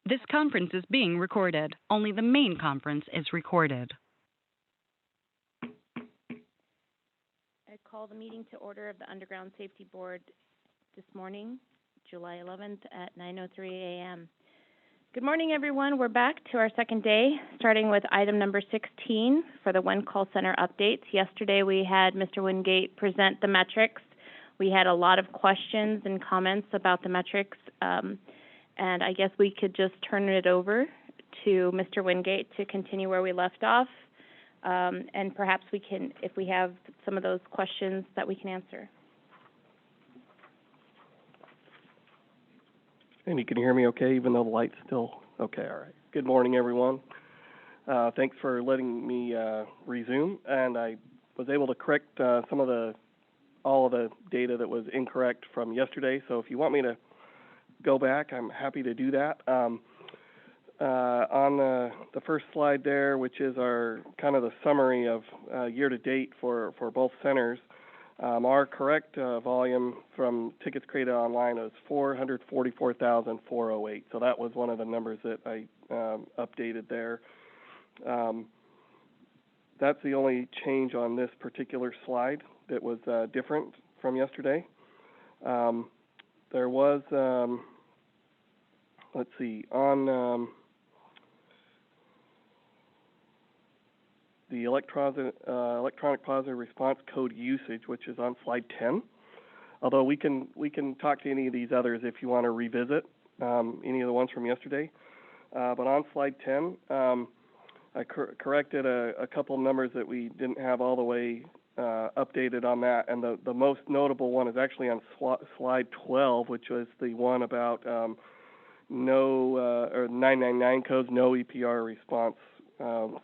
This conference is being recorded. Only the main conference is recorded. I call the meeting to order of the Underground Safety Board this morning, July 11th at 9:03 a.m. Good morning, everyone. We're back to our second day, starting with item number 16 for the One Call Center updates. Yesterday, we had Mr. Wingate present the metrics. We had a lot of questions and comments about the metrics, and I guess we could just turn it over to Mr. Wingate to continue where we left off, and perhaps we can, if we have some of those questions that we can answer. And you can hear me okay, even though the light's still okay. All right. Good morning, everyone. Thanks for letting me resume. And I was able to correct all of the data that was incorrect from yesterday. So if you want me to go back, I'm happy to do that. On the first slide there, which is our kind of the summary of year to date for both centers, our correct volume from tickets created online was 444,408. So that was one of the numbers that I updated there. That's the only change on this particular slide that was different from yesterday. There was, let's see, on the electronic positive response code usage, which is on slide 10. Although we can talk to any of these others if you want to revisit any of the ones from yesterday. But on slide 10, I corrected a couple of numbers that we didn't have all the way updated on that, and the most notable one is actually on slide 12, which was the one about or 999 codes, no EPR response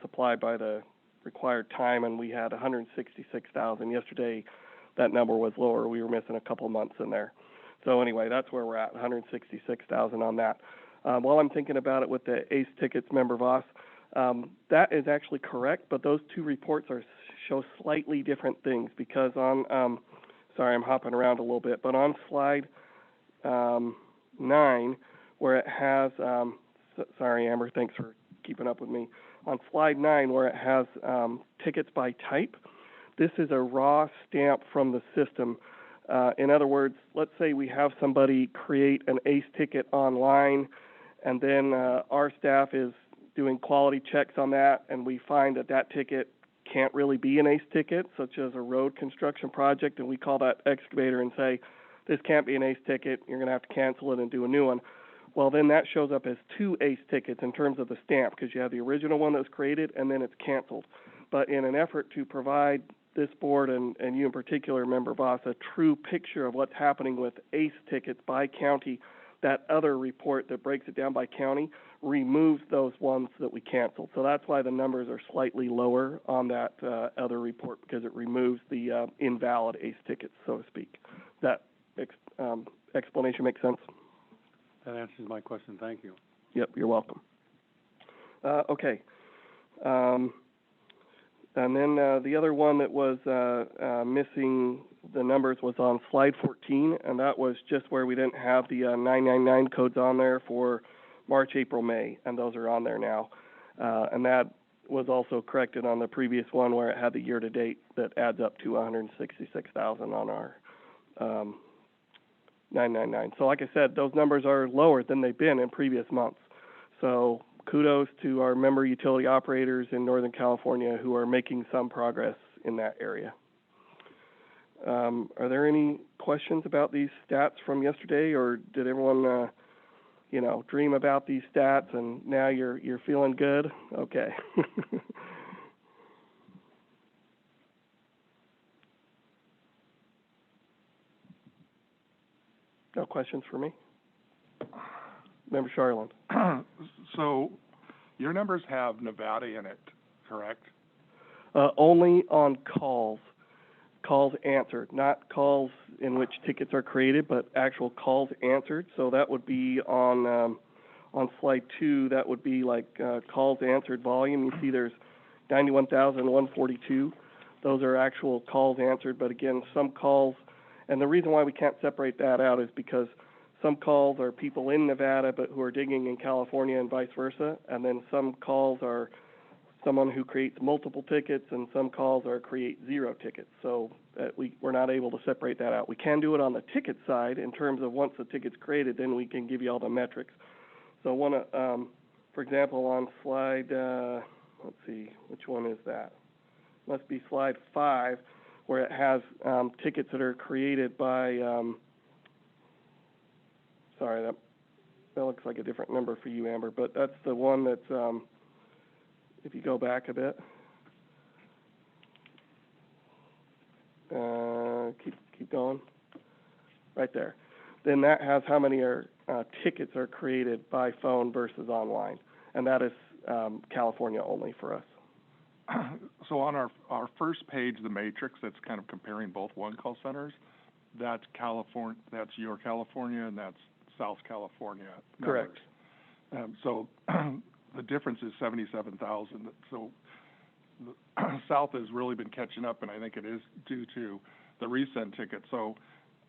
supplied by the required time, and we had 166,000. Yesterday, that number was lower. We were missing a couple of months in there. So anyway, that's where we're at, 166,000 on that. While I'm thinking about it with the ACE Tickets member VOS, that is actually correct, but those two reports show slightly different things because on, sorry, I'm hopping around a little bit, but on slide 9, where it has, sorry, Amber, thanks for keeping up with me. On slide 9, where it has tickets by type, this is a raw stamp from the system. In other words, let's say we have somebody create an ACE ticket online, and then our staff is doing quality checks on that, and we find that ticket can't really be an ACE ticket, such as a road construction project, and we call that excavator and say, this can't be an ACE ticket, you're going to have to cancel it and do a new one. Well, then that shows up as two ACE tickets in terms of the stamp, because you have the original one that was created, and then it's canceled. But in an effort to provide this board and you in particular, Member Voss, a true picture of what's happening with ACE tickets by county, that other report that breaks it down by county removes those ones that we canceled. So that's why the numbers are slightly lower on that other report, because it removes the invalid ACE tickets, so to speak. That explanation makes sense? That answers my question. Thank you. Yep, you're welcome. Okay. And then the other one that was missing the numbers was on slide 14, and that was just where we didn't have the 999 codes on there for March, April, May, and those are on there now. And that was also corrected on the previous one where it had the year-to-date that adds up to 166,000 on our 999. So like I said, those numbers are lower than they've been in previous months. So kudos to our member utility operators in Northern California who are making some progress in that area. Are there any questions about these stats from yesterday, or did everyone, dream about these stats and now you're feeling good? Okay. No questions for me? Member Charland. So your numbers have Nevada in it, correct? Only on calls answered, not calls in which tickets are created, but actual calls answered. So that would be on slide 2, that would be like calls answered volume. You see there's 91,142. Those are actual calls answered, but again, some calls, and the reason why we can't separate that out is because some calls are people in Nevada but who are digging in California and vice versa, and then some calls are someone who creates multiple tickets, and some calls are create 0 tickets. So we're not able to separate that out. We can do it on the ticket side in terms of once the ticket's created, then we can give you all the metrics. So for example, on slide, let's see, which one is that? Must be slide 5, where it has tickets that are created by, sorry, that looks like a different number for you, Amber, but that's the one that's, if you go back a bit, keep going, right there. Then that has how many tickets are created by phone versus online, and that is California only for us. So on our first page, the matrix that's kind of comparing both one call centers, that's California, that's your California, and that's South California numbers. Correct. So the difference is 77,000. So the South has really been catching up, and I think it is due to the resend tickets. So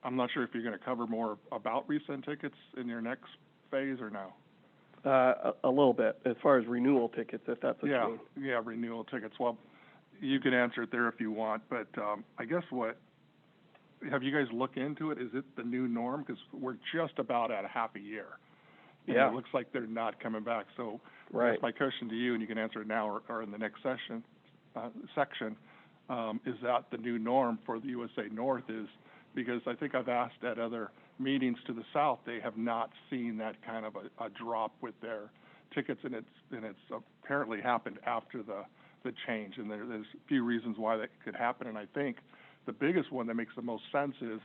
I'm not sure if you're going to cover more about resend tickets in your next phase or no. A little bit, as far as renewal tickets, if that's what you mean. Yeah, renewal tickets. Well, you can answer it there if you want, but I guess have you guys looked into it? Is it the new norm? Because we're just about at a half a year. And yeah. It looks like they're not coming back. So right. That's my question to you, and you can answer it now or in the next section, is that the new norm for the USA North is, because I think I've asked at other meetings to the South, they have not seen that kind of a drop with their tickets, and it's apparently happened after the change, and there's a few reasons why that could happen, and I think the biggest one that makes the most sense is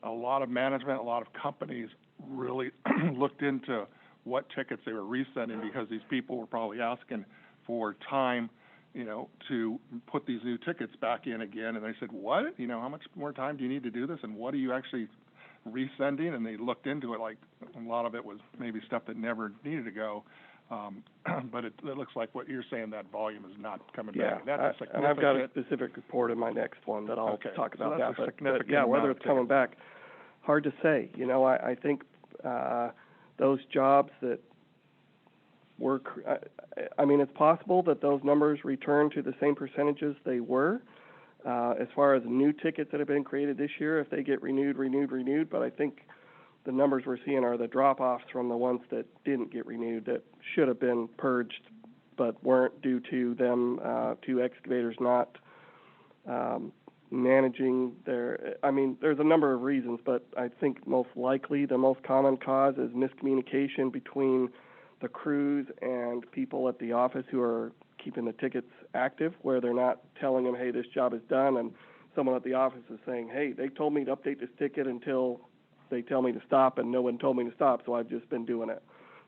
a lot of management, a lot of companies really looked into what tickets they were resending, because these people were probably asking for time, to put these new tickets back in again, and they said, what? How much more time do you need to do this, and what are you actually resending? And they looked into it, like a lot of it was maybe stuff that never needed to go, but it looks like what you're saying, that volume is not coming back. That's and I've got a specific report in my next one that I'll talk about that. But yeah, whether it's coming back, hard to say. I think those jobs that were, it's possible that those numbers return to the same percentages they were. As far as new tickets that have been created this year, if they get renewed, but I think the numbers we're seeing are the drop-offs from the ones that didn't get renewed, that should have been purged but weren't, due to them, to excavators not managing their, there's a number of reasons, but I think most likely the most common cause is miscommunication between the crews and people at the office who are keeping the tickets active, where they're not telling them, hey, this job is done, and someone at the office is saying, hey, they told me to update this ticket until they tell me to stop, and no one told me to stop, so I've just been doing it.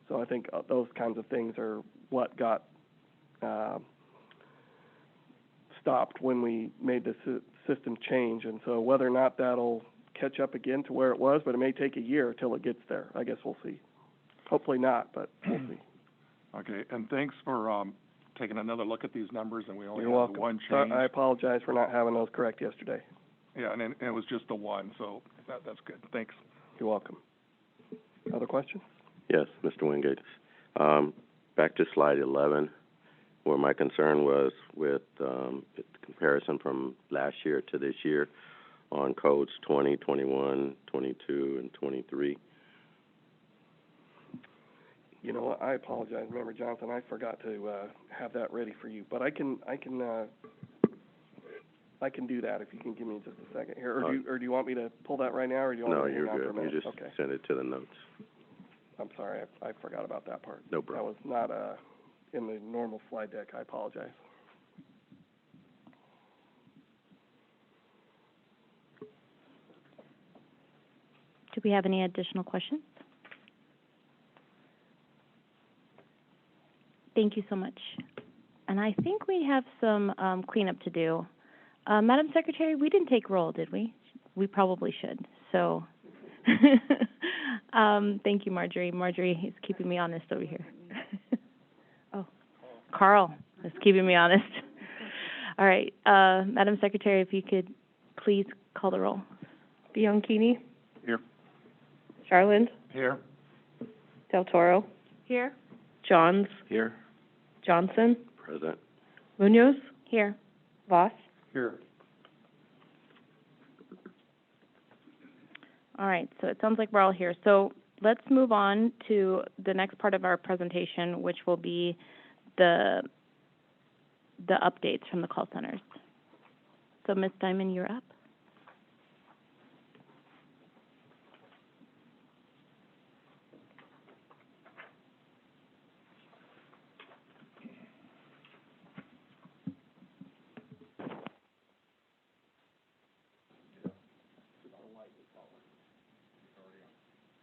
So I think those kinds of things are what got stopped when we made the system change, and so whether or not that'll catch up again to where it was, but it may take a year till it gets there. I guess we'll see. Hopefully not, but we'll see. Okay, and thanks for taking another look at these numbers, and we only You're have welcome. one change. I apologize for not having those correct yesterday. Yeah, and it was just the one, so that's good. Thanks. You're welcome. Other questions? Yes, Mr. Wingate. Back to slide 11, where my concern was with the comparison from last year to this year on codes 20, 21, 22, and 23. I apologize, Member Johnson. I forgot to have that ready for you, but I can do that if you can give me just a second here. Or do you want me to pull that right now, or do you want me to hang on for a minute? No, you're good. You just send it to the notes. I'm sorry, I forgot about that part. No problem. That was not in the normal slide deck. I apologize. Do we have any additional questions? Thank you so much. And I think we have some cleanup to do. Madam Secretary, we didn't take roll, did we? We probably should. So thank you, Marjorie. Marjorie is keeping me honest over here. Oh, Carl is keeping me honest. All right. Madam Secretary, if you could please call the roll. Bianchini. Here. Garland, Here. Del Toro, Here. Johns, Here. Johnson, Present. Munoz, Here. Voss. Here. All right, so it sounds like we're all here. So let's move on to the next part of our presentation, which will be the updates from the call centers. So Ms. Diamond, you're up.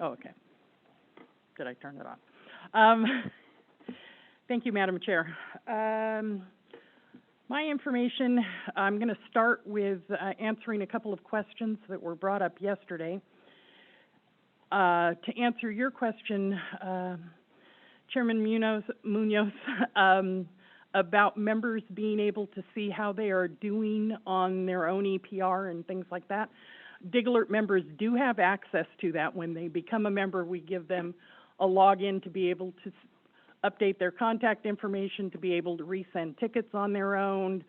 Oh, okay. Did I turn it on? Thank you, Madam Chair. My information, I'm going to start with answering a couple of questions that were brought up yesterday. To answer your question, Chairman Munoz, about members being able to see how they are doing on their own EPR and things like that. DigAlert members do have access to that. When they become a member, we give them a login to be able to update their contact information, to be able to resend tickets on their own,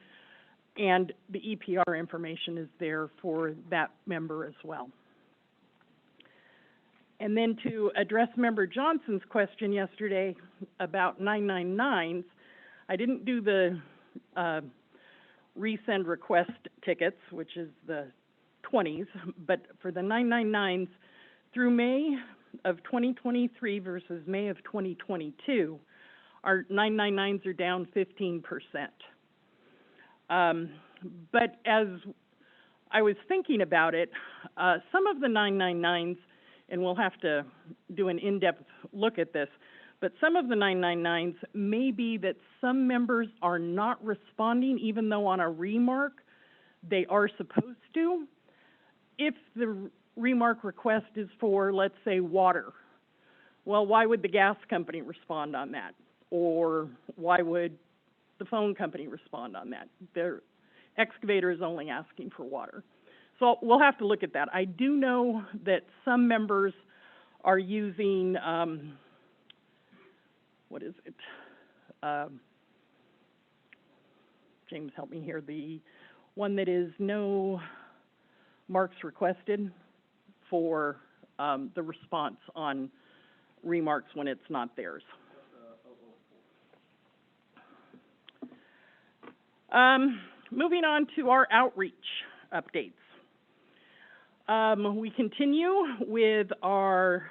and the EPR information is there for that member as well. And then to address Member Johnson's question yesterday about 999s, I didn't do the resend request tickets, which is the 20s, but for the 999s, through May of 2023 versus May of 2022, our 999s are down 15%. But as I was thinking about it, some of the 999s, and we'll have to do an in-depth look at this, but some of the 999s may be that some members are not responding, even though on a remark they are supposed to. If the remark request is for, let's say, water, well, why would the gas company respond on that? Or why would the phone company respond on that? Their excavator is only asking for water. So we'll have to look at that. I do know that some members are using, what is it? James, help me here. The one that is no marks requested for the response on remarks when it's not theirs. Moving on to our outreach updates. We continue with our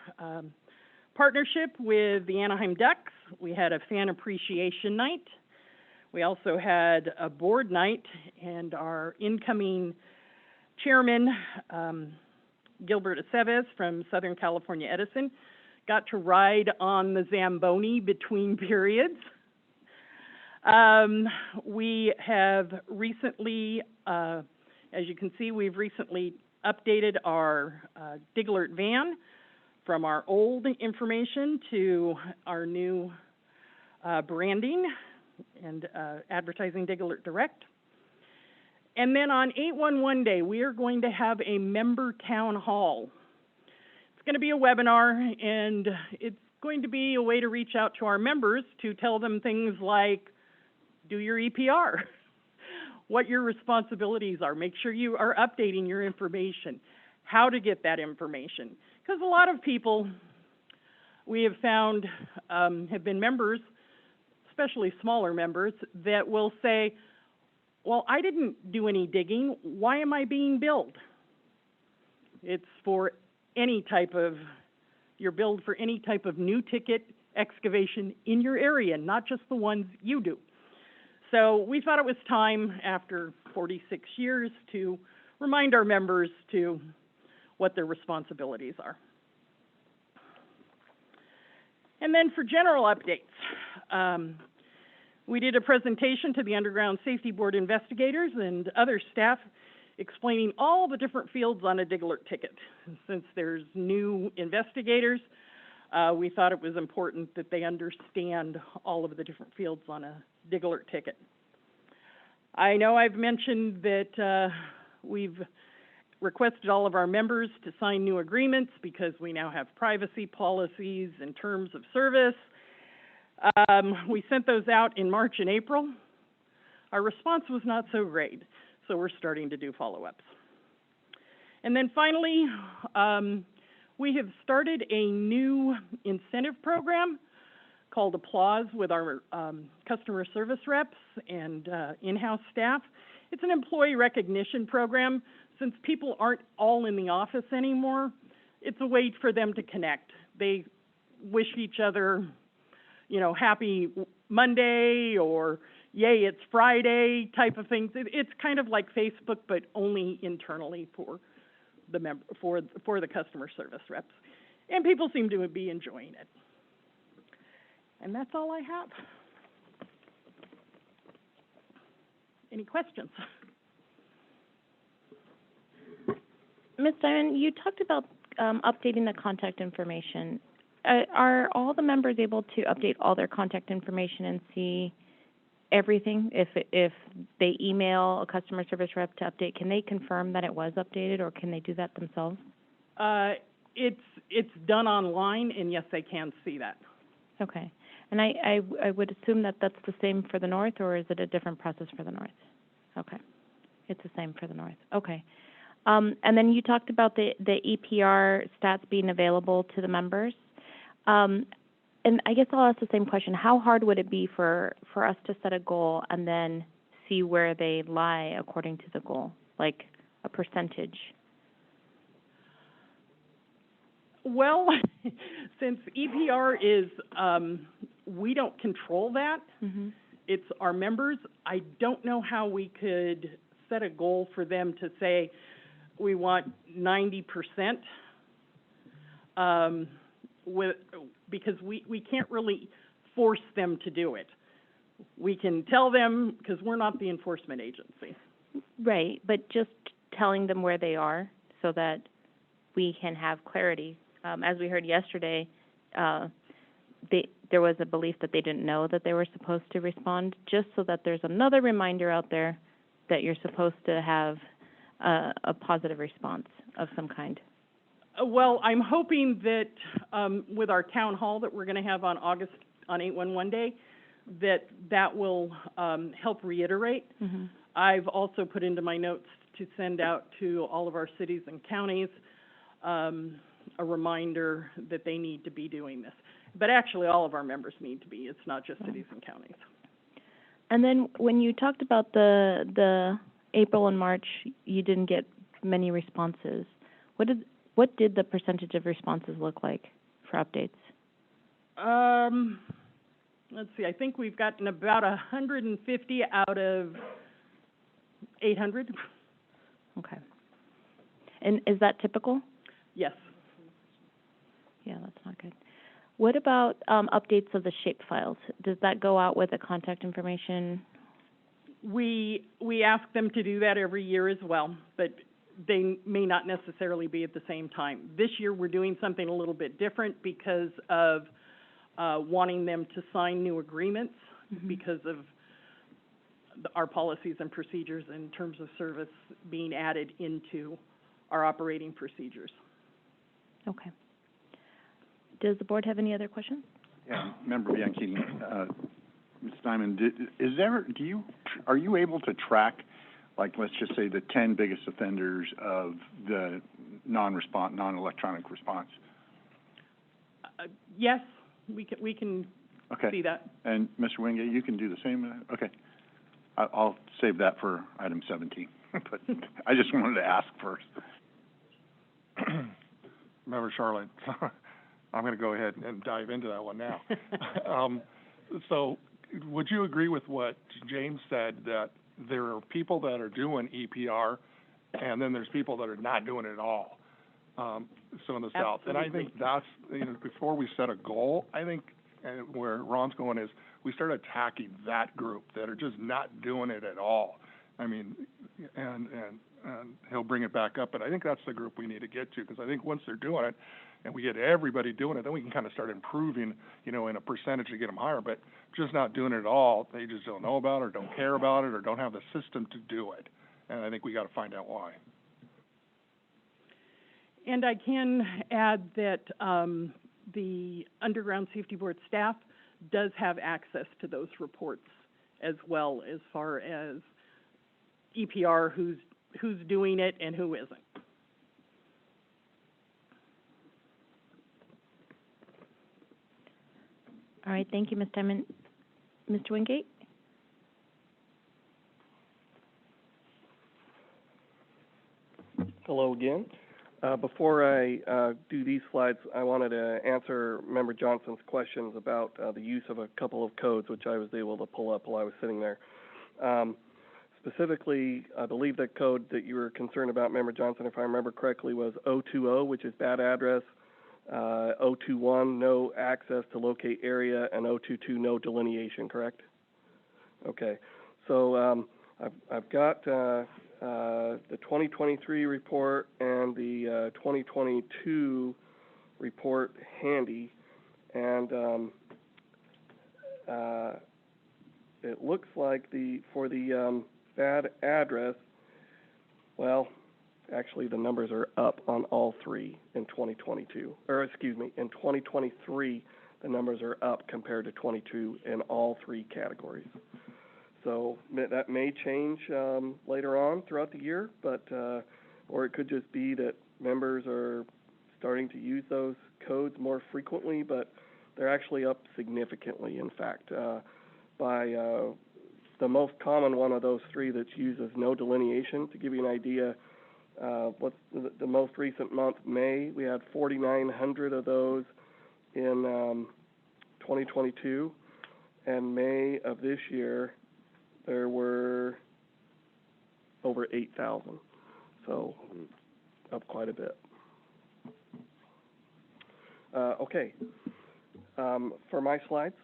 partnership with the Anaheim Ducks. We had a fan appreciation night. We also had a board night, and our incoming chairman, Gilbert Aceves from Southern California Edison, got to ride on the Zamboni between periods. We have recently, as you can see, we've recently updated our DigAlert van from our old information to our new branding and advertising DigAlert Direct. And then on 811 Day, we are going to have a member town hall. It's going to be a webinar, and it's going to be a way to reach out to our members to tell them things like, do your EPR, what your responsibilities are, make sure you are updating your information, how to get that information. Because a lot of people we have found have been members, especially smaller members, that will say, well, I didn't do any digging, why am I being billed? It's for any type of, you're billed for any type of new ticket excavation in your area, not just the ones you do. So we thought it was time, after 46 years, to remind our members to what their responsibilities are. And then for general updates, we did a presentation to the Underground Safety Board investigators and other staff explaining all the different fields on a DigAlert ticket. Since there's new investigators, we thought it was important that they understand all of the different fields on a DigAlert ticket. I know I've mentioned that we've requested all of our members to sign new agreements because we now have privacy policies and terms of service. We sent those out in March and April. Our response was not so great, so we're starting to do follow-ups. And then finally, we have started a new incentive program called Applause with our customer service reps and in-house staff. It's an employee recognition program. Since people aren't all in the office anymore, it's a way for them to connect. They wish each other, you know, happy Monday or yay, it's Friday type of things. It's kind of like Facebook, but only internally for the for the customer service reps. And people seem to be enjoying it. And that's all I have. Any questions? Ms. Diamond, you talked about updating the contact information. Are all the members able to update all their contact information and see everything? If they email a customer service rep to update, can they confirm that it was updated, or can they do that themselves? It's done online, and yes, they can see that. Okay. And I would assume that that's the same for the north, or is it a different process for the north? Okay. It's the same for the north. Okay. And then you talked about the EPR stats being available to the members. And I guess I'll ask the same question. How hard would it be for us to set a goal and then see where they lie according to the goal, like a percentage? Well, since EPR is, we don't control that. Mm-hmm. It's our members. I don't know how we could set a goal for them to say we want 90%, because we can't really force them to do it. We can tell them, because we're not the enforcement agency. Right, but just telling them where they are so that we can have clarity. As we heard yesterday, there was a belief that they didn't know that they were supposed to respond, just so that there's another reminder out there that you're supposed to have a positive response of some kind. Well, I'm hoping that with our town hall that we're going to have on 811 Day, that will help reiterate. Mm-hmm. I've also put into my notes to send out to all of our cities and counties a reminder that they need to be doing this. But actually, all of our members need to be. It's not just cities and counties. And then when you talked about the April and March, you didn't get many responses. What did the percentage of responses look like for updates? Let's see. I think we've gotten about 150 out of 800. Okay. And is that typical? Yes. Yeah, that's not good. What about updates of the shape files? Does that go out with the contact information? We ask them to do that every year as well, but they may not necessarily be at the same time. This year we're doing something a little bit different because of wanting them to sign new agreements, mm-hmm. because of our policies and procedures in terms of service being added into our operating procedures. Okay. Does the board have any other questions? Yeah, Member Bianchini, Ms. Diamond, are you able to track, like, let's just say the 10 biggest offenders of the non-electronic response? Yes, we can okay. see that. And Mr. Wingate, you can do the same? Okay. I'll save that for item 17, but I just wanted to ask first. Member Charlotte, I'm going to go ahead and dive into that one now. So would you agree with what James said, that there are people that are doing EPR and then there's people that are not doing it at all? So in the South. And I think that's, before we set a goal, I think, and where Ron's going is, we start attacking that group that are just not doing it at all. I mean, and he'll bring it back up, but I think that's the group we need to get to, because I think once they're doing it, and we get everybody doing it, then we can kind of start improving, in a percentage to get them higher. But just not doing it at all, they just don't know about it, or don't care about it, or don't have the system to do it. And I think we got to find out why. And I can add that the Underground Safety Board staff does have access to those reports as well, as far as EPR, who's doing it and who isn't. All right, thank you, Ms. Diamond. Mr. Wingate? Hello again. Before I do these slides, I wanted to answer Member Johnson's questions about the use of a couple of codes, which I was able to pull up while I was sitting there. Specifically, I believe the code that you were concerned about, Member Johnson, if I remember correctly, was 020, which is bad address, 021, no access to locate area, and 022, no delineation, correct? Okay. So I've got the 2023 report and the 2022 report handy, and it looks like for the bad address, well, actually the numbers are up on all three in 2022, or excuse me, in 2023 the numbers are up compared to 22 in all three categories. So that may change later on throughout the year, but or it could just be that members are starting to use those codes more frequently, but they're actually up significantly. In fact, by the most common one of those three that's used is no delineation. To give you an idea, what's the most recent month, May, we had 4,900 of those in 2022, and May of this year there were over 8,000, so up quite a bit. Okay, for my slides,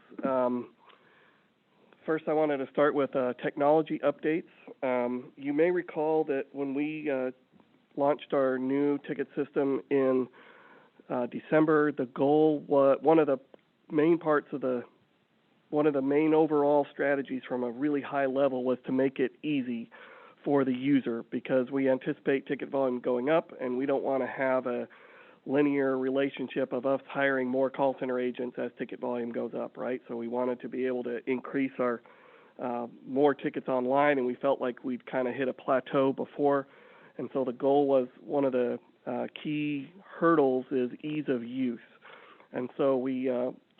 first I wanted to start with technology updates. You may recall that when we launched our new ticket system in December, the goal was, one of the main overall strategies from a really high level was to make it easy for the user, because we anticipate ticket volume going up and we don't want to have a linear relationship of us hiring more call center agents as ticket volume goes up, right? So we wanted to be able to increase our more tickets online, and we felt like we'd kind of hit a plateau before. And so the goal was, one of the key hurdles is ease of use. And so we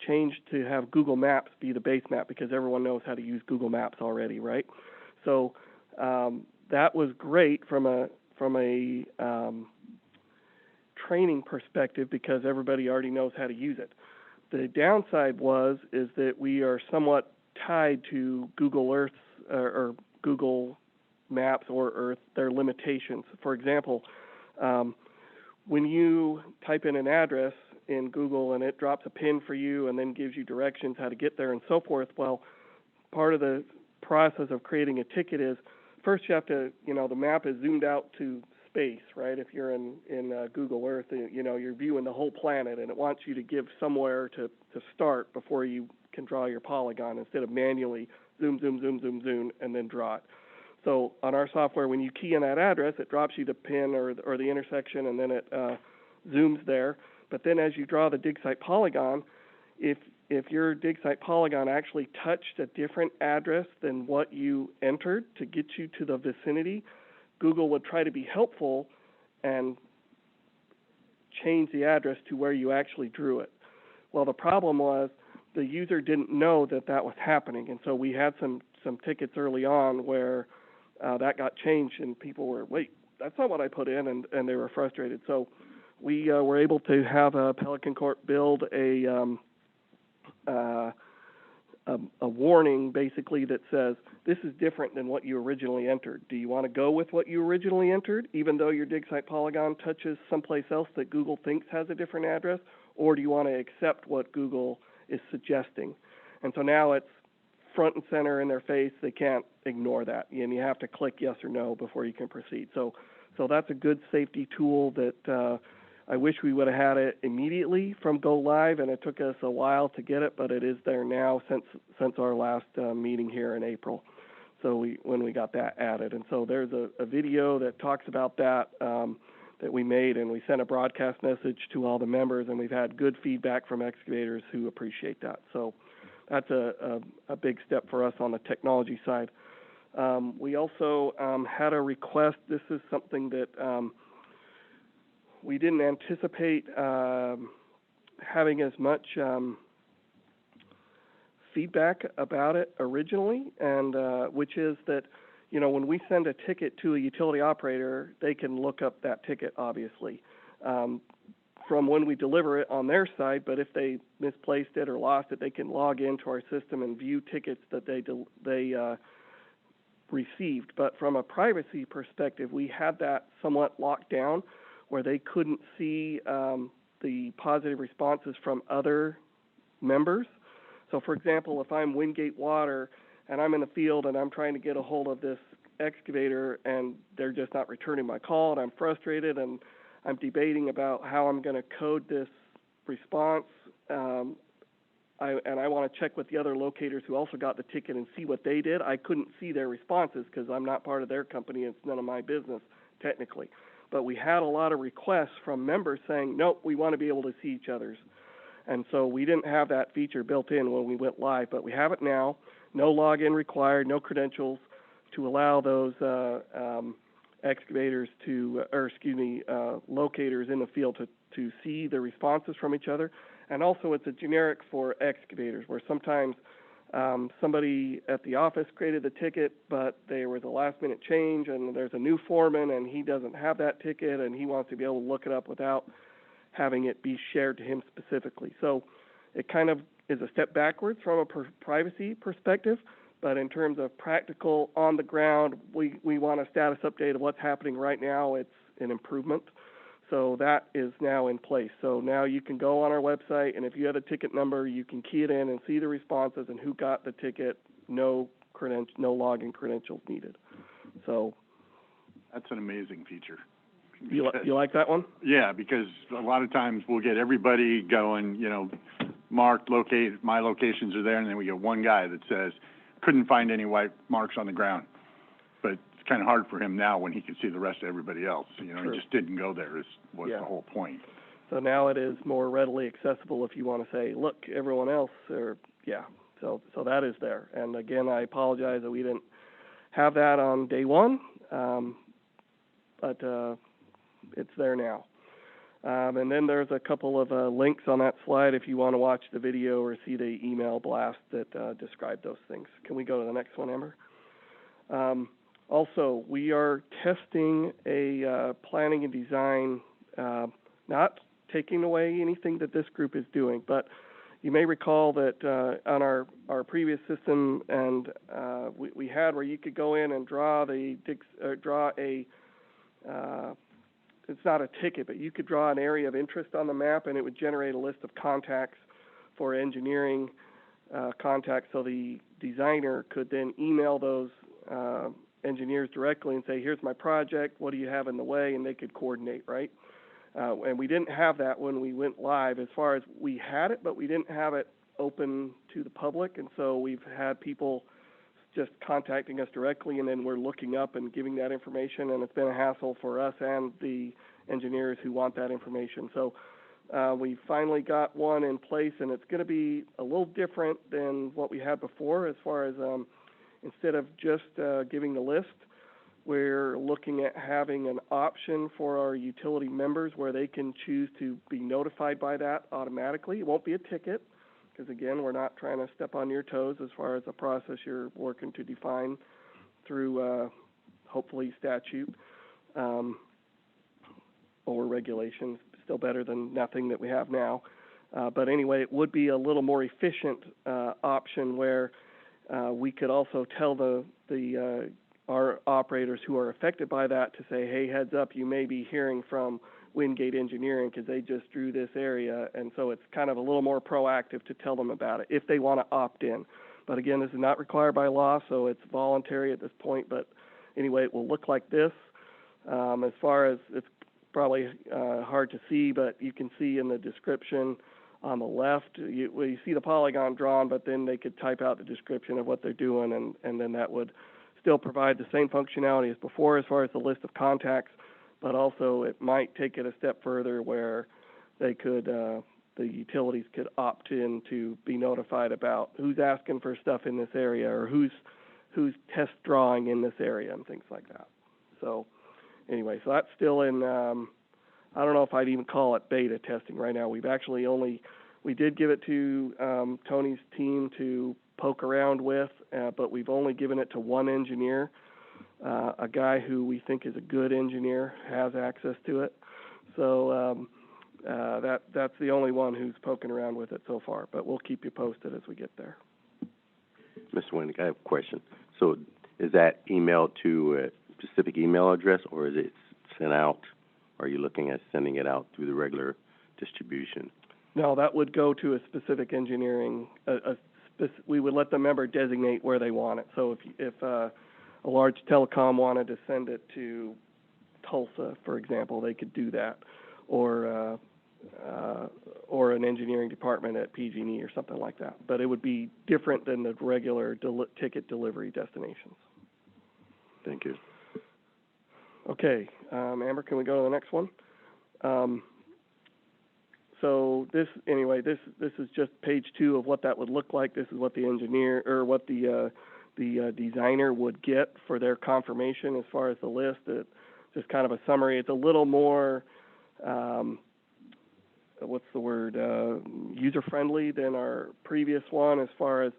changed to have Google Maps be the base map, because everyone knows how to use Google Maps already, right? So that was great from a training perspective, because everybody already knows how to use it. The downside is that we are somewhat tied to Google Earth or Google Maps or Earth, their limitations. For example, when you type in an address in Google and it drops a pin for you and then gives you directions how to get there and so forth, well, part of the process of creating a ticket is, first you have to, the map is zoomed out to space, right? If you're in Google Earth, you're viewing the whole planet, and it wants you to give somewhere to start before you can draw your polygon, instead of manually zoom, zoom, zoom, zoom, zoom, and then draw it. So on our software, when you key in that address, it drops you the pin or the intersection, and then it zooms there. But then as you draw the dig site polygon, if your dig site polygon actually touched a different address than what you entered to get you to the vicinity, Google would try to be helpful and change the address to where you actually drew it. Well, the problem was the user didn't know that was happening, and so we had some tickets early on where that got changed, and people were, wait, that's not what I put in, and they were frustrated. So we were able to have Pelican Court build a warning, basically, that says, this is different than what you originally entered. Do you want to go with what you originally entered, even though your dig site polygon touches someplace else that Google thinks has a different address, or do you want to accept what Google is suggesting? And so now it's front and center in their face. They can't ignore that, and you have to click yes or no before you can proceed. So that's a good safety tool that I wish we would have had it immediately from go live, and it took us a while to get it, but it is there now since our last meeting here in April. So when we got that added, and so there's a video that talks about that that we made, and we sent a broadcast message to all the members, and we've had good feedback from excavators who appreciate that. So that's a big step for us on the technology side. We also had a request. This is something that we didn't anticipate having as much feedback about it originally, and which is that, you know, when we send a ticket to a utility operator, they can look up that ticket, obviously, from when we deliver it on their side, but if they misplaced it or lost it, they can log into our system and view tickets that they received. But from a privacy perspective, we had that somewhat locked down where they couldn't see the positive responses from other members. So, for example, if I'm Wingate Water and I'm in the field and I'm trying to get a hold of this excavator and they're just not returning my call, and I'm frustrated and I'm debating about how I'm going to code this response, I want to check with the other locators who also got the ticket and see what they did. I couldn't see their responses because I'm not part of their company. It's none of my business, technically. But we had a lot of requests from members saying, nope, we want to be able to see each other's. And so we didn't have that feature built in when we went live, but we have it now. No login required, no credentials, to allow those excavators locators in the field to see the responses from each other. And also it's a generic for excavators, where sometimes somebody at the office created the ticket, but there was a last-minute change, and there's a new foreman, and he doesn't have that ticket, and he wants to be able to look it up without having it be shared to him specifically. So it kind of is a step backwards from a privacy perspective, but in terms of practical, on the ground, we want a status update of what's happening right now. It's an improvement. So that is now in place. So now you can go on our website, and if you have a ticket number, you can key it in and see the responses and who got the ticket. No login credentials needed. So That's an amazing feature. you like that one? Yeah, because a lot of times we'll get everybody going, you know, marked, locate, my locations are there, and then we get one guy that says, couldn't find any white marks on the ground. But it's kind of hard for him now when he can see the rest of everybody else. You know, True. He just didn't go there was Yeah. the whole point. So now it is more readily accessible if you want to say, look, everyone else, So that is there. And again, I apologize that we didn't have that on day one, but it's there now. And then there's a couple of links on that slide if you want to watch the video or see the email blast that describe those things. Can we go to the next one, Amber? Also, we are testing a planning and design, not taking away anything that this group is doing, but you may recall that on our previous system, and we had where you could go in and draw it's not a ticket, but you could draw an area of interest on the map, and it would generate a list of contacts for engineering contacts, so the designer could then email those engineers directly and say, here's my project, what do you have in the way, and they could coordinate, right? And we didn't have that when we went live. As far as we had it, but we didn't have it open to the public, and so we've had people just contacting us directly, and then we're looking up and giving that information, and it's been a hassle for us and the engineers who want that information. So we finally got one in place, and it's going to be a little different than what we had before as far as instead of just giving the list, we're looking at having an option for our utility members where they can choose to be notified by that automatically. It won't be a ticket, because again, we're not trying to step on your toes as far as the process you're working to define through hopefully statute or regulations. Still better than nothing that we have now. But anyway, it would be a little more efficient option where we could also tell our operators who are affected by that to say, hey, heads up, you may be hearing from Wingate Engineering because they just drew this area, and so it's kind of a little more proactive to tell them about it if they want to opt in. But again, this is not required by law, so it's voluntary at this point. But anyway, it will look like this. As far as it's probably hard to see, but you can see in the description on the left, you see the polygon drawn, but then they could type out the description of what they're doing, and then that would still provide the same functionality as before as far as the list of contacts, but also it might take it a step further where they could, the utilities could opt in to be notified about who's asking for stuff in this area or who's test drawing in this area and things like that. So anyway, so that's still in, I don't know if I'd even call it beta testing right now. We've actually we did give it to Tony's team to poke around with, but we've only given it to one engineer, a guy who we think is a good engineer, has access to it. So that's the only one who's poking around with it so far, but we'll keep you posted as we get there. Mr. Winnick, I have a question. So is that emailed to a specific email address, or is it sent out? Are you looking at sending it out through the regular distribution? No, that would go to a specific engineering, we would let the member designate where they want it. So if a large telecom wanted to send it to Tulsa, for example, they could do that, or an engineering department at PG&E or something like that. But it would be different than the regular ticket delivery destinations. Thank you. Okay, Amber, can we go to the next one? So this is just page 2 of what that would look like. This is what the engineer, or what the designer would get for their confirmation as far as the list. Just kind of a summary. It's a little more, user-friendly than our previous one as far as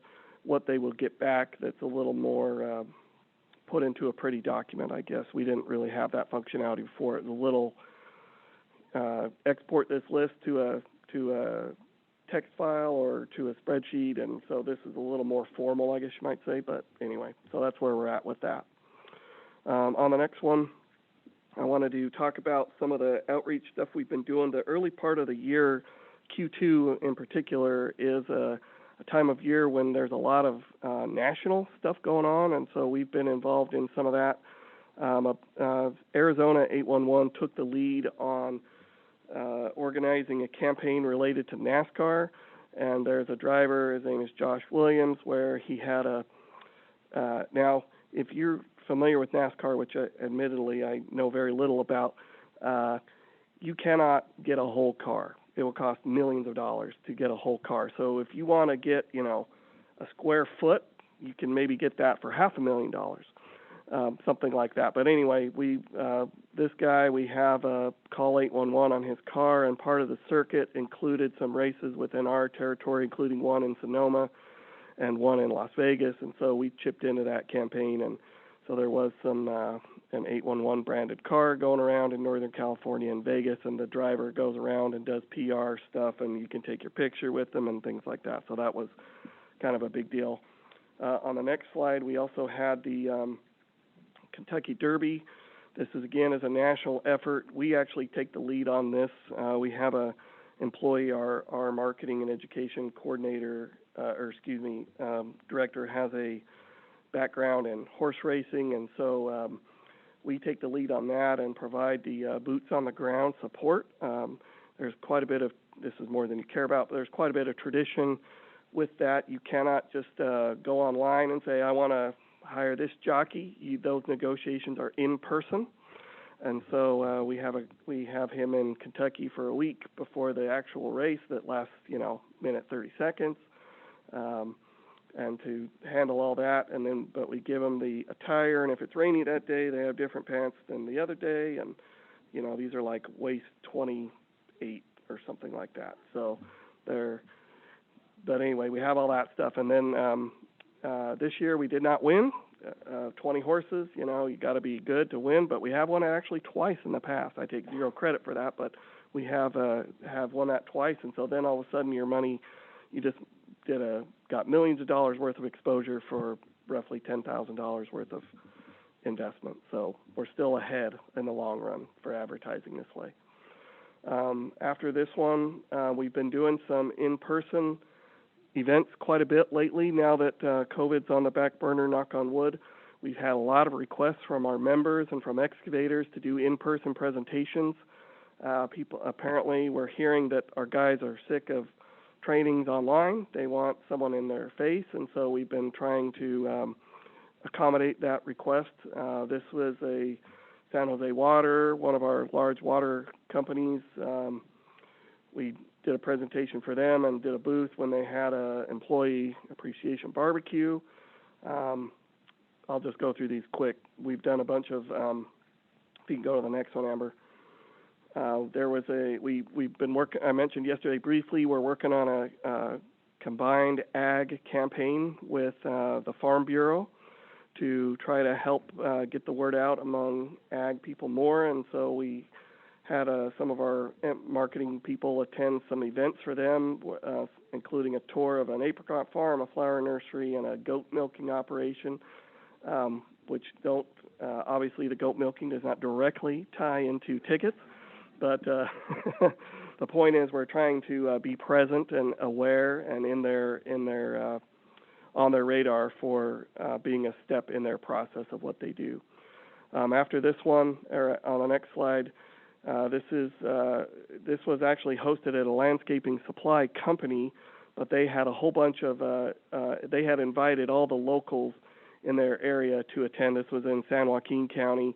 what they will get back. That's a little more put into a pretty document, I guess. We didn't really have that functionality before. It's a little export this list to a text file or to a spreadsheet, and so this is a little more formal, I guess you might say. But anyway, so that's where we're at with that. On the next one, I wanted to talk about some of the outreach stuff we've been doing. The early part of the year, Q2 in particular, is a time of year when there's a lot of national stuff going on, and so we've been involved in some of that. Arizona 811 took the lead on organizing a campaign related to NASCAR, and there's a driver, his name is Josh Williams, where he had now, if you're familiar with NASCAR, which admittedly I know very little about, you cannot get a whole car. It will cost millions of dollars to get a whole car. So if you want to get, a square foot, you can maybe get that for $500,000, something like that. But anyway, this guy, we have a Call 811 on his car, and part of the circuit included some races within our territory, including one in Sonoma and one in Las Vegas, and so we chipped into that campaign, and so there was some an 811 branded car going around in Northern California and Vegas, and the driver goes around and does PR stuff, and you can take your picture with them and things like that. So that was kind of a big deal. On the next slide, we also had the Kentucky Derby. This is again is a national effort. We actually take the lead on this. We have a employee, our marketing and education coordinator, director, has a background in horse racing, and so we take the lead on that and provide the boots on the ground support. There's quite a bit of, this is more than you care about, but there's quite a bit of tradition with that. You cannot just go online and say, I want to hire this jockey. Those negotiations are in person, and so we have him in Kentucky for a week before the actual race that lasts, minute 30 seconds. And to handle all that, but we give them the attire, and if it's rainy that day, they have different pants than the other day, and, these are like waist 28 or something like that. So but anyway, we have all that stuff, and then this year we did not win, 20 horses, you got to be good to win, but we have won it actually twice in the past. I take zero credit for that, but we have won that twice, and so then all of a sudden your money, you just got millions of dollars worth of exposure for roughly $10,000 worth of investment. So we're still ahead in the long run for advertising this way. After this one, we've been doing some in-person events quite a bit lately. Now that COVID's on the back burner, knock on wood, we've had a lot of requests from our members and from excavators to do in-person presentations. People, apparently, we're hearing that our guys are sick of trainings online. They want someone in their face, and so we've been trying to accommodate that request. This was a San Jose Water, one of our large water companies. We did a presentation for them and did a booth when they had a employee appreciation barbecue. I'll just go through these quick. We've done a bunch of, if you can go to the next one, Amber. There was we've been working, I mentioned yesterday briefly, we're working on a combined ag campaign with the Farm Bureau to try to help get the word out among ag people more. And so we had some of our marketing people attend some events for them, including a tour of an apricot farm, a flower nursery, and a goat milking operation, which obviously the goat milking does not directly tie into tickets, but the point is we're trying to be present and aware and on their radar for being a step in their process of what they do. After this one, or on the next slide, this was actually hosted at a landscaping supply company, but they had a whole bunch of they had invited all the locals in their area to attend. This was in San Joaquin County,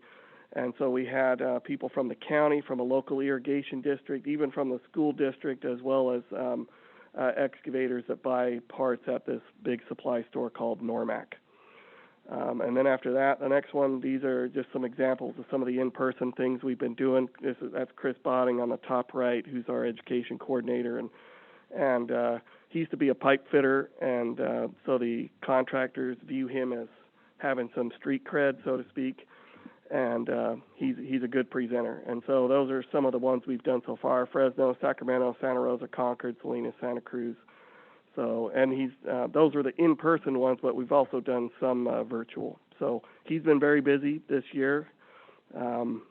and so we had people from the county, from a local irrigation district, even from the school district, as well as excavators that buy parts at this big supply store called Normac. And then after that, the next one, these are just some examples of some of the in-person things we've been doing. That's Chris Botting on the top right, who's our education coordinator, and he used to be a pipe fitter, and so the contractors view him as having some street cred, so to speak, and he's a good presenter. And so those are some of the ones we've done so far: Fresno, Sacramento, Santa Rosa, Concord, Salinas, Santa Cruz. So, and those are the in-person ones, but we've also done some virtual. So he's been very busy this year, and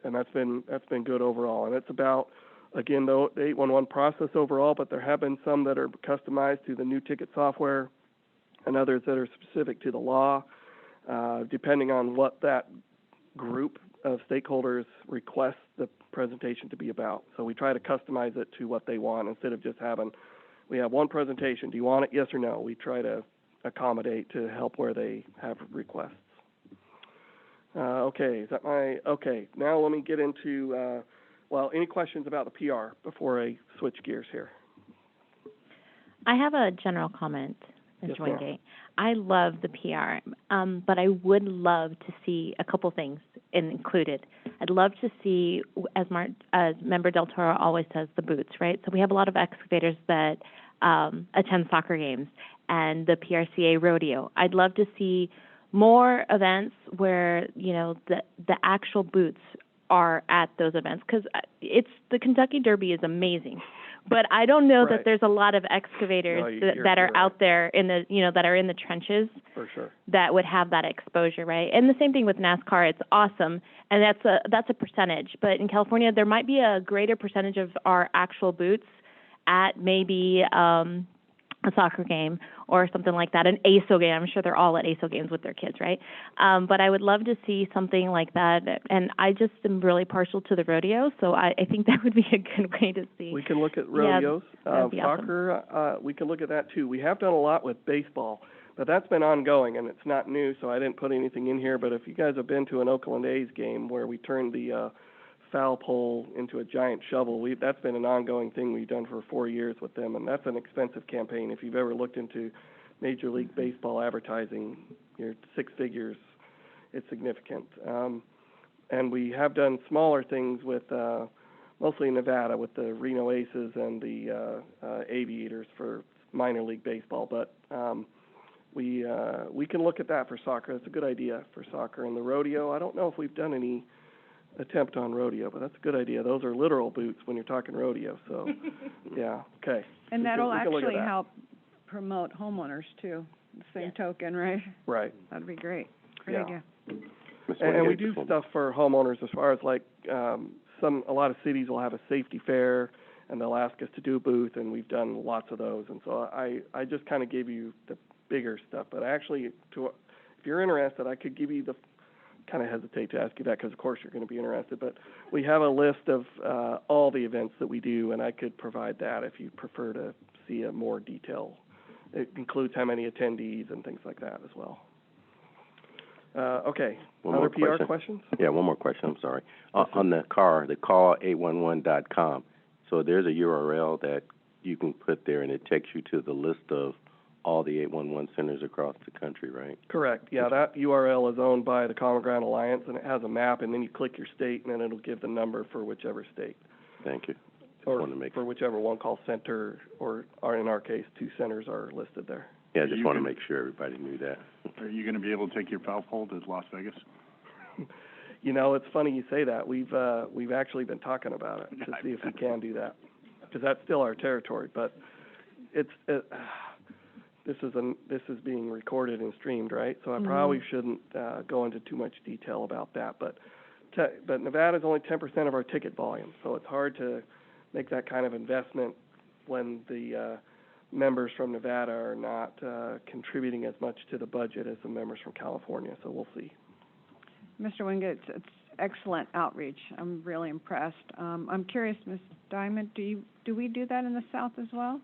that's been good overall. And it's about, again, the 811 process overall, but there have been some that are customized to the new ticket software, and others that are specific to the law, depending on what that group of stakeholders request the presentation to be about. So we try to customize it to what they want instead of just having, we have one presentation. Do you want it? Yes or no? We try to accommodate to help where they have requests. Okay, now let me get into, any questions about the PR before I switch gears here? I have a general comment, Ms. Yes, ma'am. Wingate. I love the PR, but I would love to see a couple things included. I'd love to see, as Member Del Toro always says, the boots, right? So we have a lot of excavators that attend soccer games and the PRCA rodeo. I'd love to see more events where, the actual boots are at those events, because the Kentucky Derby is amazing. But I don't know that there's a lot of excavators that are out there in the, that are in the trenches. For sure. That would have that exposure, right? And the same thing with NASCAR. It's awesome, and that's a percentage. But in California, there might be a greater percentage of our actual boots at maybe a soccer game or something like that, an ASO game. I'm sure they're all at ASO games with their kids, right? But I would love to see something like that. And I just am really partial to the rodeo, so I think that would be a good way to see. We can look at rodeos. That'd be soccer, awesome. We can look at that too. We have done a lot with baseball, but that's been ongoing, and it's not new, so I didn't put anything in here. But if you guys have been to an Oakland A's game where we turned the foul pole into a giant shovel, that's been an ongoing thing we've done for 4 years with them, and that's an expensive campaign. If you've ever looked into Major League Baseball advertising, you're 6 figures. It's significant. And we have done smaller things with mostly Nevada with the Reno Aces and the Aviators for minor league baseball, but we can look at that for soccer. That's a good idea for soccer. And the rodeo, I don't know if we've done any attempt on rodeo, but that's a good idea. Those are literal boots when you're talking rodeo, so yeah, okay. And that'll actually help promote homeowners too, the same token, right? Right. That'd be great. Great idea. And we do stuff for homeowners as far as like a lot of cities will have a safety fair and they'll ask us to do a booth, and we've done lots of those. And so I just kind of gave you the bigger stuff, but actually, if you're interested, I could give you kind of hesitate to ask you that because, of course, you're going to be interested. But we have a list of all the events that we do, and I could provide that if you prefer to see a more detail. It includes how many attendees and things like that as well. Okay, One other more PR question. questions? Yeah, one more question, I'm sorry. On the call811.com, so there's a URL that you can put there, and it takes you to the list of all the 811 centers across the country, right? Correct, yeah, that URL is owned by the Common Ground Alliance, and it has a map, and then you click your state, and then it'll give the number for whichever state. Thank you. Or wanted to make- for whichever one-call center, or in our case, 2 centers are listed there. Yeah, I just You want to can- make sure everybody knew that. Are you gonna be able to take your foul pole to Las Vegas? You know, it's funny you say that. We've actually been talking about it to see if we can do that, because that's still our territory. But this is being recorded and streamed, right? So I probably shouldn't go into too much detail about that. But Nevada's only 10% of our ticket volume, so it's hard to make that kind of investment when the members from Nevada are not contributing as much to the budget as the members from California. So we'll see. Mr. Wingate, it's excellent outreach. I'm really impressed. I'm curious, Ms. Diamond, do we do that in the South as well?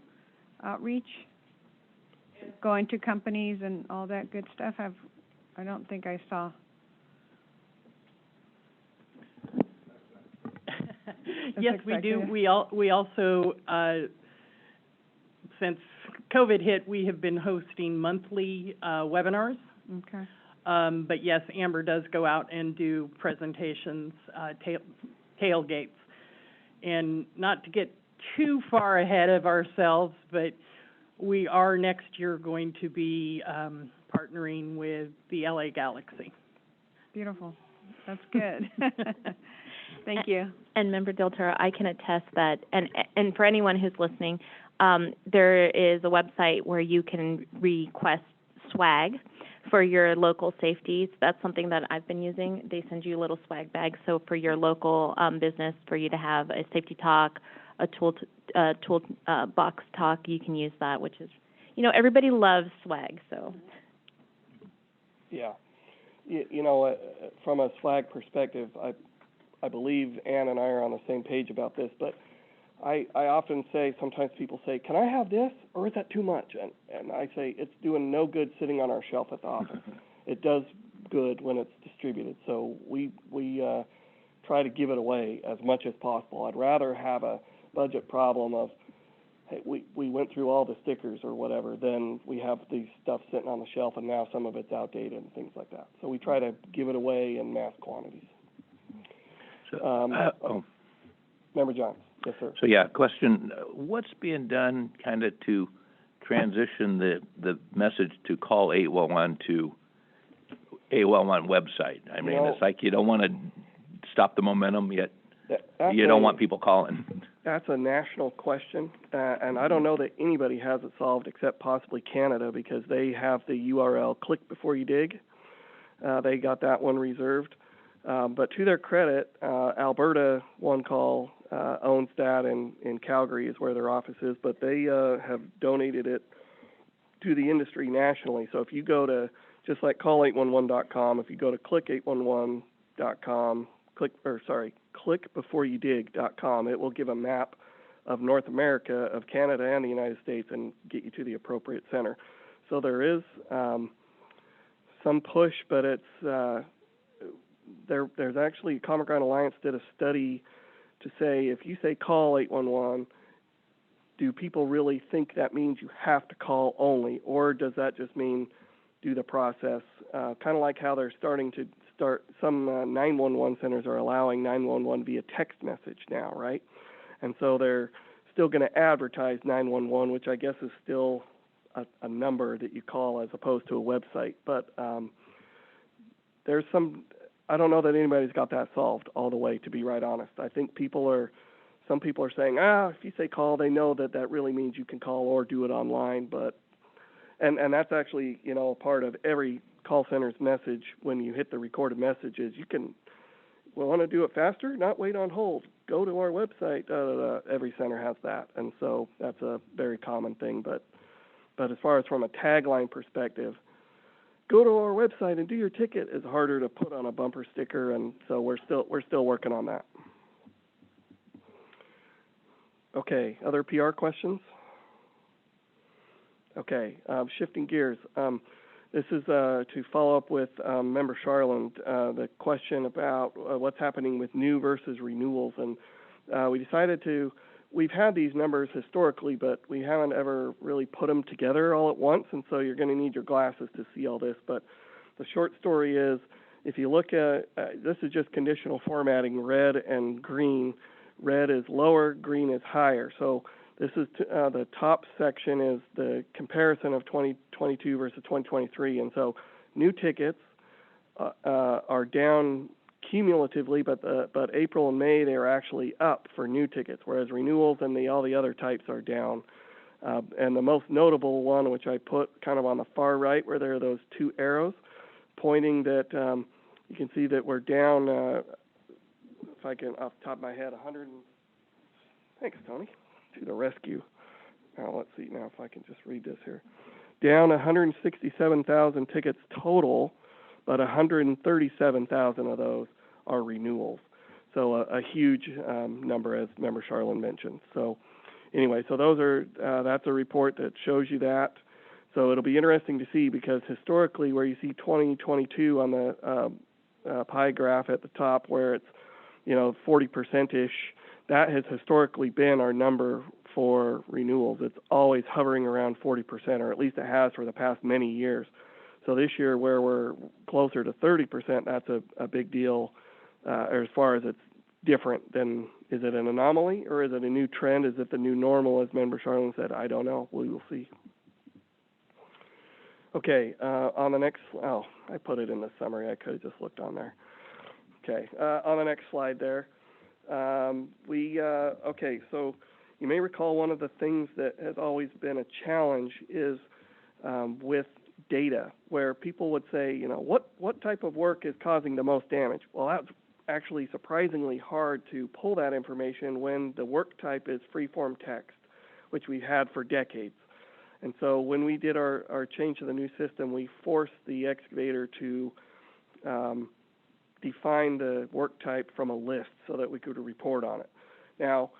Outreach? Going to companies and all that good stuff? I don't think I saw. Yes, we do. We also, since COVID hit, we have been hosting monthly webinars. Okay. But yes, Amber does go out and do presentations, tailgates. And not to get too far ahead of ourselves, but we are next year going to be partnering with the LA Galaxy. Beautiful. That's good. Thank you. And Member Del Toro, I can attest that, and for anyone who's listening, there is a website where you can request swag for your local safety. That's something that I've been using. They send you little swag bags. So for your local business, for you to have a safety talk, a tool box talk, you can use that, which is, everybody loves swag, so. Yeah. You know, from a swag perspective, I believe Ann and I are on the same page about this, but I often say, sometimes people say, can I have this, or is that too much? And I say, it's doing no good sitting on our shelf at the office. It does good when it's distributed, so we try to give it away as much as possible. I'd rather have a budget problem of, hey, we went through all the stickers or whatever, then we have these stuff sitting on the shelf, and now some of it's outdated and things like that. So we try to give it away in mass quantities. Member Johns. Yes, sir. So, yeah, question, what's being done kind of to transition the message to call 811 to 811 website? I mean, it's like you don't want to stop the momentum, yet you don't want people calling. That's a national question, and I don't know that anybody has it solved except possibly Canada, because they have the URL click before you dig. They got that one reserved. But to their credit, Alberta One Call owns that, in Calgary is where their office is, but they have donated it to the industry nationally. So if you go to, just like call811.com, if you go to click811.com, clickbeforeyoudig.com, it will give a map of North America, of Canada and the United States, and get you to the appropriate center. So there is some push, but it's there's actually, Common Ground Alliance did a study to say, if you say call 811, do people really think that means you have to call only, or does that just mean do the process? Kind of like how they're starting to some 911 centers are allowing 911 via text message now, right? And so they're still going to advertise 911, which I guess is still a number that you call as opposed to a website. But there's I don't know that anybody's got that solved all the way, to be right honest. I think some people are saying, if you say call, they know that really means you can call or do it online. But and that's actually, part of every call center's message when you hit the recorded messages. You can, want to do it faster, not wait on hold. Go to our website. Every center has that, and so that's a very common thing. But as far as from a tagline perspective, go to our website and do your ticket is harder to put on a bumper sticker, and so we're still working on that. Okay, other PR questions? Okay, shifting gears. This is to follow up with Member Charland, the question about what's happening with new versus renewals. And we decided we've had these numbers historically, but we haven't ever really put them together all at once, and so you're going to need your glasses to see all this. But the short story is, if you look at, this is just conditional formatting, red and green. Red is lower, green is higher. So this is the top section is the comparison of 2022 versus 2023. And so new tickets are down cumulatively, but April and May, they are actually up for new tickets, whereas renewals and all the other types are down. And the most notable one, which I put kind of on the far right, where there are those two arrows, pointing that you can see that we're down, if I can, off the top of my head, thanks, Tony, to the rescue. Now, let's see now if I can just read this here. Down 167,000 tickets total, but 137,000 of those are renewals. So a huge number, as Member Charland mentioned. So anyway, so those are that's a report that shows you that. So it'll be interesting to see, because historically, where you see 2022 on the pie graph at the top, where it's 40%ish, that has historically been our number for renewals. It's always hovering around 40%, or at least it has for the past many years. So this year, where we're closer to 30%, that's a big deal. As far as it's different, then is it an anomaly or is it a new trend? Is it the new normal, as Member Charland said? I don't know. We will see. Okay, on the next, I put it in the summary. I could have just looked on there. Okay, on the next slide there, okay, so you may recall one of the things that has always been a challenge is with data, where people would say, what type of work is causing the most damage? Well, that's actually surprisingly hard to pull that information when the work type is free-form text, which we've had for decades. And so when we did our change to the new system, we forced the excavator to define the work type from a list so that we could report on it. Now,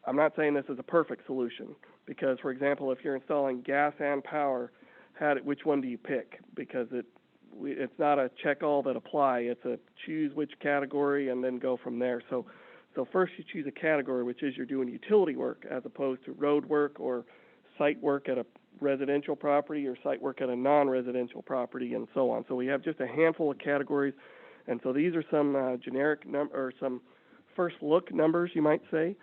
I'm not saying this is a perfect solution, because, for example, if you're installing gas and power, which one do you pick? Because it's not a check all that apply. It's a choose which category and then go from there. So first you choose a category, which is you're doing utility work as opposed to road work or site work at a residential property or site work at a non-residential property, and so on. So we have just a handful of categories, and so these are some generic or some first look numbers, you might say.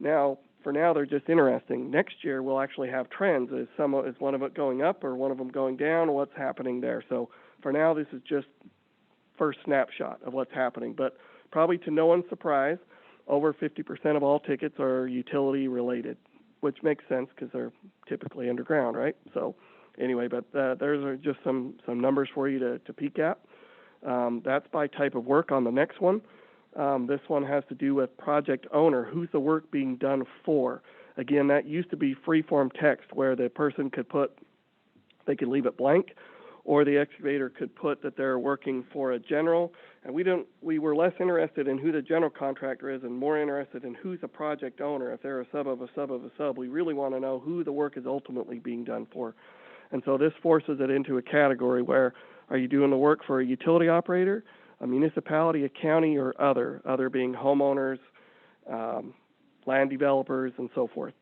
Now, for now, they're just interesting. Next year, we'll actually have trends. Is one of it going up or one of them going down? What's happening there? So for now, this is just first snapshot of what's happening. But probably to no one's surprise, over 50% of all tickets are utility related, which makes sense because they're typically underground, right? So anyway, but those are just some numbers for you to peek at. That's by type of work on the next one. This one has to do with project owner. Who's the work being done for? Again, that used to be free-form text where the person they could leave it blank, or the excavator could put that they're working for a general. And we were less interested in who the general contractor is and more interested in who's the project owner. If they're a sub of a sub of a sub, we really want to know who the work is ultimately being done for. And so this forces it into a category where, are you doing the work for a utility operator, a municipality, a county, or other being homeowners, land developers, and so forth.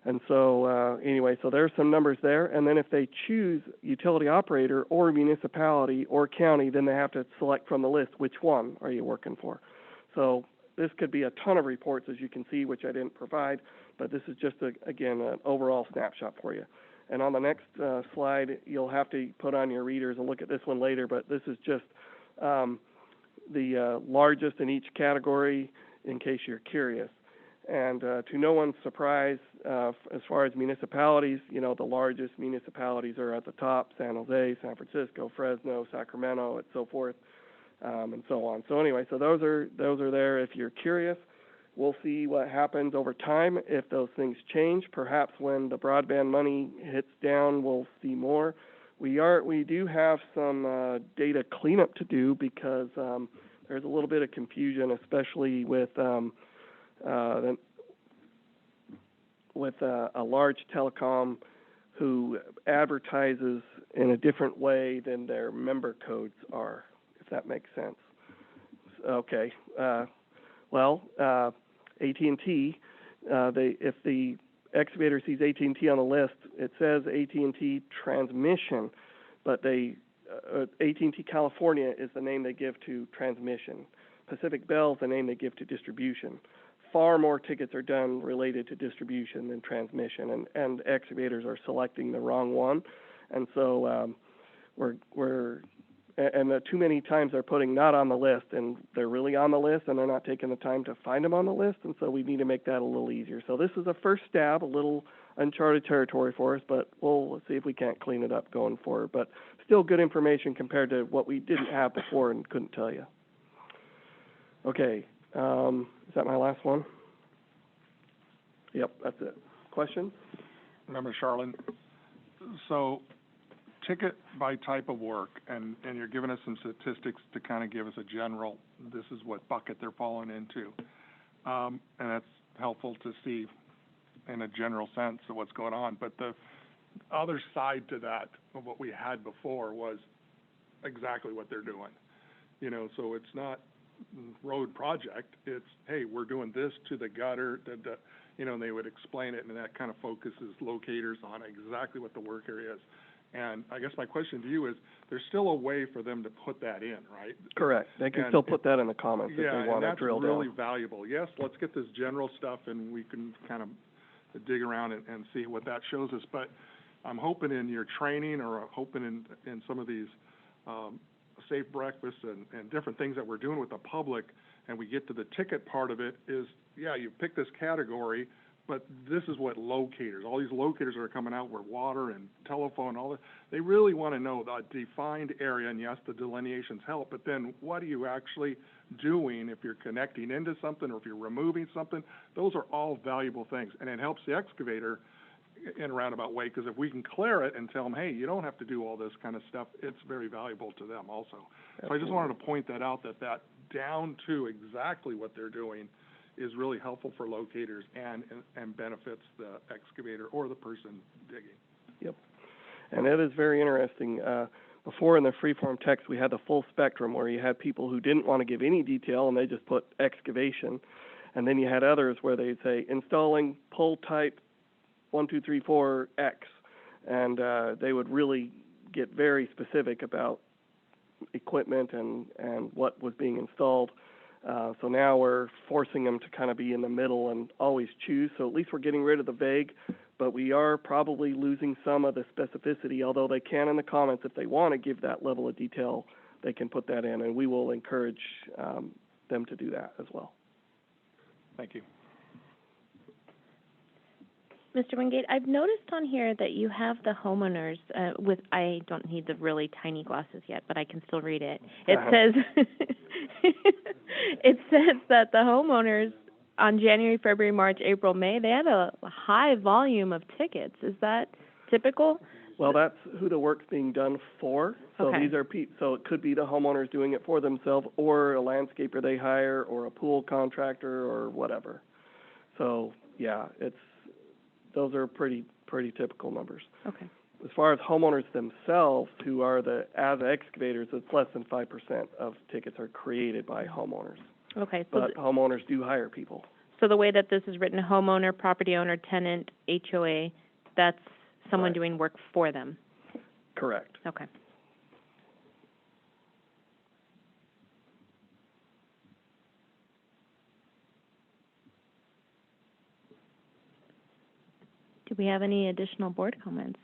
And so anyway, so there's some numbers there. And then if they choose utility operator or municipality or county, then they have to select from the list which one are you working for. So this could be a ton of reports, as you can see, which I didn't provide, but this is just, again, an overall snapshot for you. And on the next slide, you'll have to put on your readers and look at this one later, but this is just the largest in each category in case you're curious. And to no one's surprise, as far as municipalities, the largest municipalities are at the top: San Jose, San Francisco, Fresno, Sacramento, and so forth, and so on. So anyway, so those are there if you're curious. We'll see what happens over time if those things change. Perhaps when the broadband money hits down, we'll see more. We do have some data cleanup to do because there's a little bit of confusion, especially with a large telecom who advertises in a different way than their member codes are, if that makes sense. Okay. AT&T, if the excavator sees AT&T on the list, it says AT&T transmission, but AT&T California is the name they give to transmission. Pacific Bell is the name they give to distribution. Far more tickets are done related to distribution than transmission, and excavators are selecting the wrong one, and so too many times they're putting not on the list, and they're really on the list, and they're not taking the time to find them on the list, and so we need to make that a little easier. So this is a first stab, a little uncharted territory for us, but we'll see if we can't clean it up going forward. But still good information compared to what we didn't have before and couldn't tell you. Okay, is that my last one? Yep, that's it. Questions? Member Charlene, so ticket by type of work, and you're giving us some statistics to kind of give us a general, this is what bucket they're falling into. And that's helpful to see in a general sense of what's going on. But the other side to that of what we had before was exactly what they're doing. You know, so it's not road project, it's, hey, we're doing this to the gutter, you know, and they would explain it, and that kind of focuses locators on exactly what the work area is. And I guess my question to you is, there's still a way for them to put that in, right? Correct. They can still put that in the comments if they want to drill down. Yeah, and that's really valuable. Yes, let's get this general stuff, and we can kind of dig around and see what that shows us. But I'm hoping in your training, or hoping in some of these safe breakfasts and different things that we're doing with the public, and we get to the ticket part of it, is, yeah, you pick this category, but this is what locators, all these locators that are coming out where water and telephone, all that, they really want to know the defined area, and yes, the delineations help, but then what are you actually doing if you're connecting into something or if you're removing something? Those are all valuable things, and it helps the excavator in a roundabout way, because if we can clear it and tell them, hey, you don't have to do all this kind of stuff, it's very valuable to them also. Absolutely. So I just wanted to point that out, that down to exactly what they're doing is really helpful for locators and benefits the excavator or the person digging. Yep. And it is very interesting. Before in the freeform text, we had the full spectrum where you had people who didn't want to give any detail and they just put excavation. And then you had others where they'd say installing pole type 1, 2, 3, 4 X. And they would really get very specific about equipment and what was being installed. So now we're forcing them to kind of be in the middle and always choose. So at least we're getting rid of the vague, but we are probably losing some of the specificity, although they can in the comments, if they want to give that level of detail, they can put that in, and we will encourage them to do that as well. Thank you. Mr. Wingate, I've noticed on here that you have the homeowners with, I don't need the really tiny glasses yet, but I can still read it. It says, it says that the homeowners on January, February, March, April, May, they had a high volume of tickets. Is that typical? Well, that's who the work's being done for. So okay. These are so it could be the homeowners doing it for themselves, or a landscaper they hire, or a pool contractor, or whatever. So yeah, those are pretty typical numbers. Okay. As far as homeowners themselves, who are as excavators, it's less than 5% of tickets are created by homeowners. Okay. So but homeowners do hire people. So the way that this is written, homeowner, property owner, tenant, HOA, that's someone right. doing work for them. Correct. Okay. Do we have any additional board comments?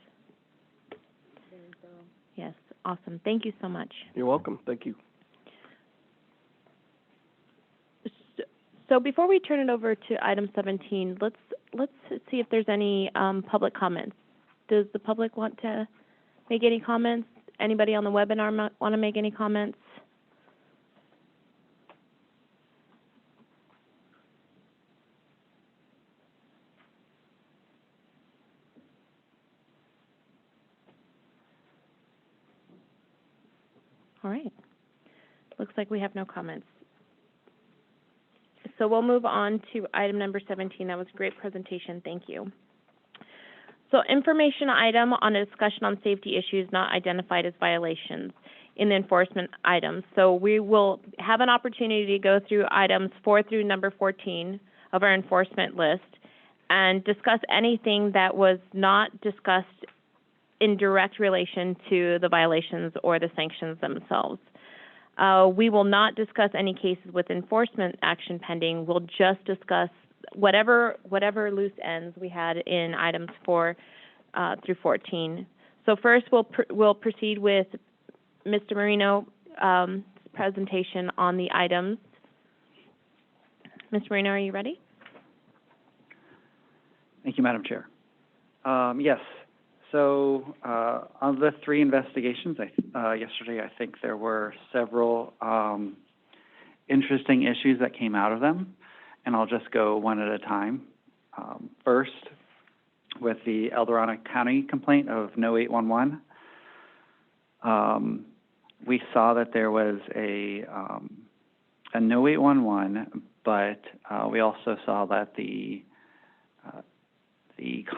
Yes, awesome. Thank you so much. You're welcome. Thank you. So before we turn it over to item 17, let's see if there's any public comments. Does the public want to make any comments? Anybody on the webinar want to make any comments? All right. Looks like we have no comments. So we'll move on to item number 17. That was a great presentation. Thank you. So information item on a discussion on safety issues not identified as violations in the enforcement items. So we will have an opportunity to go through items 4 through number 14 of our enforcement list and discuss anything that was not discussed in direct relation to the violations or the sanctions themselves. We will not discuss any cases with enforcement action pending. We'll just discuss whatever loose ends we had in items 4 through 14. So first, we'll proceed with Mr. Marino's presentation on the items. Mr. Marino, are you ready? Thank you, Madam Chair. Yes. So on the 3 investigations, yesterday, I think there were several interesting issues that came out of them, and I'll just go one at a time. First, with the El Dorado County complaint of No 811, we saw that there was a No 811, but we also saw that the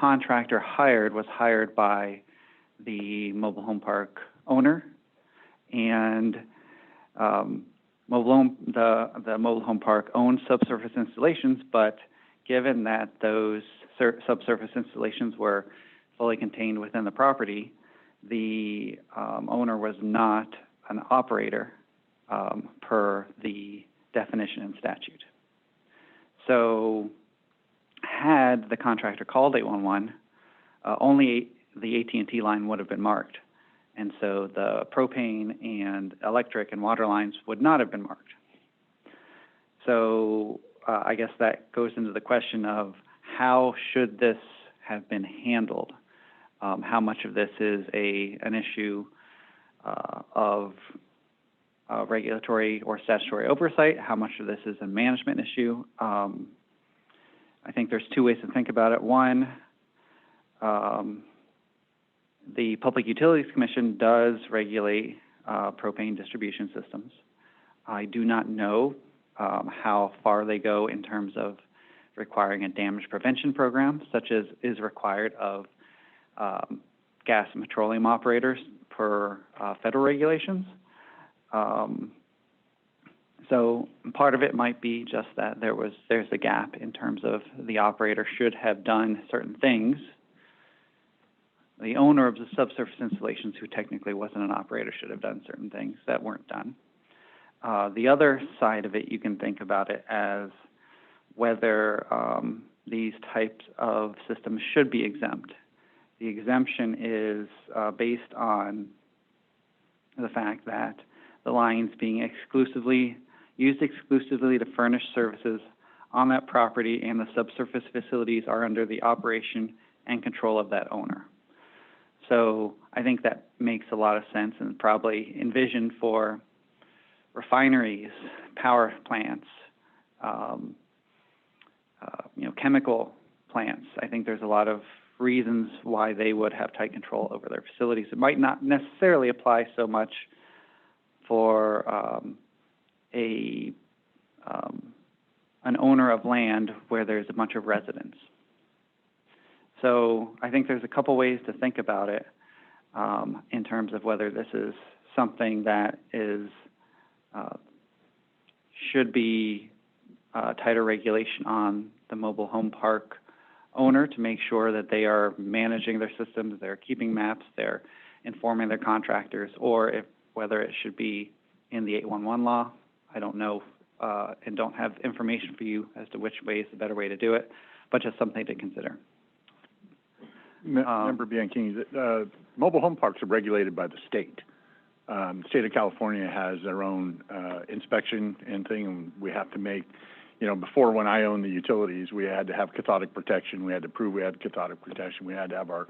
contractor was hired by the mobile home park owner, and the mobile home park owns subsurface installations, but given that those subsurface installations were fully contained within the property, the owner was not an operator per the definition in statute. So had the contractor called 811, only the AT&T line would have been marked. And so the propane and electric and water lines would not have been marked. So I guess that goes into the question of how should this have been handled? How much of this is an issue of regulatory or statutory oversight? How much of this is a management issue? I think there's 2 ways to think about it. One, the Public Utilities Commission does regulate propane distribution systems. I do not know how far they go in terms of requiring a damage prevention program, such as is required of gas and petroleum operators per federal regulations. So part of it might be just that there's a gap in terms of the operator should have done certain things. The owner of the subsurface installations, who technically wasn't an operator, should have done certain things that weren't done. The other side of it, you can think about it as whether these types of systems should be exempt. The exemption is based on the fact that the lines being used exclusively to furnish services on that property and the subsurface facilities are under the operation and control of that owner. So I think that makes a lot of sense and probably envisioned for refineries, power plants, chemical plants. I think there's a lot of reasons why they would have tight control over their facilities. It might not necessarily apply so much for an owner of land where there's a bunch of residents. So I think there's a couple ways to think about it in terms of whether this is something that is should be tighter regulation on the mobile home park owner to make sure that they are managing their systems, they're keeping maps, they're informing their contractors, or whether it should be in the 811 law. I don't know and don't have information for you as to which way is the better way to do it, but just something to consider. Member Bianchini, mobile home parks are regulated by the state. The state of California has their own inspection and thing, and we have to make, before when I owned the utilities, we had to have cathodic protection. We had to prove we had cathodic protection. We had to have our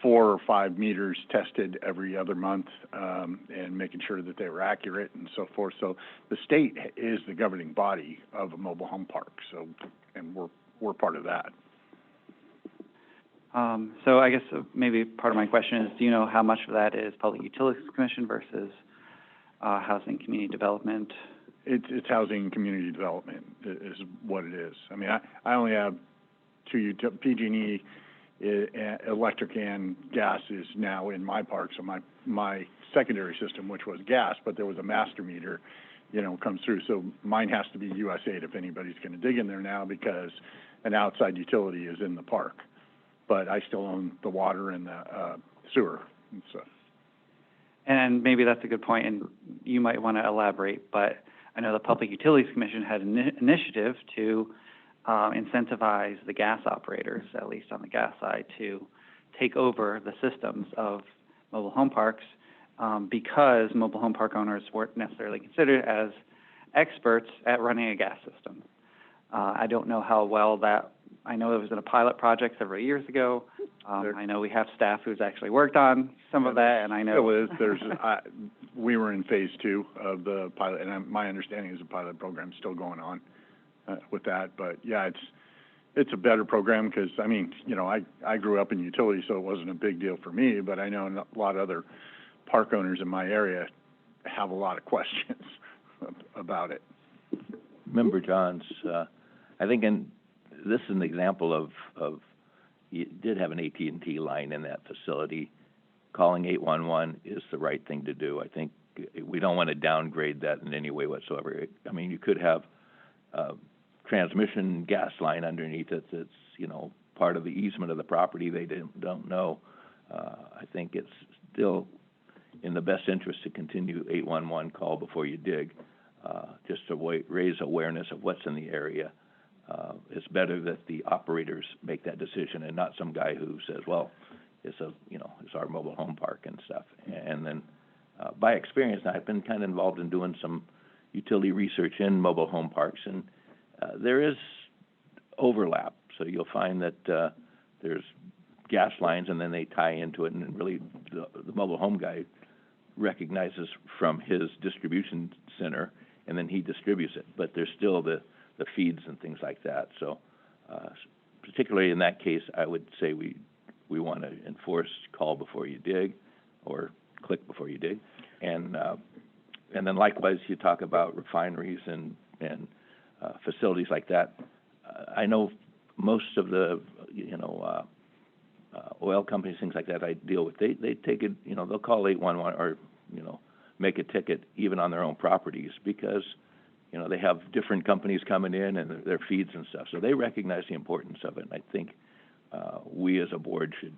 4 or 5 meters tested every other month and making sure that they were accurate and so forth. So the state is the governing body of a mobile home park, and we're part of that. So I guess maybe part of my question is, do you know how much of that is Public Utilities Commission versus Housing Community Development? It's Housing and Community Development is what it is. I mean, I only have 2 PG&E electric and gas is now in my park, so my secondary system, which was gas, but there was a master meter, comes through. So mine has to be USAID if anybody's gonna dig in there now, because an outside utility is in the park. But I still own the water and the sewer and stuff. And maybe that's a good point, and you might want to elaborate, but I know the Public Utilities Commission had an initiative to incentivize the gas operators, at least on the gas side, to take over the systems of mobile home parks, because mobile home park owners weren't necessarily considered as experts at running a gas system. I don't know how well that, I know it was in a pilot project several years ago. I know we have staff who's actually worked on some of that, and I know. Still is. We were in phase 2 of the pilot, and my understanding is the pilot program's still going on with that. But yeah, it's a better program because, I grew up in utilities, so it wasn't a big deal for me, but I know a lot of other park owners in my area have a lot of questions about it. Member Johns, I think this is an example of you did have an AT&T line in that facility. Calling 811 is the right thing to do. I think we don't want to downgrade that in any way whatsoever. You could have a transmission gas line underneath it that's, part of the easement of the property they don't know. I think it's still in the best interest to continue 811 call before you dig, just to raise awareness of what's in the area. It's better that the operators make that decision and not some guy who says, well, it's our mobile home park and stuff. And then, by experience, I've been kind of involved in doing some utility research in mobile home parks, and there is overlap. So you'll find that there's gas lines, and then they tie into it, and really the mobile home guy recognizes from his distribution center, and then he distributes it. But there's still the feeds and things like that. So particularly in that case, I would say we want to enforce call before you dig, or click before you dig. And then likewise, you talk about refineries and facilities like that. I know most of the oil companies, things like that I deal with, they take it, they'll call 811 or make a ticket even on their own properties, because they have different companies coming in and their feeds and stuff. So they recognize the importance of it. And I think we as a board should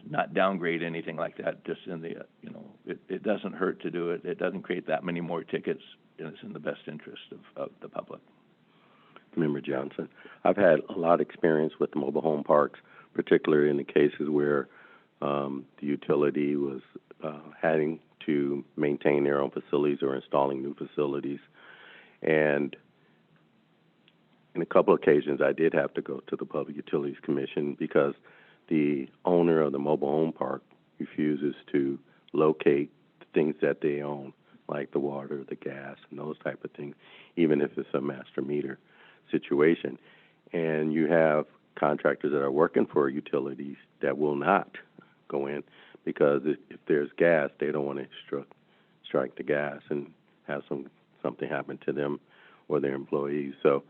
not downgrade anything like that. Just in the, it doesn't hurt to do it. It doesn't create that many more tickets, and it's in the best interest of the public. Member Johnson, I've had a lot of experience with the mobile home parks, particularly in the cases where the utility was having to maintain their own facilities or installing new facilities. And in a couple of occasions, I did have to go to the Public Utilities Commission because the owner of the mobile home park refuses to locate the things that they own, like the water, the gas, and those type of things, even if it's a master meter situation. And you have contractors that are working for utilities that will not go in because if there's gas, they don't want to strike the gas and have something happen to them or their employees. So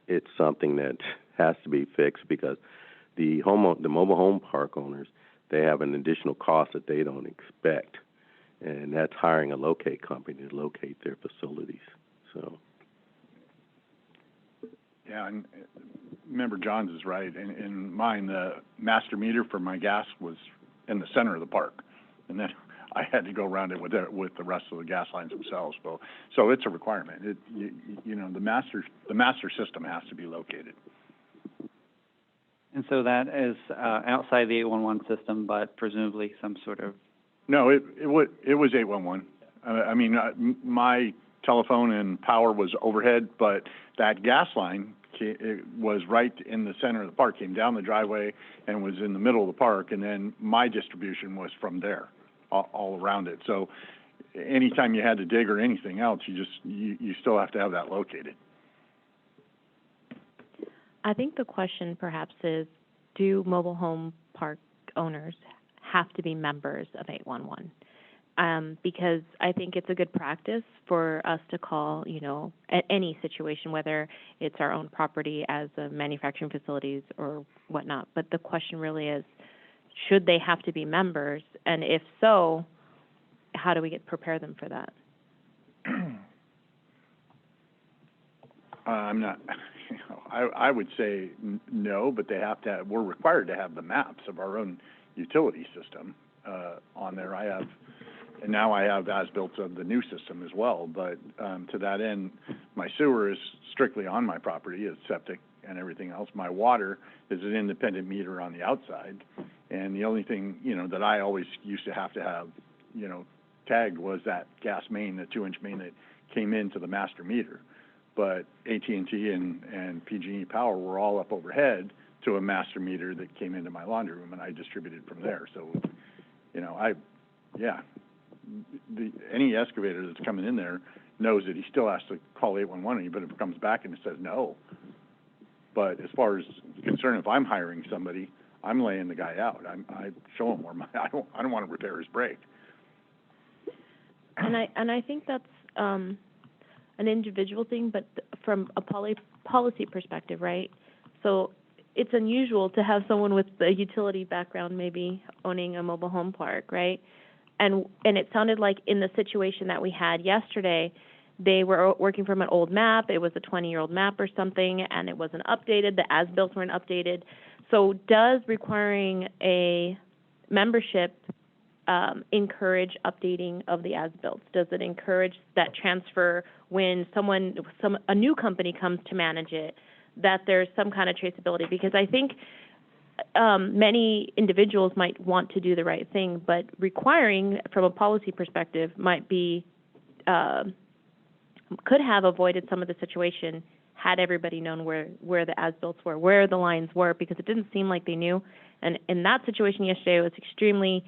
it's something that has to be fixed because the mobile home park owners, they have an additional cost that they don't expect, and that's hiring a locate company to locate their facilities. So. Yeah, and Member Johns is right. In mine, the master meter for my gas was in the center of the park, and then I had to go around it with the rest of the gas lines themselves. So it's a requirement. The master system has to be located. And so that is outside the 811 system, but presumably some sort of. No, it was 811. My telephone and power was overhead, but that gas line it was right in the center of the park, came down the driveway and was in the middle of the park, and then my distribution was from there, all around it. So anytime you had to dig or anything else, you still have to have that located. I think the question perhaps is, do mobile home park owners have to be members of 811? because I think it's a good practice for us to call, you know, any situation, whether it's our own property as a manufacturing facilities or whatnot. But the question really is, should they have to be members? And if so, how do we prepare them for that? I'm not, you know, I would say no, but they have to we're required to have the maps of our own utility system, on there. And now I have as-built of the new system as well, but, to that end, my sewer is strictly on my property, it's septic and everything else. My water is an independent meter on the outside, and the only thing, you know, that I always used to have, you know, tagged was that gas main, the 2-inch main that came into the master meter. But AT&T and PG&E Power were all up overhead to a master meter that came into my laundry room, and I distributed from there. So, you know, any excavator that's coming in there knows that he still has to call 811, even if it comes back and it says no. But as far as concerned, if I'm hiring somebody, I'm laying the guy out. I show him where I don't want to repair his brake. And I think that's an individual thing, but from a policy perspective, right? So it's unusual to have someone with a utility background maybe owning a mobile home park, right? And it sounded like in the situation that we had yesterday, they were working from an old map. It was a 20-year-old map or something, and it wasn't updated. The as-built weren't updated. So does requiring a membership encourage updating of the as-built? Does it encourage that transfer when a new company comes to manage it, that there's some kind of traceability? Because I think many individuals might want to do the right thing, but requiring from a policy perspective might be, could have avoided some of the situation had everybody known where the as-builts were, where the lines were, because it didn't seem like they knew. And in that situation yesterday, it was extremely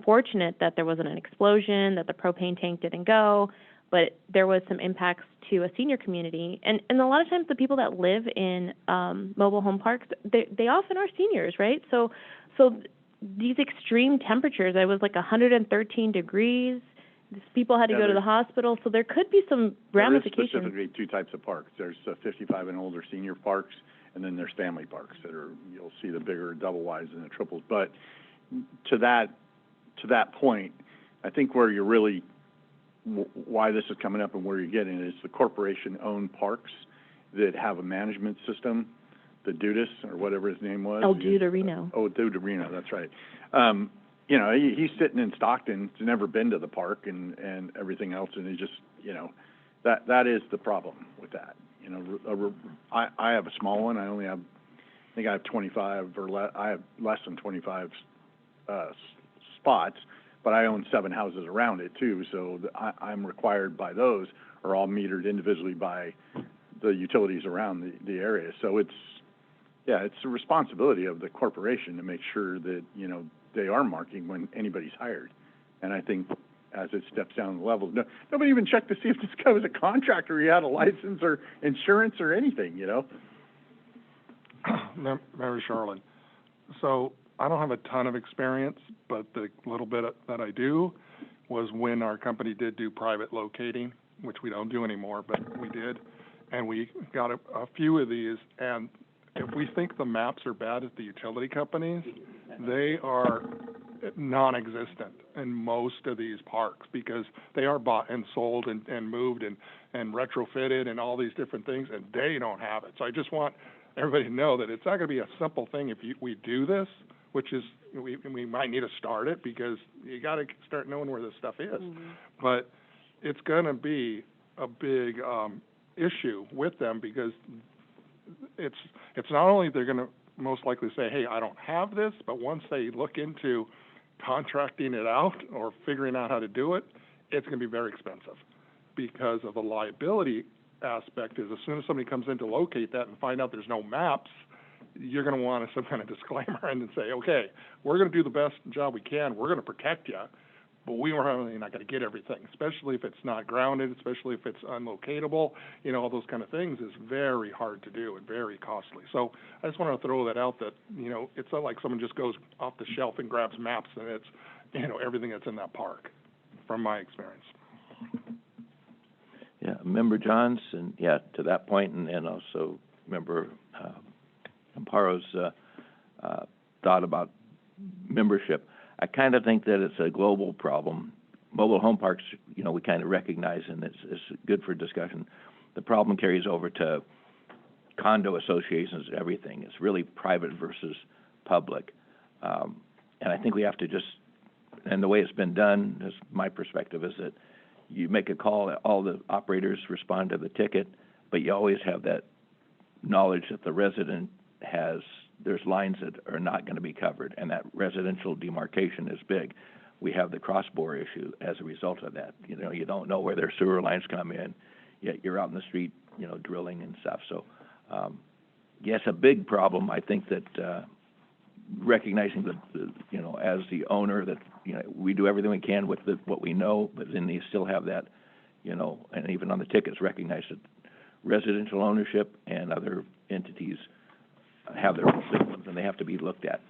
fortunate that there wasn't an explosion, that the propane tank didn't go, but there was some impacts to a senior community. And a lot of times the people that live in mobile home parks, they often are seniors, right? So these extreme temperatures, it was like 113 degrees. These people had to go to the hospital, so there could be some ramifications. There is specifically two types of parks. There's 55 and older senior parks, and then there's family parks that are, you'll see the bigger double wides and the triples. But to that point, I think where you're really, why this is coming up and where you're getting it is the corporation-owned parks that have a management system, the Dudas, or whatever his name was. El Duderino. Oh, Duderino, that's right. You know, he's sitting in Stockton, he's never been to the park and everything else, and he just, you know, that is the problem with that. You know, I have a small one. I only have, I think I have 25 or I have less than 25 spots, but I own 7 houses around it too, so I'm required by those are all metered individually by the utilities around the area. So it's a responsibility of the corporation to make sure that, you know, they are marking when anybody's hired. And I think as it steps down the levels, nobody even checked to see if this guy was a contractor, he had a license or insurance or anything, you know? Mary Charlene. So I don't have a ton of experience, but the little bit that I do was when our company did do private locating, which we don't do anymore, but we did. And we got a few of these, and if we think the maps are bad at the utility companies, they are non-existent in most of these parks because they are bought and sold and moved and retrofitted and all these different things, and they don't have it. So I just want everybody to know that it's not going to be a simple thing if we do this, which is we might need to start it because you got to start knowing where this stuff is. Mm-hmm. But it's going to be a big issue with them because it's not only they're going to most likely say, hey, I don't have this, but once they look into contracting it out or figuring out how to do it, it's going to be very expensive because of the liability aspect is as soon as somebody comes in to locate that and find out there's no maps, you're going to want some kind of disclaimer and then say, okay, we're going to do the best job we can. We're going to protect you, but we are really not going to get everything, especially if it's not grounded, especially if it's unlocatable. You know, all those kind of things is very hard to do and very costly. So I just want to throw that out that, you know, it's not like someone just goes off the shelf and grabs maps and it's, you know, everything that's in that park. from my experience. Yeah, Member Johns, and yeah, to that point, and also Member Amparo's thought about membership. I kind of think that it's a global problem. Mobile home parks, you know, we kind of recognize, and it's good for discussion. The problem carries over to condo associations and everything. It's really private versus public. And I think we have to just, and the way it's been done, is my perspective, is that you make a call, all the operators respond to the ticket, but you always have that knowledge that the resident has, there's lines that are not going to be covered, and that residential demarcation is big. We have the cross-bore issue as a result of that. You know, you don't know where their sewer lines come in, yet you're out in the street, you know, drilling and stuff. So, yes, a big problem. I think that recognizing the, you know, as the owner, that, you know, we do everything we can with what we know, but then you still have that, you know, and even on the tickets, recognize that residential ownership and other entities have their own systems, and they have to be looked at.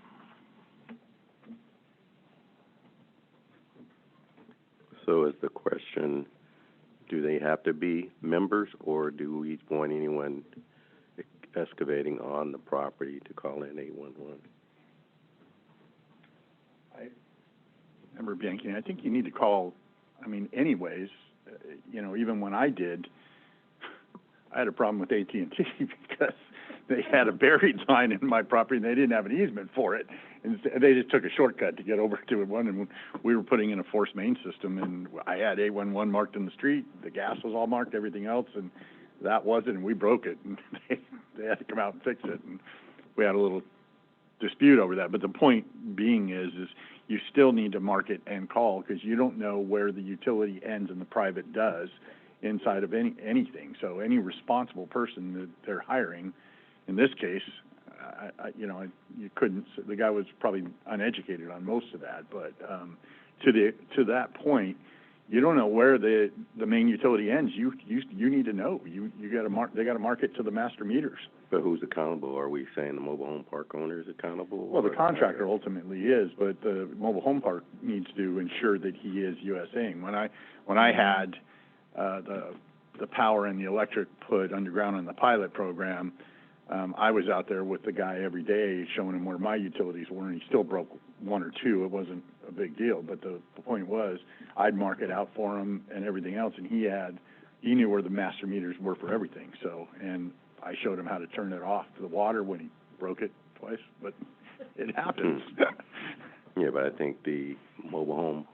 So is the question, do they have to be members, or do we want anyone excavating on the property to call in 811? Member Bianchi, I think you need to call, I mean, anyways, you know, even when I did, I had a problem with AT&T because they had a buried line in my property and they didn't have an easement for it. And they just took a shortcut to get over to one, and we were putting in a forced main system, and I had 811 marked in the street, the gas was all marked, everything else, and that wasn't, and we broke it, and they had to come out and fix it, and we had a little dispute over that. But the point being is you still need to mark it and call, because you don't know where the utility ends and the private does inside of anything. So any responsible person that they're hiring, in this case, you couldn't. The guy was probably uneducated on most of that, but to that point, you don't know where the main utility ends. You need to know. You got to mark. They got to mark it to the master meters. But who's accountable? Are we saying the mobile home park owner is accountable? Well, the contractor ultimately is, but the mobile home park needs to ensure that he is USAing. When I had the power and the electric put underground in the pilot program, I was out there with the guy every day showing him where my utilities were, and he still broke one or two. It wasn't a big deal, but the point was I'd mark it out for him and everything else, and he knew where the master meters were for everything. So, and I showed him how to turn it off to the water when he broke it twice, but it happens. Yeah, but I think the mobile home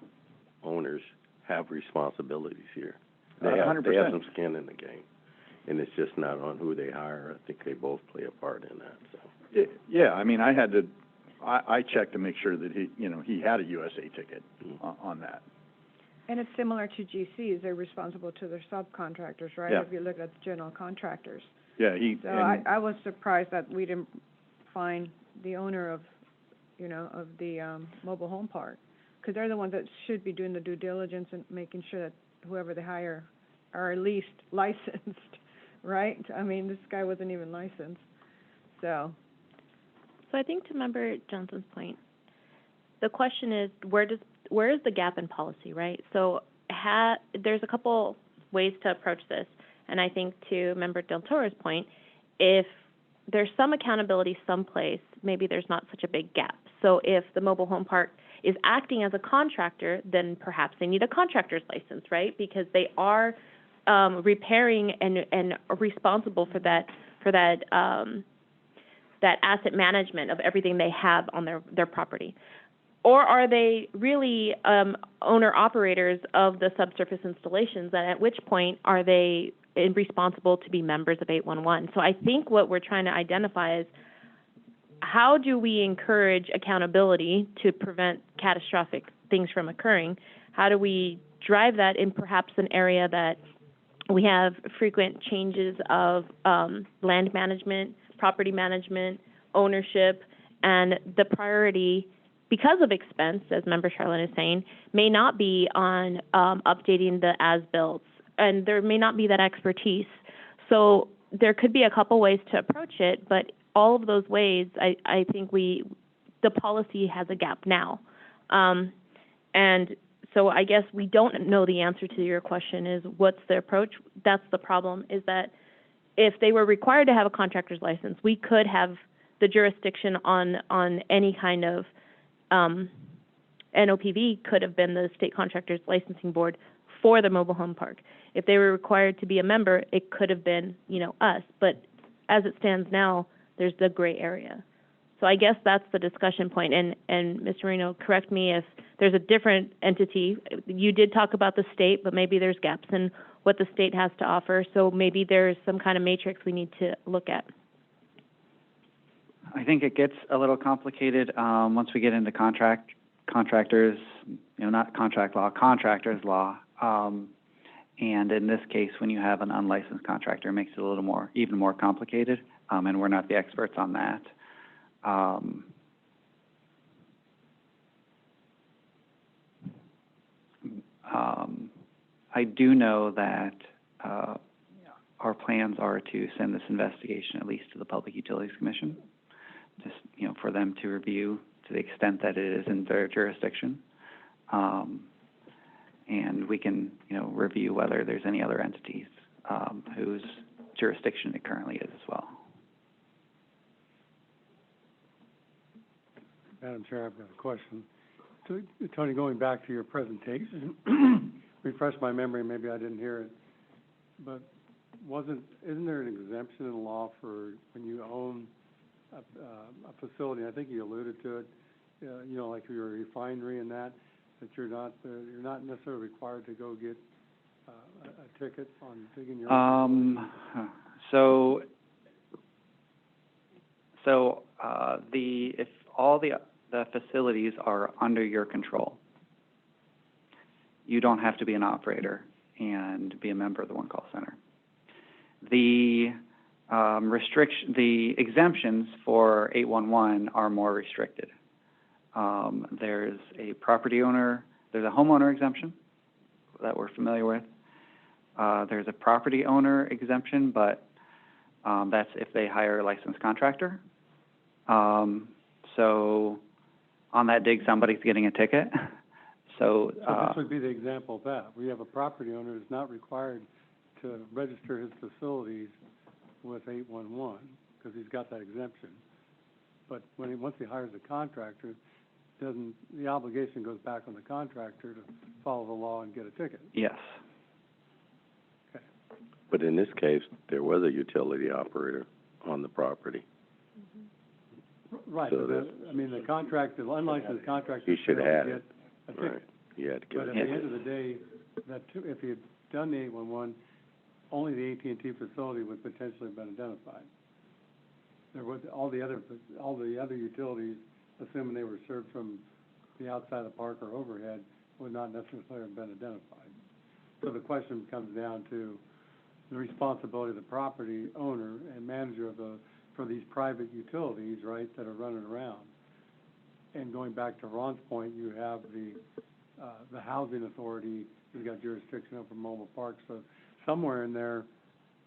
owners have responsibilities here. They have 100%. some skin in the game. And it's just not on who they hire. I think they both play a part in that. So. Yeah, I mean, I checked to make sure that he had a USA ticket on that. And it's similar to GCs. They're responsible to their subcontractors, right? Yeah. If you look at the general contractors. Yeah, So I was surprised that we didn't find the owner of the mobile home park, because they're the ones that should be doing the due diligence and making sure that whoever they hire are at least licensed. Right? I mean, this guy wasn't even licensed. So I think to Member Johnson's point, the question is, where is the gap in policy, right? So there's a couple ways to approach this, and I think to Member Del Toro's point, if there's some accountability someplace, maybe there's not such a big gap. So if the mobile home park is acting as a contractor, then perhaps they need a contractor's license, right? Because they are repairing and responsible for that asset management of everything they have on their property. Or are they really owner-operators of the subsurface installations, and at which point are they responsible to be members of 811? So I think what we're trying to identify is, how do we encourage accountability to prevent catastrophic things from occurring? How do we drive that in perhaps an area that we have frequent changes of land management, property management, ownership, and the priority, because of expense, as Member Charlene is saying, may not be on updating the as-builts, and there may not be that expertise. So there could be a couple ways to approach it, but all of those ways, I think the policy has a gap now. And So I guess we don't know the answer to your question is what's the approach? That's the problem, is that if they were required to have a contractor's license, we could have the jurisdiction on any kind of, NOPV could have been the State Contractors Licensing Board for the mobile home park. If they were required to be a member, it could have been, us. But as it stands now, there's the gray area. So I guess that's the discussion point. And Mr. Marino, correct me if there's a different entity. You did talk about the state, but maybe there's gaps in what the state has to offer. So maybe there's some kind of matrix we need to look at. I think it gets a little complicated, once we get into contractors, not contract law, contractors law. And in this case, when you have an unlicensed contractor, it makes it a little more, even more complicated, and we're not the experts on that. I do know that our plans are to send this investigation at least to the Public Utilities Commission, just, for them to review to the extent that it is in their jurisdiction. And we can, review whether there's any other entities whose jurisdiction it currently is as well. Madam Chair, I've got a question. Tony, going back to your presentation, refresh my memory, maybe I didn't hear it, but isn't there an exemption in law for when you own a facility? I think you alluded to it, like your refinery and that you're not necessarily required to go get a ticket on digging your own facility? If all the facilities are under your control, you don't have to be an operator and be a member of the One Call Center. The the exemptions for 811 are more restricted. There's a property owner, there's a homeowner exemption that we're familiar with. There's a property owner exemption, but that's if they hire a licensed contractor. So on that dig, somebody's getting a ticket. So this would be the example of that. We have a property owner who's not required to register his facilities with 811 because he's got that exemption. But once he hires a contractor, the obligation goes back on the contractor to follow the law and get a ticket. Yes. Okay. But in this case, there was a utility operator on the property. Right, So but the contractor, the unlicensed contractor, he should have get a ticket. Right. He had to get But a at the ticket. end of the day, if he had done the 811, only the AT&T facility would potentially have been identified. There was all the other utilities, assuming they were served from the outside of the park or overhead, would not necessarily have been identified. So the question comes down to the responsibility of the property owner and manager for these private utilities, right, that are running around. And going back to Ron's point, you have the housing authority who's got jurisdiction over mobile parks. So somewhere in there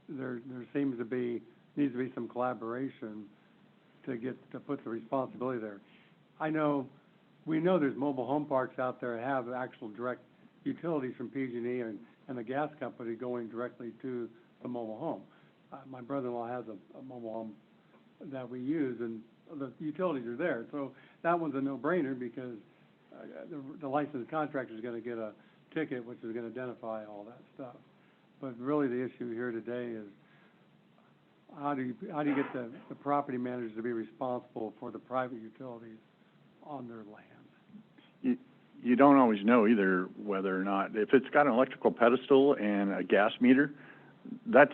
needs to be some collaboration to put the responsibility there. We know there's mobile home parks out there that have actual direct utilities from PG&E and the gas company going directly to the mobile home. My brother-in-law has a mobile home that we use, and the utilities are there. So that one's a no-brainer because the licensed contractor is going to get a ticket, which is going to identify all that stuff. But really, the issue here today is how do you get the property managers to be responsible for the private utilities on their land? You don't always know either whether or not, if it's got an electrical pedestal and a gas meter, that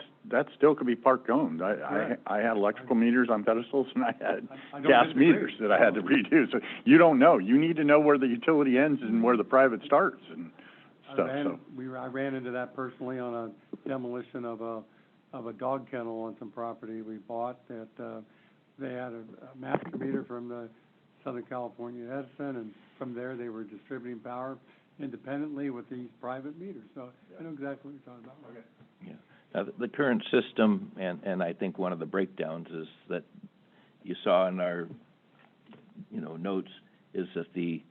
still could be park owned. I had electrical meters on pedestals and I had gas meters that I had to redo. So you don't know. You need to know where the utility ends and where the private starts and stuff. I ran into that personally on a demolition of a dog kennel on some property we bought that they had a master meter from the Southern California Edison, and from there they were distributing power independently with these private meters. So I know exactly what you're talking about. Okay. Yeah. Now, the current system, and I think one of the breakdowns is that you saw in our, notes, is that the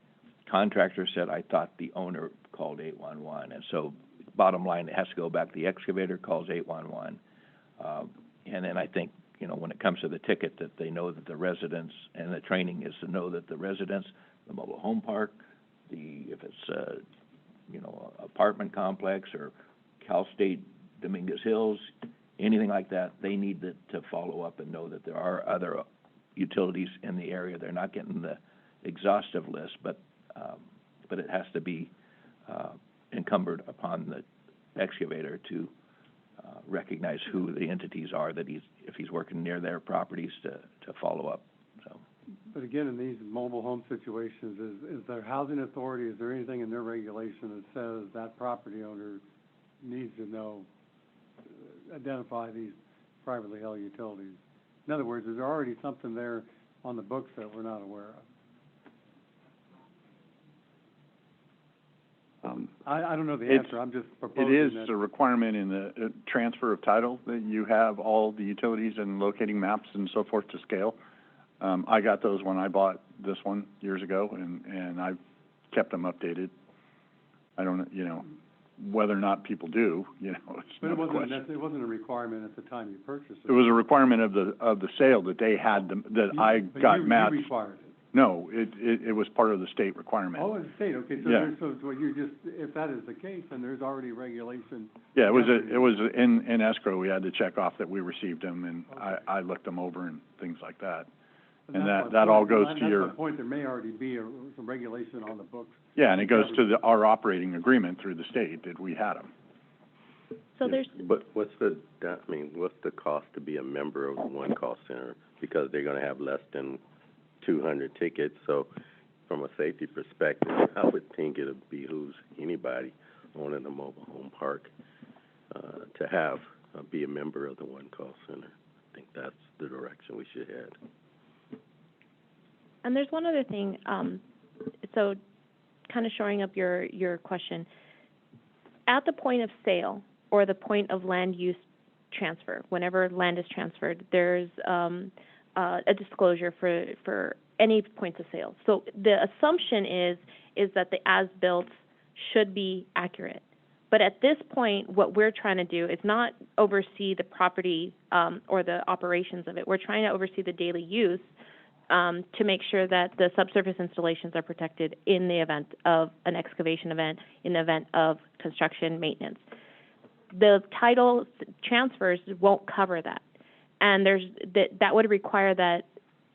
contractor said, I thought the owner called 811. And so, bottom line, it has to go back, the excavator calls 811. And then I think, you know, when it comes to the ticket, that they know that the residents, and the training is to know that the residents, the mobile home park, if it's a, you know, apartment complex or Cal State Dominguez Hills, anything like that, they need to follow up and know that there are other utilities in the area. They're not getting the exhaustive list, but it has to be incumbent upon the excavator to recognize who the entities are that if he's working near their properties to follow up, so. But again, in these mobile home situations, is there housing authority, is there anything in their regulation that says that property owner needs to know, identify these privately held utilities? In other words, is there already something there on the books that we're not aware of? I don't know the answer, I'm just proposing It is that. a requirement in the transfer of title that you have all the utilities and locating maps and so forth to scale. I got those when I bought this one years ago, and I've kept them updated. I don't, you know, whether or not people do, you know, it's But not a question. it wasn't a requirement at the time you purchased it. It was a requirement of the sale that they had, got maps. You required it. No, it was part of the state requirement. Oh, it's state, okay, so Yeah. so what you just, if that is the case, then there's already regulation. Yeah, it was in escrow, we had to check off that we received them, and I looked them over and things like that. And that's that my all point. goes That's to your, my point, there may already be some regulation on the books. yeah, and it goes to our operating agreement through the state that we had them. So there's, But what's the cost to be a member of the One Call Center? Because they're gonna have less than 200 tickets, so from a safety perspective, I would think it behooves anybody owning a mobile home park, to have, be a member of the One Call Center. I think that's the direction we should head. and there's one other thing, so kind of shoring up your question. At the point of sale or the point of land use transfer, whenever land is transferred, there's a disclosure for any points of sale. So the assumption is that the as-built should be accurate. But at this point, what we're trying to do is not oversee the property or the operations of it. We're trying to oversee the daily use to make sure that the subsurface installations are protected in the event of an excavation event, in the event of construction maintenance. The title transfers won't cover that. And that would require that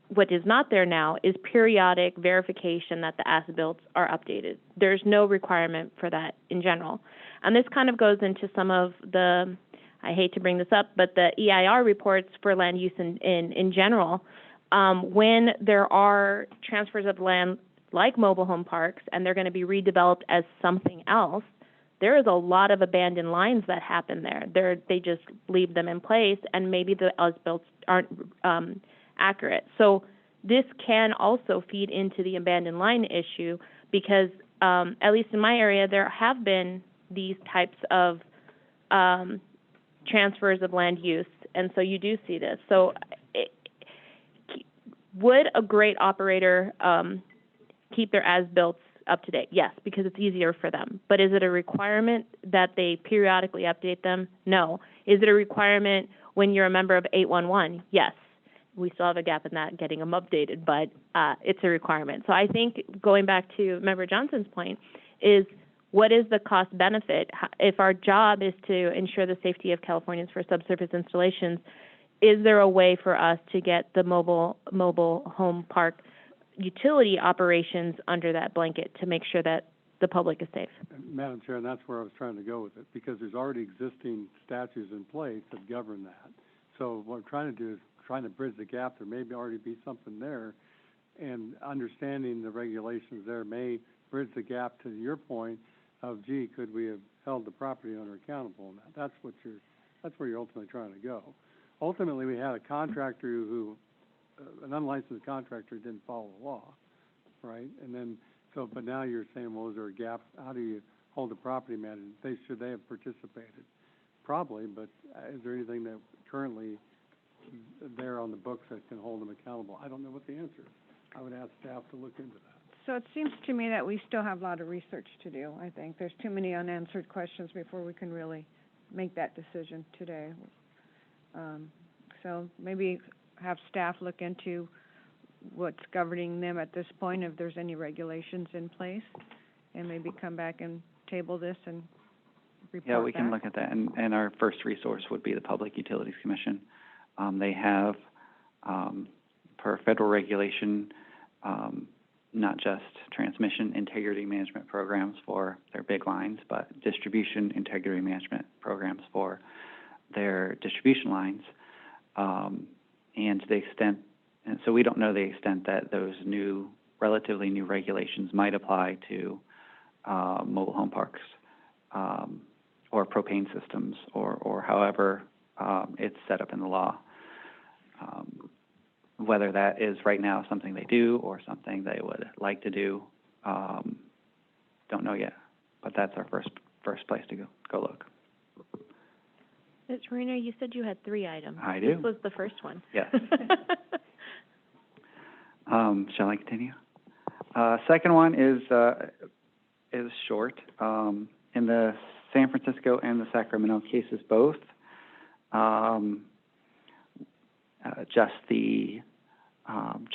what is not there now is periodic verification that the as-built are updated. There's no requirement for that in general. And this kind of goes into some of the, I hate to bring this up, but the EIR reports for land use in general. When there are transfers of land like mobile home parks and they're going to be redeveloped as something else, there is a lot of abandoned lines that happen there. They just leave them in place, and maybe the as-built aren't accurate. So this can also feed into the abandoned line issue because, at least in my area, there have been these types of transfers of land use, and so you do see this. So would a great operator keep their as-built up to date? Yes, because it's easier for them. But is it a requirement that they periodically update them? No. Is it a requirement when you're a member of 811? Yes. We still have a gap in that, getting them updated, but it's a requirement. So I think, going back to Member Johnson's point, is what is the cost benefit? If our job is to ensure the safety of Californians for subsurface installations, is there a way for us to get the mobile home park utility operations under that blanket to make sure that the public is safe? Madam Chair, and that's where I was trying to go with it, because there's already existing statutes in place that govern that. So what I'm trying to do is trying to bridge the gap. There may already be something there, and understanding the regulations there may bridge the gap to your point of, gee, could we have held the property owner accountable on that? That's where you're ultimately trying to go. Ultimately, we had a contractor who, an unlicensed contractor, didn't follow the law, right? And then, but now you're saying, well, is there a gap? How do you hold the property manager? Should they have participated? Probably, but is there anything that currently there on the books that can hold them accountable? I don't know what the answer is. I would ask staff to look into that. So it seems to me that we still have a lot of research to do, I think. There's too many unanswered questions before we can really make that decision today. So maybe have staff look into what's governing them at this point, if there's any regulations in place, and maybe come back and table this and report Yeah, we back. can look at that, and our first resource would be the Public Utilities Commission. They have, per federal regulation, not just transmission integrity management programs for their big lines, but distribution integrity management programs for their distribution lines. And to the extent, and so we don't know the extent that those new, relatively new regulations might apply to mobile home parks, or propane systems, or however it's set up in the law. Whether that is right now something they do or something they would like to do, don't know yet. But that's our first place to go look. Ms. Marino, you said you had 3 items. I do. This was the first one. Yes. Shall I continue? Second one is short. In the San Francisco and the Sacramento cases both, just the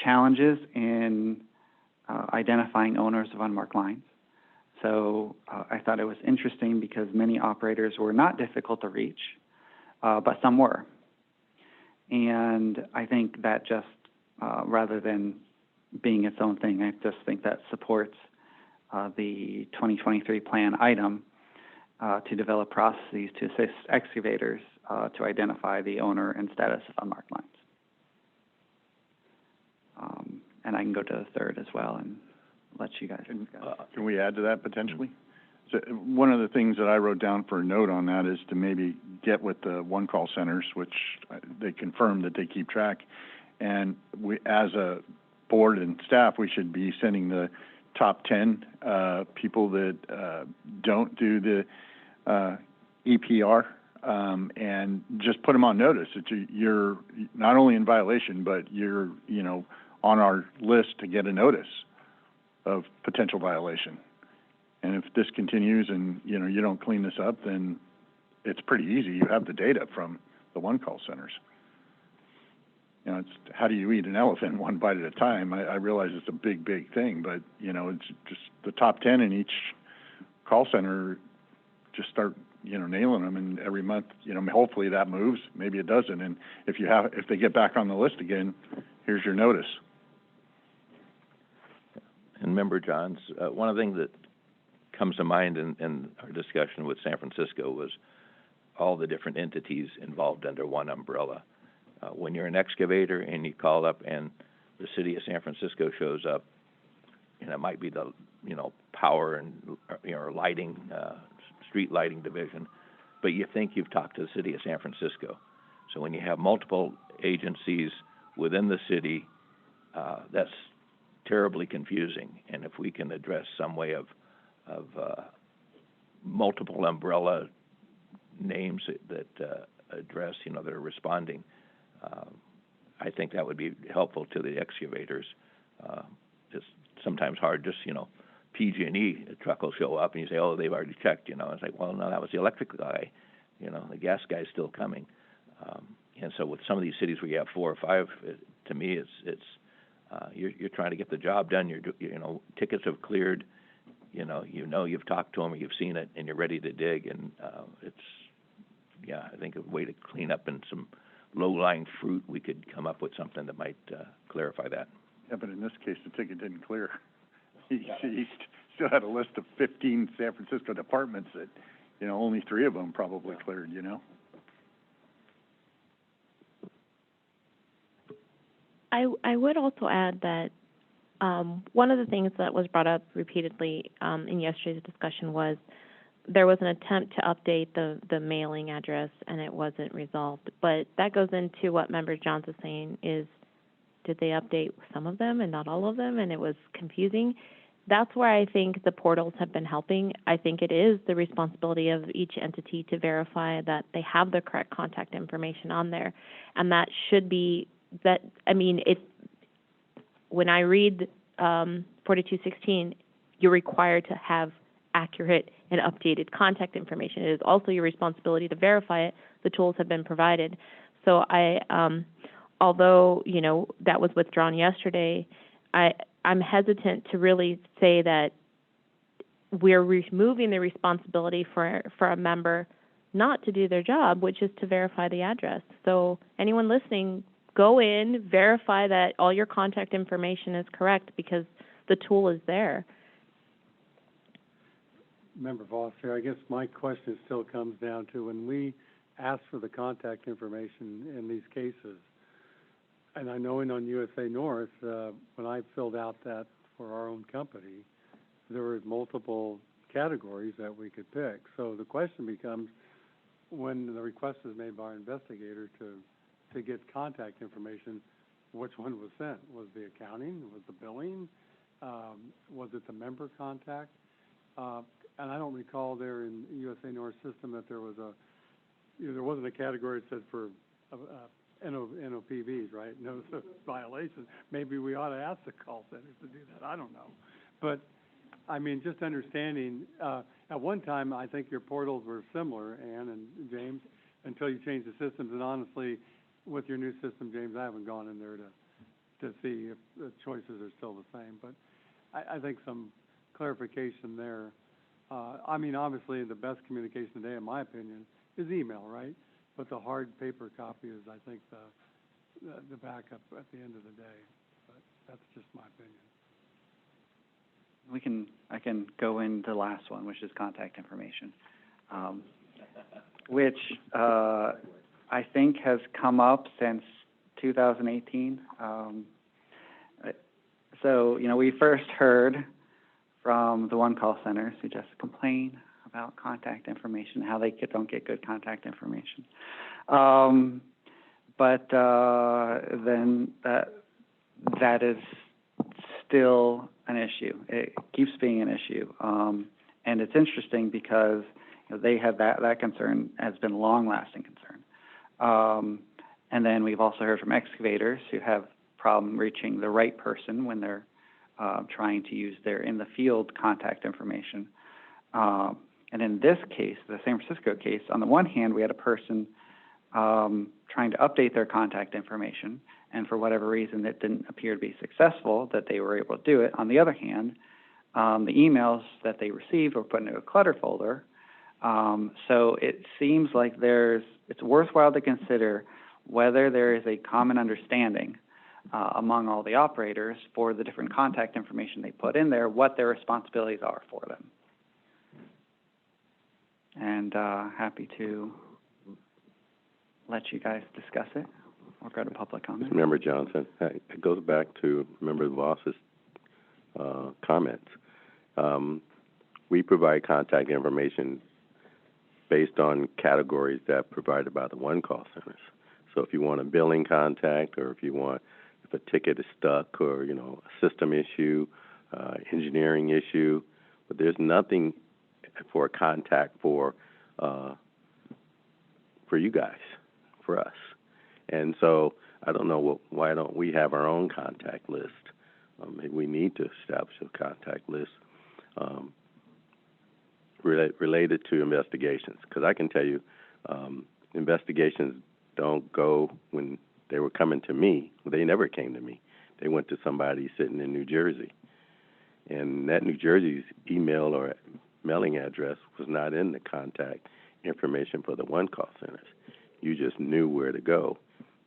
challenges in identifying owners of unmarked lines. So I thought it was interesting because many operators were not difficult to reach, but some were. And I think that just, rather than being its own thing, I just think that supports the 2023 plan item to develop processes to assist excavators to identify the owner and status of unmarked lines. And I can go to the third as well and let you guys discuss. Can we add to that potentially? So one of the things that I wrote down for a note on that is to maybe get with the one-call centers, which they confirm that they keep track. And we, as a board and staff, we should be sending the top 10 people that don't do the EPR, and just put them on notice that you're not only in violation, but you're, on our list to get a notice of potential violation. And if this continues and, you don't clean this up, then it's pretty easy. You have the data from the one-call centers. It's how do you eat an elephant one bite at a time? I realize it's a big, big thing, but, it's just the top 10 in each call center, just start, nailing them. And every month, hopefully that moves. Maybe it doesn't. And if they get back on the list again, here's your notice. And Member Johns, one of the things that comes to mind in our discussion with San Francisco was all the different entities involved under one umbrella. When you're an excavator and you call up and the city of San Francisco shows up, and it might be the, power and, lighting, street lighting division, but you think you've talked to the city of San Francisco. So when you have multiple agencies within the city, that's terribly confusing. And if we can address some way of multiple umbrella names that address, that are responding, I think that would be helpful to the excavators. It's sometimes hard, just, PG&E, a truck will show up and you say, oh, they've already checked, It's like, well, no, that was the electric guy, the gas guy's still coming. And so with some of these cities where you have 4 or 5, to me, it's you're trying to get the job done. Tickets have cleared. You've talked to them, or you've seen it, and you're ready to dig. And I think a way to clean up in some low-lying fruit, we could come up with something that might clarify that. Yeah, but in this case, the ticket didn't clear. He still had a list of 15 San Francisco departments that, only 3 of them probably cleared, I would also add that one of the things that was brought up repeatedly in yesterday's discussion was there was an attempt to update the mailing address, and it wasn't resolved. But that goes into what Member Johns is saying is, did they update some of them and not all of them, and it was confusing? That's where I think the portals have been helping. I think it is the responsibility of each entity to verify that they have the correct contact information on there, and that should be when I read, for 4216, you're required to have accurate and updated contact information. It is also your responsibility to verify it. The tools have been provided. So although, that was withdrawn yesterday, I'm hesitant to really say that we're removing the responsibility for a member not to do their job, which is to verify the address. So anyone listening, go in, verify that all your contact information is correct, because the tool is there. Member Voss here, I guess my question still comes down to when we ask for the contact information in these cases, and I know on USA North, when I filled out that for our own company, there were multiple categories that we could pick. So the question becomes, when the request is made by our investigator to get contact information, which one was sent? Was the accounting? Was the billing? Was it the member contact? And I don't recall there in USA North system that there was there wasn't a category that said for NOPVs, right? Notice of violation. Maybe we ought to ask the call centers to do that. I don't know. But, I mean, just understanding, at one time, I think your portals were similar, Ann and James, until you changed the systems. And honestly, with your new system, James, I haven't gone in there to see if the choices are still the same. But I think some clarification there. I mean, obviously, the best communication today, in my opinion, is email, right? But the hard paper copy is, I think, the backup at the end of the day. But that's just my opinion. I can go in the last one, which is contact information, which I think has come up since 2018. So, we first heard from the one call centers who just complain about contact information, how they don't get good contact information. But then that is still an issue. It keeps being an issue. And it's interesting because they have that concern has been a long-lasting concern. And then we've also heard from excavators who have problem reaching the right person when they're trying to use their in-the-field contact information. And in this case, the San Francisco case, on the one hand, we had a person trying to update their contact information, and for whatever reason it didn't appear to be successful, that they were able to do it. On the other hand, the emails that they received were put into a clutter folder. So it seems like it's worthwhile to consider whether there is a common understanding among all the operators for the different contact information they put in there, what their responsibilities are for them. And happy to let you guys discuss it or go to public comment. Member Johnson, it goes back to Member Voss's comments. We provide contact information based on categories that are provided by the one call centers. So if you want a billing contact, or if a ticket is stuck, or a system issue, engineering issue, but there's nothing for a contact for you guys, for us. And so I don't know why don't we have our own contact list. We need to establish a contact list related to investigations, because I can tell you investigations don't go when they were coming to me. They never came to me. They went to somebody sitting in New Jersey. And that New Jersey's email or mailing address was not in the contact information for the one call centers. You just knew where to go,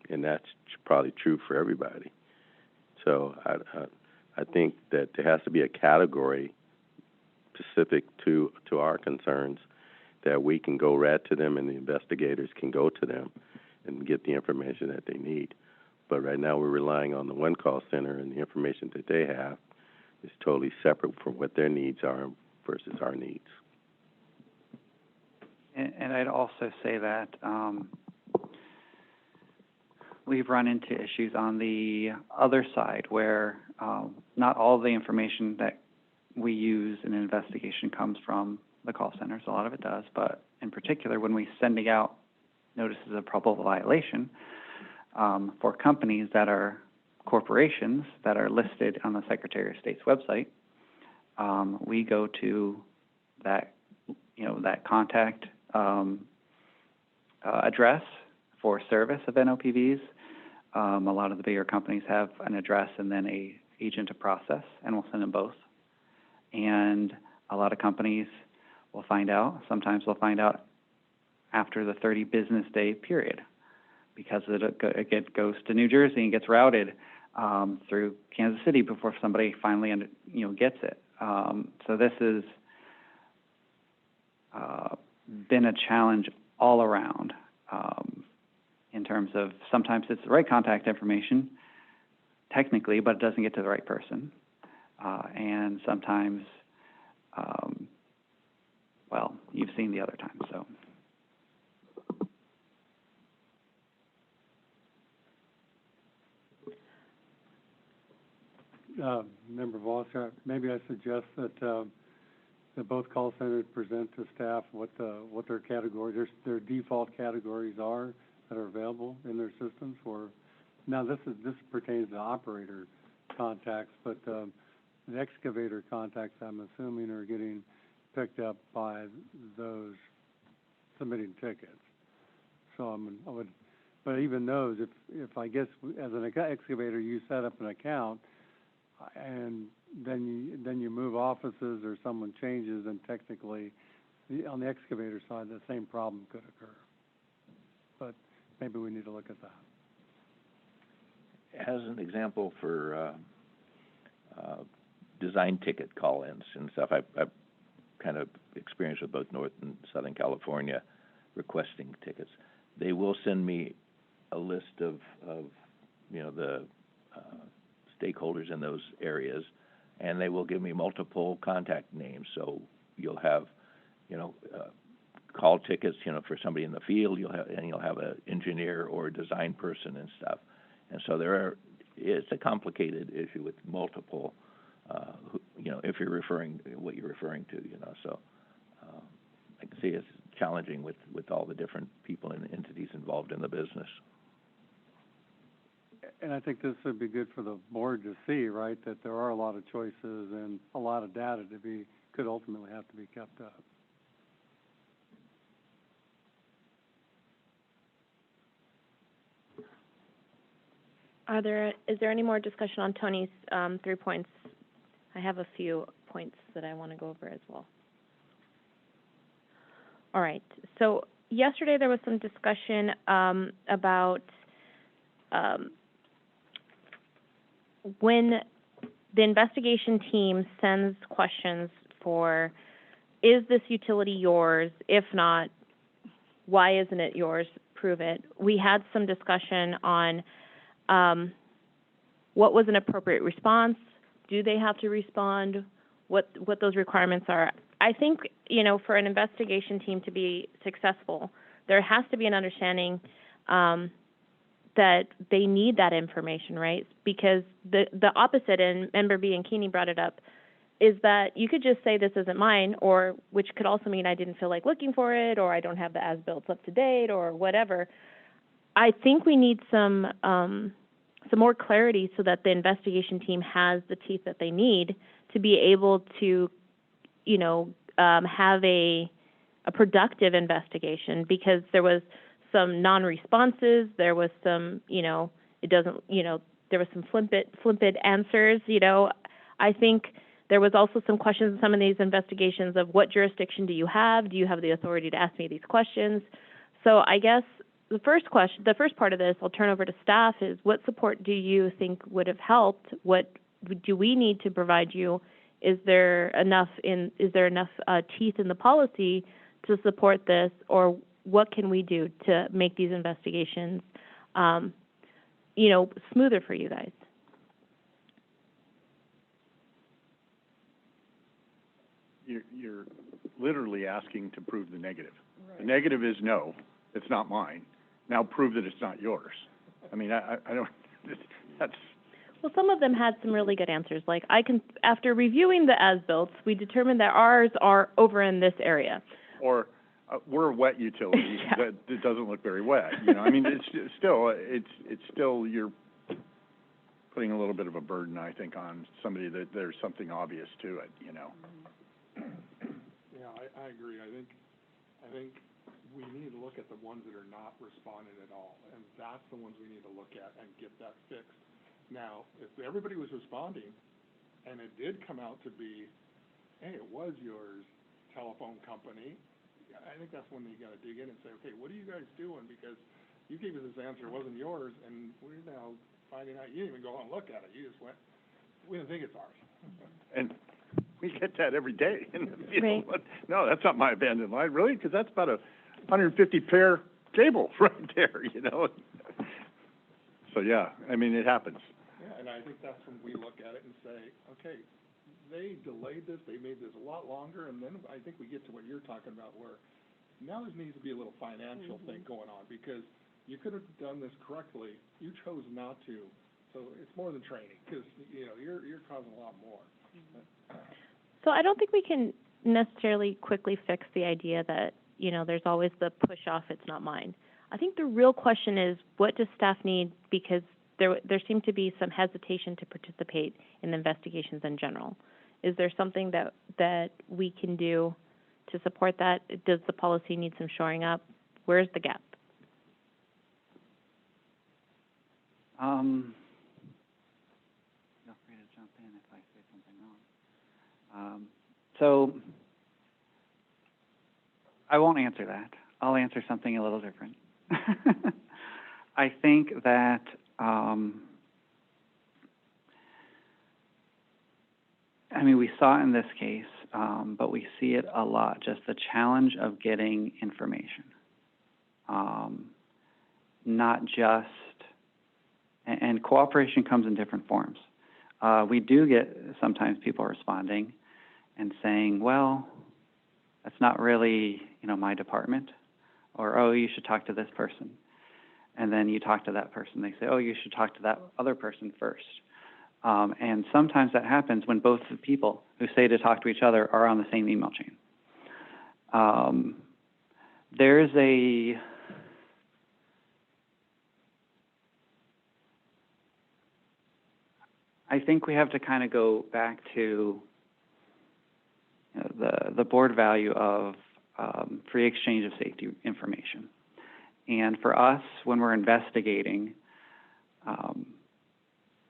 and that's probably true for everybody. So I think that there has to be a category specific to our concerns that we can go right to them, and the investigators can go to them and get the information that they need. But right now we're relying on the one call center, and the information that they have is totally separate from what their needs are versus our needs. And I'd also say that we've run into issues on the other side where not all the information that we use in an investigation comes from the call centers. A lot of it does, but in particular when we're sending out notices of probable violation for companies that are corporations that are listed on the Secretary of State's website, we go to that, that contact address for service of NOPVs. A lot of the bigger companies have an address and then a agent to process, and we'll send them both. And a lot of companies will find out, sometimes they'll find out after the 30 business day period, because it goes to New Jersey and gets routed through Kansas City before somebody finally gets it. So this has been a challenge all around in terms of sometimes it's the right contact information technically, but it doesn't get to the right person. And sometimes, well, you've seen the other times, so. Member Voss, maybe I suggest that that both call centers present to staff what their categories, their default categories are that are available in their systems for. Now this pertains to operator contacts, but the excavator contacts, I'm assuming, are getting picked up by those submitting tickets. So but even those, if I guess as an excavator you set up an account, and then you move offices or someone changes, and technically on the excavator side the same problem could occur. But maybe we need to look at that. As an example for design ticket call-ins and stuff, I've kind of experienced with both North and Southern California requesting tickets. They will send me a list of the stakeholders in those areas, and they will give me multiple contact names. So you'll have, call tickets, for somebody in the field. You'll have an engineer or a design person and stuff. And so it's a complicated issue with multiple, if you're what you're referring to, So I can see it's challenging with all the different people and entities involved in the business. And I think this would be good for the board to see, right, that there are a lot of choices and a lot of data could ultimately have to be kept up. Is there any more discussion on Tony's 3 points? I have a few points that I want to go over as well. All right. So yesterday there was some discussion about when the investigation team sends questions for, is this utility yours? If not, why isn't it yours? Prove it. We had some discussion on what was an appropriate response? Do they have to respond? What those requirements are? I think, for an investigation team to be successful, there has to be an understanding that they need that information, right? Because the opposite, and Member Bianchini brought it up, is that you could just say this isn't mine, or which could also mean I didn't feel like looking for it, or I don't have the as-built up to date, or whatever. I think we need some more clarity so that the investigation team has the teeth that they need to be able to, have a productive investigation, because there was some non-responses, there was some, there was some flippant answers, I think there was also some questions in some of these investigations of what jurisdiction do you have? Do you have the authority to ask me these questions? So I guess the first part of this, I'll turn over to staff, is what support do you think would have helped? What do we need to provide you? Is there enough teeth in the policy to support this, or what can we do to make these investigations, smoother for you guys? You're literally asking to prove the negative. Right. The negative is no, it's not mine. Now prove that it's not yours. I mean, I don't. That's. Well, some of them had some really good answers. Like, after reviewing the as-builts, we determined that ours are over in this area. Or we're a wet utility that it doesn't look very wet. I mean, it's still you're putting a little bit of a burden, I think, on somebody that there's something obvious to it, you know. Yeah, I agree. I think we need to look at the ones that are not responding at all, and that's the ones we need to look at and get that fixed. Now, if everybody was responding, and it did come out to be, hey, it was yours telephone company, I think that's when you gotta dig in and say, okay, what are you guys doing? Because you gave us this answer, it wasn't yours, and we're now finding out, you didn't even go out and look at it, you just went, we didn't think it's ours. And we get that every day in the field. Right. But, no, that's not my abandoned line, really, because that's about 150 pair cable right there, you know? So, yeah, I mean, it happens. Yeah, and I think that's when we look at it and say, okay, they delayed this, they made this a lot longer, and then I think we get to what you're talking about, where now there needs to be a little financial thing going on, because you could have done this correctly, you chose not to, so it's more than training, because, you know, you're causing a lot more. So I don't think we can necessarily quickly fix the idea that, you know, there's always the push off, it's not mine. I think the real question is, what does staff need? Because there seemed to be some hesitation to participate in the investigations in general. Is there something that we can do to support that? Does the policy need some shoring up? Where's the gap? Feel free to jump in if I say something wrong. So I won't answer that. I'll answer something a little different. I think that I mean, we saw it in this case, but we see it a lot, just the challenge of getting information. Not just, and cooperation comes in different forms. We do get sometimes people responding and saying, well, that's not really, you know, my department, or, oh, you should talk to this person. And then you talk to that person. They say, oh, you should talk to that other person first. And sometimes that happens when both the people who say to talk to each other are on the same email chain. There's a I think we have to kind of go back to, you know, the board value of free exchange of safety information. And for us, when we're investigating,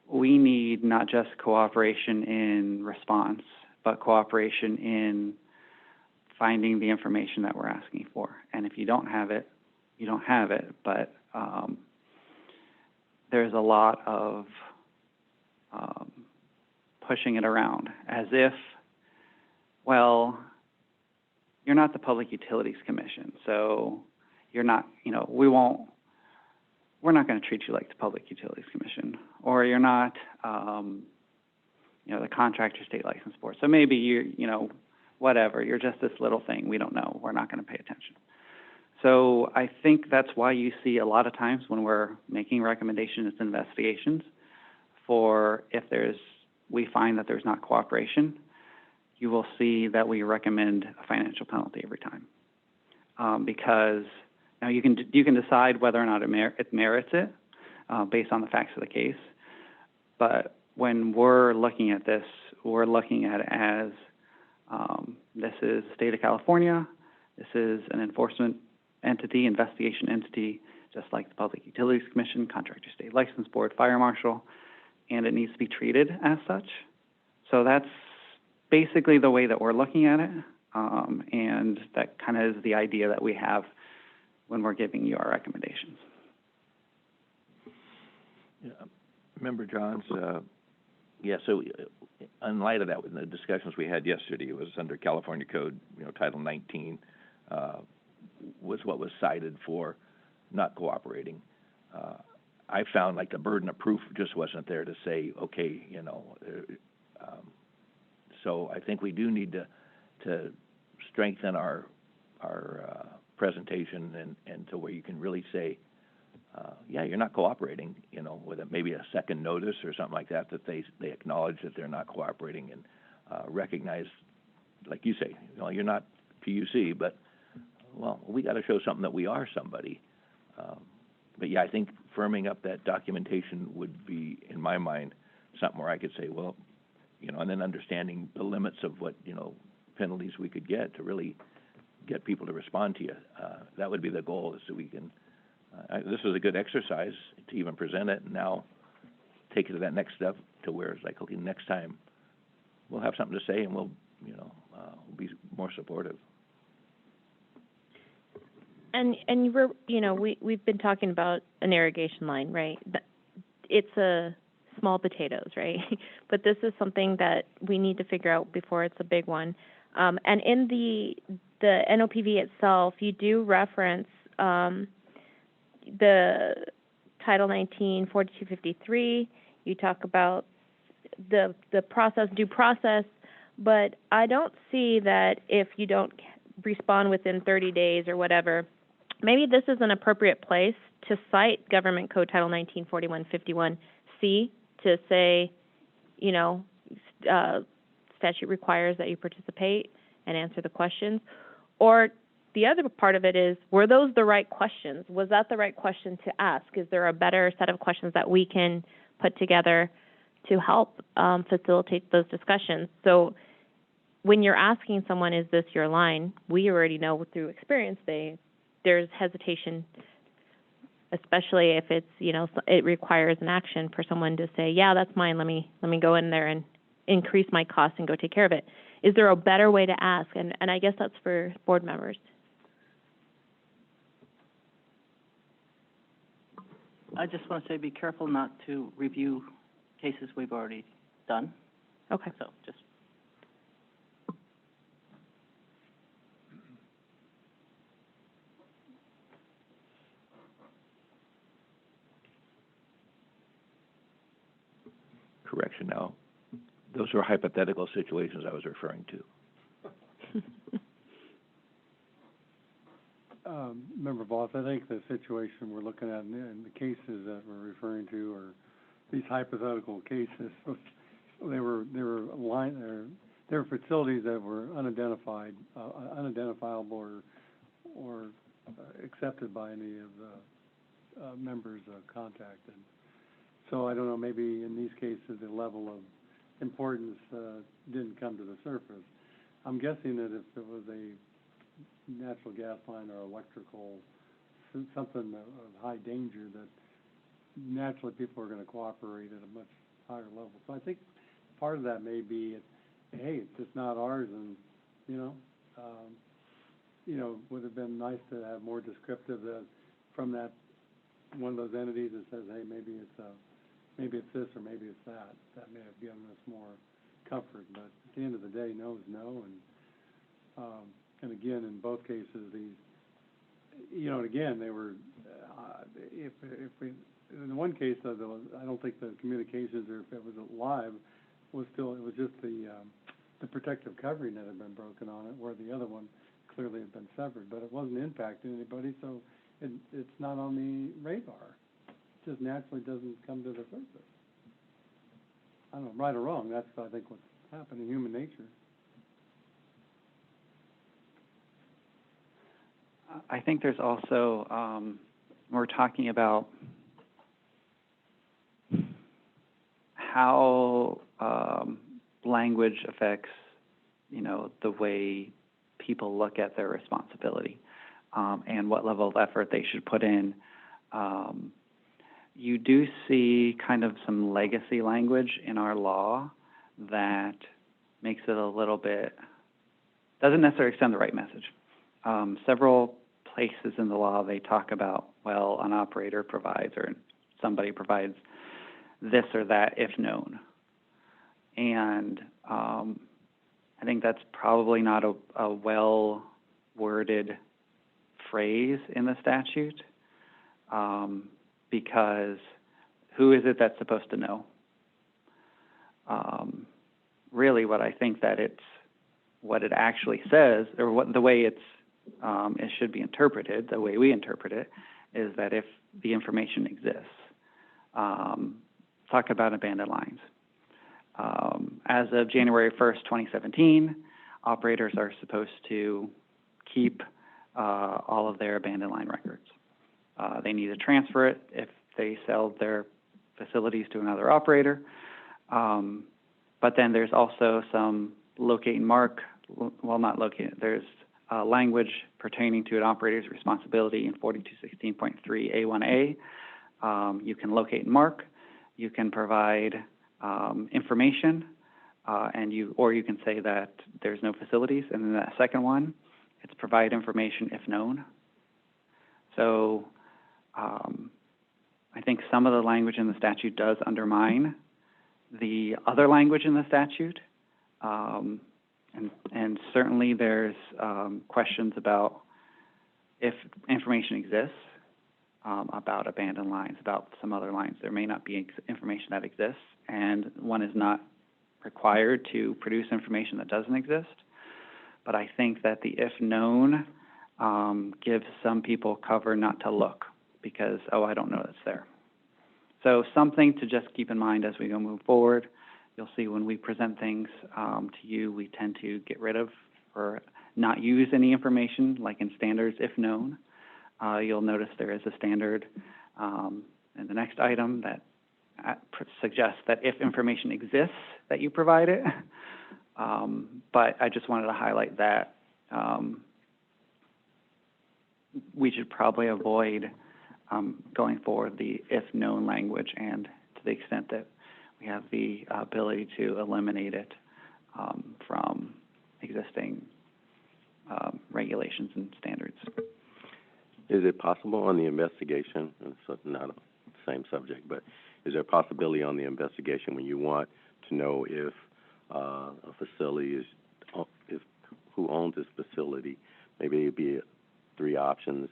we need not just cooperation in response, but cooperation in finding the information that we're asking for. And if you don't have it, you don't have it. But there's a lot of pushing it around as if, well, you're not the Public Utilities Commission, so you're not, you know, we're not going to treat you like the Public Utilities Commission, or you're not, you know, the Contractor State License Board. So maybe you know, whatever, you're just this little thing. We don't know. We're not going to pay attention. So I think that's why you see a lot of times when we're making recommendations and investigations for if we find that there's not cooperation, you will see that we recommend a financial penalty every time. Because now you can decide whether or not it merits it based on the facts of the case. But when we're looking at this, we're looking at it as this is the state of California. This is an enforcement entity, investigation entity, just like the Public Utilities Commission, Contractor State License Board, Fire Marshal, and it needs to be treated as such. So that's basically the way that we're looking at it, and that kind of is the idea that we have when we're giving you our recommendations. Yeah, Member Johns, yeah, so in light of that, in the discussions we had yesterday, it was under California Code, you know, Title 19 was what was cited for not cooperating. I found like the burden of proof just wasn't there to say, okay, you know, so I think we do need to strengthen our presentation and to where you can really say, yeah, you're not cooperating, you know, with maybe a second notice or something like that, that they acknowledge that they're not cooperating and recognize, like you say, you know, you're not PUC, but, well, we got to show something that we are somebody. but yeah, I think firming up that documentation would be, in my mind, something where I could say, well, you know, and then understanding the limits of what, you know, penalties we could get to really get people to respond to you. That would be the goal, is that we can, this was a good exercise to even present it, and now take it to that next step to where it's like, okay, next time we'll have something to say and we'll, you know, we'll be more supportive. And we're, you know, we've been talking about an irrigation line, right? It's a small potatoes, right? But this is something that we need to figure out before it's a big one. And in the NOPV itself, you do reference the Title 19, 4253. You talk about the process, due process, but I don't see that if you don't respond within 30 days or whatever, maybe this is an appropriate place to cite Government Code Title 19, 4151C to say, you know, statute requires that you participate and answer the questions. Or the other part of it is, were those the right questions? Was that the right question to ask? Is there a better set of questions that we can put together to help facilitate those discussions? So when you're asking someone, is this your line, we already know through experience there's hesitation, especially if it's, you know, it requires an action for someone to say, yeah, that's mine, let me go in there and increase my costs and go take care of it. Is there a better way to ask? And I guess that's for board members. I just want to say be careful not to review cases we've already done. Okay. So just. Correction now. Those were hypothetical situations I was referring to. Member Voss, I think the situation we're looking at in the cases that we're referring to are these hypothetical cases. They were facilities that were unidentifiable or accepted by any of the members contacted. So I don't know, maybe in these cases the level of importance didn't come to the surface. I'm guessing that if it was a natural gas line or electrical, something of high danger, that naturally people are going to cooperate at a much higher level. So I think part of that may be, hey, it's just not ours, and would have been nice to have more descriptive from that one of those entities that says, hey, maybe it's this or maybe it's that. That may have given us more comfort. But at the end of the day, no is no, and again, in both cases, these, and again, they were, if we, in the one case, though, I don't think the communications, or if it was live, it was just the protective covering that had been broken on it, where the other one clearly had been severed, but it wasn't impacting anybody, so it's not on the radar. It just naturally doesn't come to the surface. I don't know, right or wrong, that's, I think, what's happened in human nature. I think there's also, we're talking about how language affects, the way people look at their responsibility, and what level of effort they should put in. You do see kind of some legacy language in our law that makes it a little bit, doesn't necessarily send the right message. Several places in the law, they talk about, well, an operator provides or somebody provides this or that if known. And I think that's probably not a well-worded phrase in the statute, because who is it that's supposed to know? Really, what I think that what it actually says, or the way it should be interpreted, the way we interpret it, is that if the information exists, talk about abandoned lines. As of January 1st, 2017, operators are supposed to keep all of their abandoned line records. They need to transfer it if they sell their facilities to another operator. But then there's also some locate and mark, well, not locate, there's language pertaining to an operator's responsibility in 4216.3 A1A. You can locate and mark, you can provide information, or you can say that there's no facilities. And then that second one, it's provide information if known. So I think some of the language in the statute does undermine the other language in the statute. And certainly there's questions about if information exists about abandoned lines, about some other lines. There may not be information that exists, and one is not required to produce information that doesn't exist. But I think that the if known gives some people cover not to look because, oh, I don't know it's there. So something to just keep in mind as we go move forward. You'll see when we present things to you, we tend to get rid of or not use any information, like in standards, if known. You'll notice there is a standard in the next item that suggests that if information exists, that you provide it. But I just wanted to highlight that we should probably avoid going forward the if known language, and to the extent that we have the ability to eliminate it from existing regulations and standards. Is it possible on the investigation, and it's not the same subject, but is there a possibility on the investigation when you want to know if a facility is, who owns this facility? Maybe it'd be 3 options.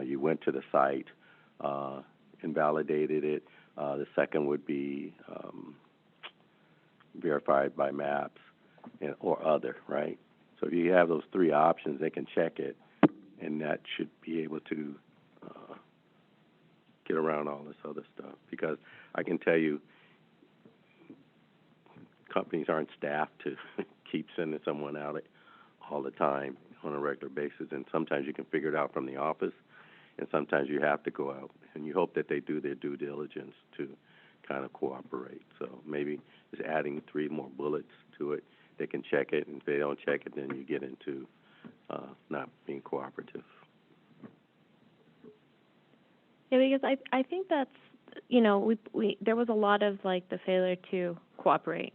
You went to the site, invalidated it. The second would be verified by maps or other, right? So if you have those 3 options, they can check it, and that should be able to get around all this other stuff. Because I can tell you, companies aren't staffed to keep sending someone out all the time on a regular basis, and sometimes you can figure it out from the office, and sometimes you have to go out, and you hope that they do their due diligence to kind of cooperate. So maybe just adding 3 more bullets to it, they can check it, and if they don't check it, then you get into not being cooperative. Yeah, because I think that's, you know, there was a lot of like the failure to cooperate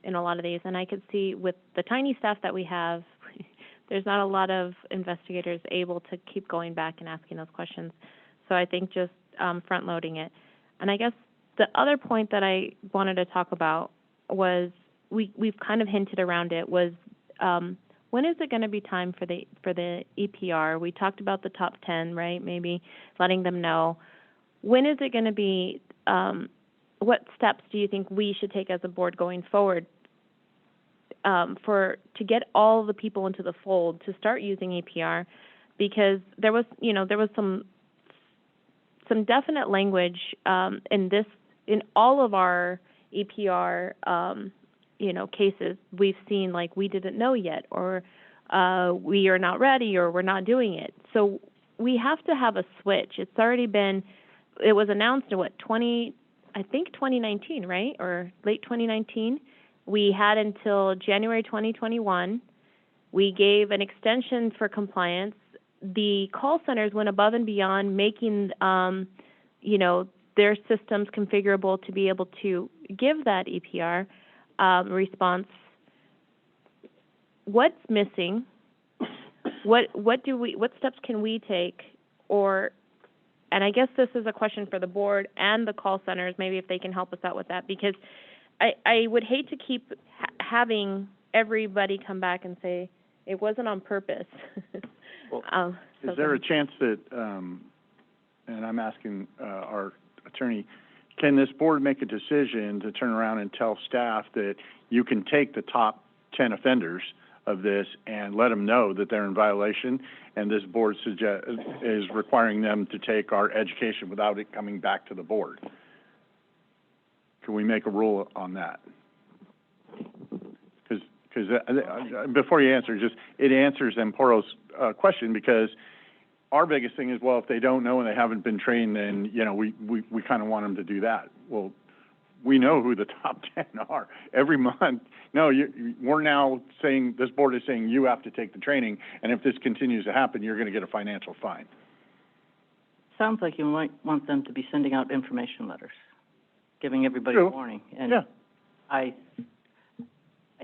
in a lot of these, and I could see with the tiny staff that we have, there's not a lot of investigators able to keep going back and asking those questions. So I think just front loading it. And I guess the other point that I wanted to talk about was we've kind of hinted around it was when is it going to be time for the EPR? We talked about the top 10, right? Maybe letting them know. When is it going to be? What steps do you think we should take as a board going forward to get all the people into the fold to start using EPR? Because there was some definite language in all of our EPR cases. We've seen like we didn't know yet, or we are not ready, or we're not doing it. So we have to have a switch. It's already been. It was announced in 2019, right? Or late 2019. We had until January 2021. We gave an extension for compliance. The call centers went above and beyond, making, their systems configurable to be able to give that EPR response. What's missing? What steps can we take? And I guess this is a question for the board and the call centers, maybe if they can help us out with that, because I would hate to keep having everybody come back and say it wasn't on purpose. Well, is there a chance that, and I'm asking our attorney, can this board make a decision to turn around and tell staff that you can take the top 10 offenders of this and let them know that they're in violation, and this board is requiring them to take our education without it coming back to the board? Can we make a rule on that? Because before you answer, it answers Emporo's question, because our biggest thing is, well, if they don't know and they haven't been trained, then, you know, we kind of want them to do that. Well, we know who the top 10 are. Every month, we're now saying, this board is saying you have to take the training, and if this continues to happen, you're going to get a financial fine. Sounds like you might want them to be sending out information letters, giving everybody True. a warning. And Yeah. I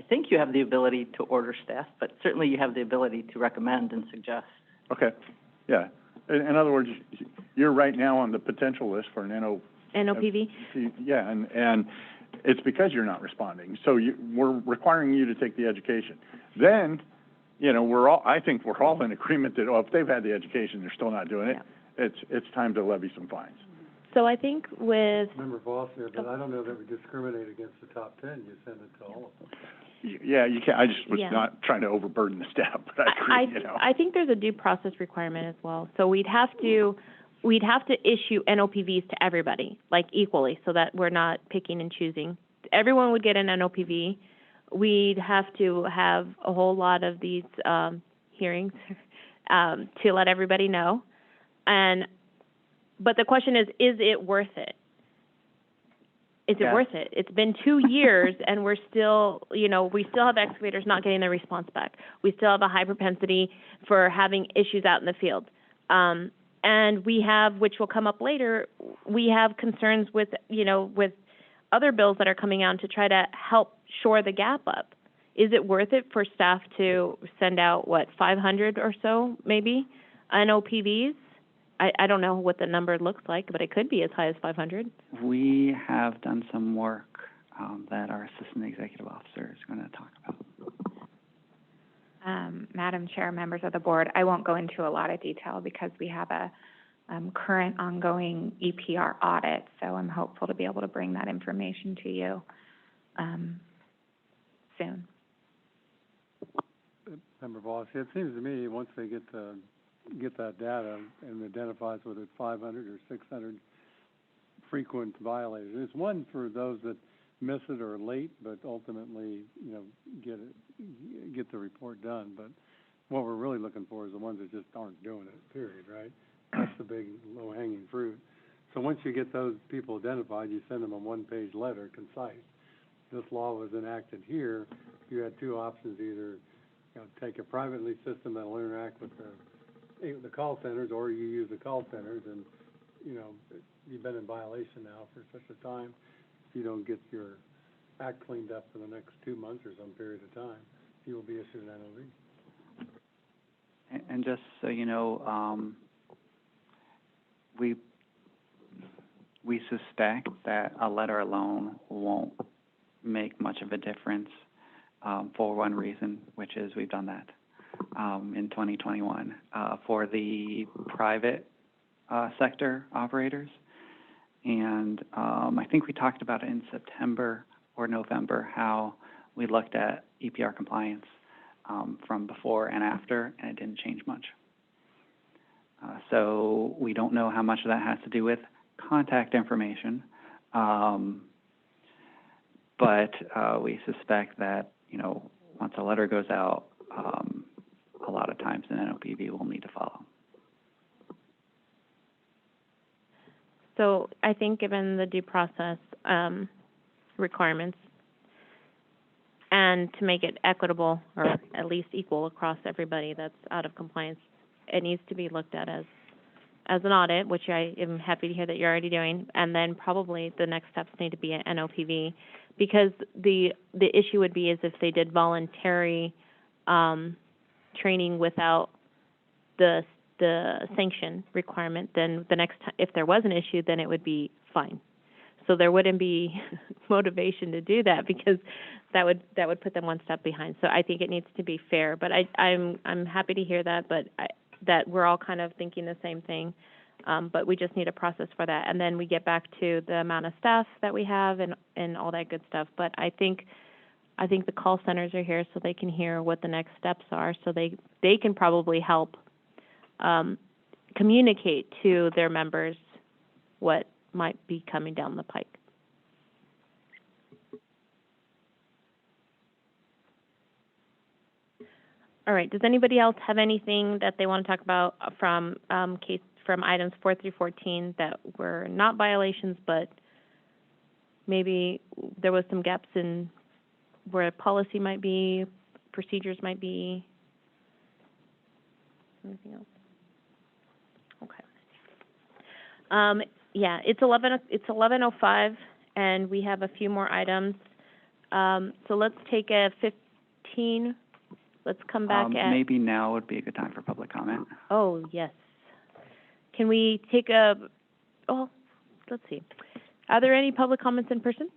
think you have the ability to order staff, but certainly you have the ability to recommend and suggest. Okay, yeah. In other words, you're right now on the potential list for an NOPV? Yeah, and it's because you're not responding. So we're requiring you to take the education. Then, you know, I think we're all in agreement that, if they've had the education, they're still not doing it, it's time to levy some fines. So I think with... Member Voss here, but I don't know that we discriminate against the top 10. You send it to all of them. Yeah, you can't. I just was Yeah. not trying to overburden the staff, but I agree, you know. I think there's a due process requirement as well. So we'd have to issue NOPVs to everybody, like equally, so that we're not picking and choosing. Everyone would get an NOPV. We'd have to have a whole lot of these hearings to let everybody know. But the question is it worth it? Is it worth it? It's been 2 years and we're still, we still have excavators not getting their response back. We still have a high propensity for having issues out in the field. And we have, which will come up later, we have concerns with, with other bills that are coming out to try to help shore the gap up. Is it worth it for staff to send out, 500 or so, maybe, NOPVs? I don't know what the number looks like, but it could be as high as 500. We have done some work that our Assistant Executive Officer is going to talk about. Madam Chair, members of the board, I won't go into a lot of detail because we have a current ongoing EPR audit, so I'm hopeful to be able to bring that information to you soon. Member Voss, it seems to me once they get that data and identifies whether it's 500 or 600 frequent violators. It's one for those that miss it or are late, but ultimately, get the report done. But what we're really looking for is the ones that just aren't doing it, period, right? That's the big low-hanging fruit. So once you get those people identified, you send them a one-page letter, concise. This law was enacted here. You had two options, either take a private lease system that'll interact with the call centers, or you use the call centers, and you've been in violation now for such a time. If you don't get your act cleaned up for the next 2 months or some period of time, you will be issued an NOV. And just so you know, we suspect that a letter alone won't make much of a difference for one reason, which is we've done that in 2021 for the private sector operators. And I think we talked about it in September or November, how we looked at EPR compliance from before and after, and it didn't change much. So we don't know how much of that has to do with contact information, but we suspect that, once a letter goes out, a lot of times an NOPV will need to follow. So I think given the due process requirements, and to make it equitable, or at least equal across everybody that's out of compliance, it needs to be looked at as an audit, which I am happy to hear that you're already doing, and then probably the next steps need to be an NOPV, because the issue would be is if they did voluntary training without the sanction requirement, then the next time, if there was an issue, then it would be fine. So there wouldn't be motivation to do that, because that would put them one step behind. So I think it needs to be fair. But I'm happy to hear that, but that we're all kind of thinking the same thing. But we just need a process for that, and then we get back to the amount of staff that we have and all that good stuff. But I think the call centers are here so they can hear what the next steps are, so they can probably help communicate to their members what might be coming down the pike. All right, does anybody else have anything that they want to talk about from, from items 4 through 14 that were not violations, but maybe there was some gaps in where policy might be, procedures might be? Anything else? Okay. Yeah, it's 11:05, and we have a few more items. So let's take a 15, let's come back at... Maybe now would be a good time for public comment. Oh, yes. Can we take let's see. Are there any public comments in person?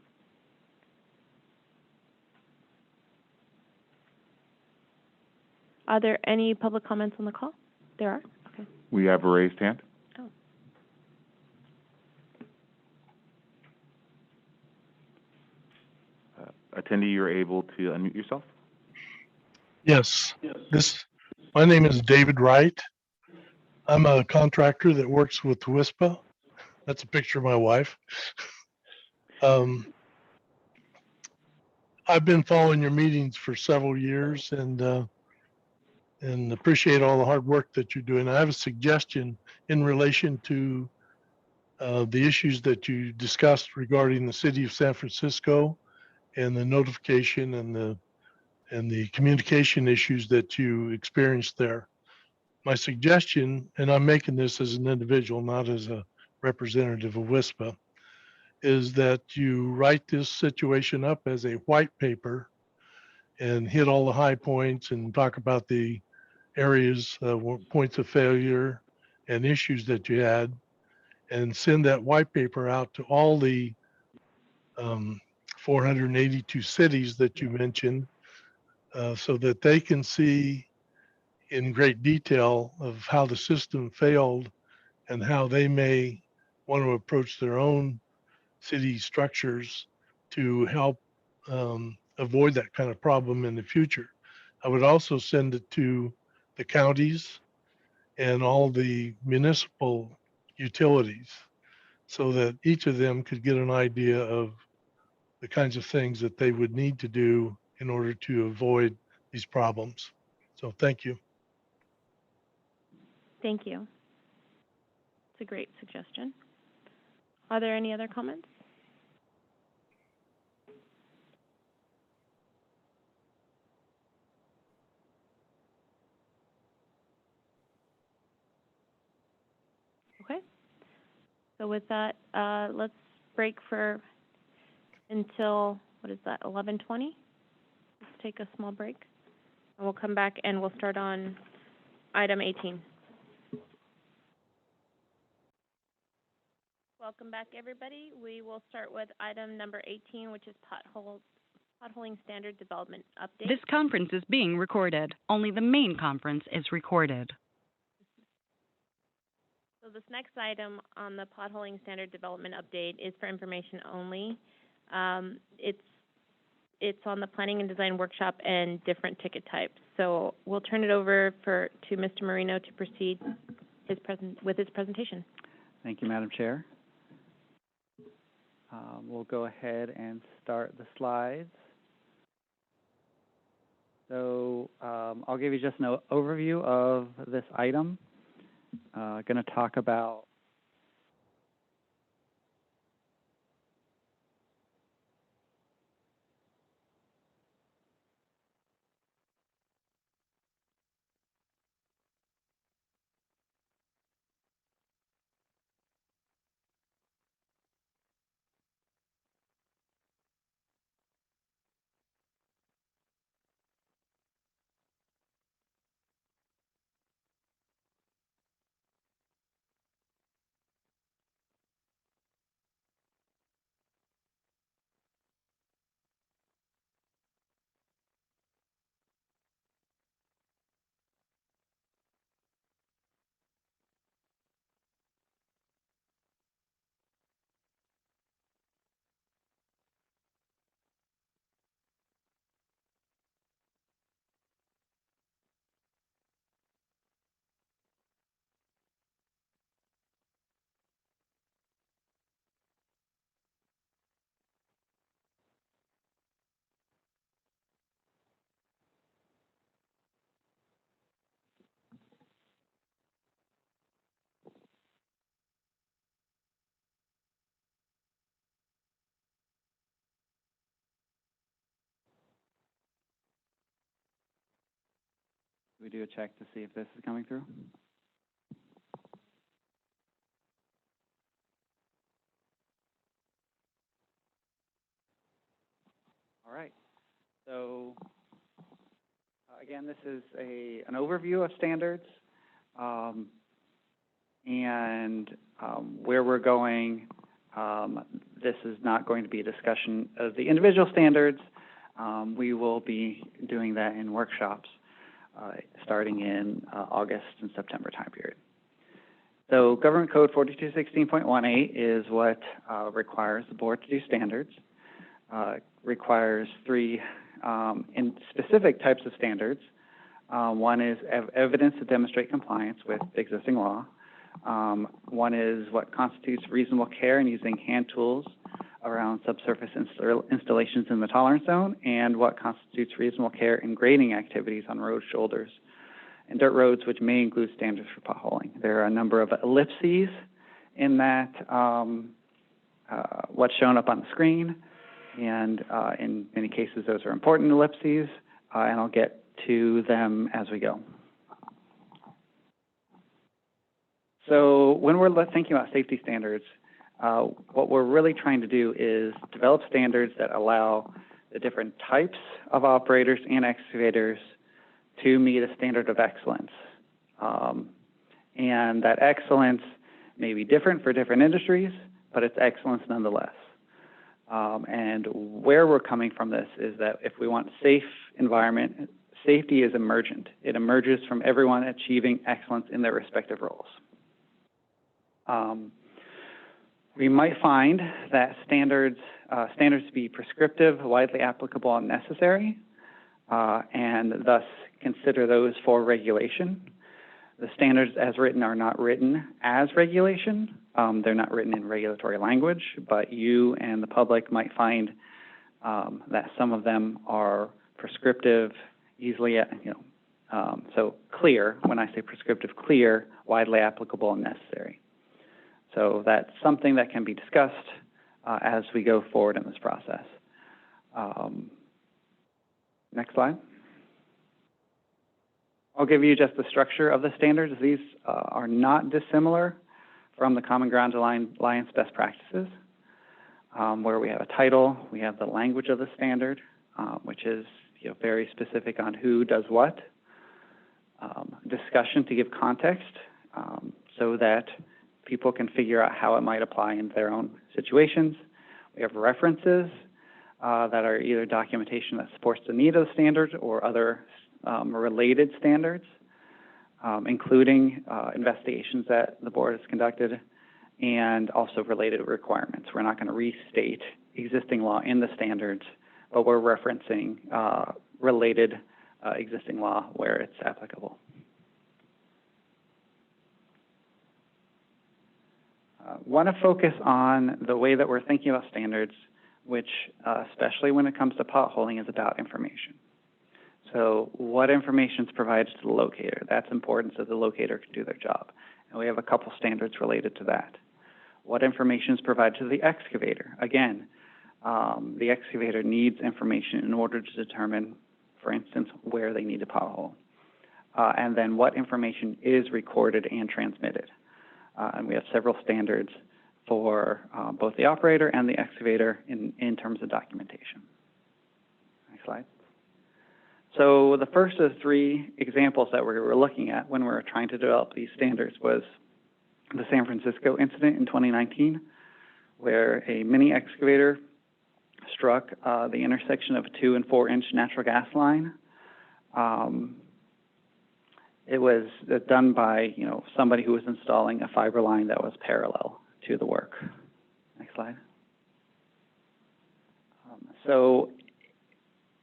Are there any public comments on the call? There are? Okay. We have a raised hand. Oh. Attendee, you're able to unmute yourself. Yes. My name is David Wright. I'm a contractor that works with WISPA. That's a picture of my wife. I've been following your meetings for several years and appreciate all the hard work that you're doing. I have a suggestion in relation to the issues that you discussed regarding the city of San Francisco and the notification and the communication issues that you experienced there. My suggestion, and I'm making this as an individual, not as a representative of WISPA, is that you write this situation up as a white paper and hit all the high points and talk about the areas, points of failure and issues that you had, and send that white paper out to all the 482 cities that you mentioned, so that they can see in great detail of how the system failed and how they may want to approach their own city structures to help avoid that kind of problem in the future. I would also send it to the counties and all the municipal utilities so that each of them could get an idea of the kinds of things that they would need to do in order to avoid these problems. So thank you. Thank you. It's a great suggestion. Are there any other comments? Okay. So with that, let's break until, what is that, 11:20? Let's take a small break. And we'll come back and we'll start on item 18. Welcome back, everybody. We will start with item number 18, which is potholing standard development update. This conference is being recorded. Only the main conference is recorded. So this next item on the potholing standard development update is for information only. It's on the planning and design workshop and different ticket types. So we'll turn it over to Mr. Marino to proceed with his presentation. Thank you, Madam Chair. We'll go ahead and start the slides. So I'll give you just an overview of this item. Going to talk about We do a check to see if this is coming through. All right. So, again, this is an overview of standards, and where we're going. This is not going to be a discussion of the individual standards. We will be doing that in workshops starting in August and September time period. So Government Code 4216.18 is what requires the board to do standards. Requires three in specific types of standards. One is evidence to demonstrate compliance with existing law. One is what constitutes reasonable care in using hand tools around subsurface installations in the tolerance zone, and what constitutes reasonable care in grading activities on road shoulders and dirt roads, which may include standards for potholing. There are a number of ellipses in that, what's shown up on the screen, and in many cases those are important ellipses, and I'll get to them as we go. So when we're thinking about safety standards, what we're really trying to do is develop standards that allow the different types of operators and excavators to meet a standard of excellence. And that excellence may be different for different industries, but it's excellence nonetheless. And where we're coming from this is that if we want a safe environment, safety is emergent. It emerges from everyone achieving excellence in their respective roles. We might find that standards to be prescriptive, widely applicable, and necessary, and thus consider those for regulation. The standards as written are not written as regulation. They're not written in regulatory language, but you and the public might find that some of them are prescriptive, easily, so clear. When I say prescriptive, clear, widely applicable, and necessary. So that's something that can be discussed as we go forward in this process. Next slide. I'll give you just the structure of the standards. These are not dissimilar from the Common Ground Alliance best practices, where we have a title, we have the language of the standard, which is very specific on who does what, discussion to give context so that people can figure out how it might apply in their own situations. We have references that are either documentation that supports the need of the standard or other related standards, including investigations that the board has conducted, and also related requirements. We're not going to restate existing law in the standards, but we're referencing related existing law where it's applicable. Want to focus on the way that we're thinking about standards, which, especially when it comes to potholing, is about information. So what information is provided to the locator? That's important so the locator can do their job. And we have a couple standards related to that. What information is provided to the excavator? Again, the excavator needs information in order to determine, for instance, where they need to pothole. And then what information is recorded and transmitted. And we have several standards for both the operator and the excavator in terms of documentation. Next slide. So the first of three examples that we were looking at when we were trying to develop these standards was the San Francisco incident in 2019, where a mini excavator struck the intersection of a 2- and 4-inch natural gas line. It was done by somebody who was installing a fiber line that was parallel to the work. Next slide. So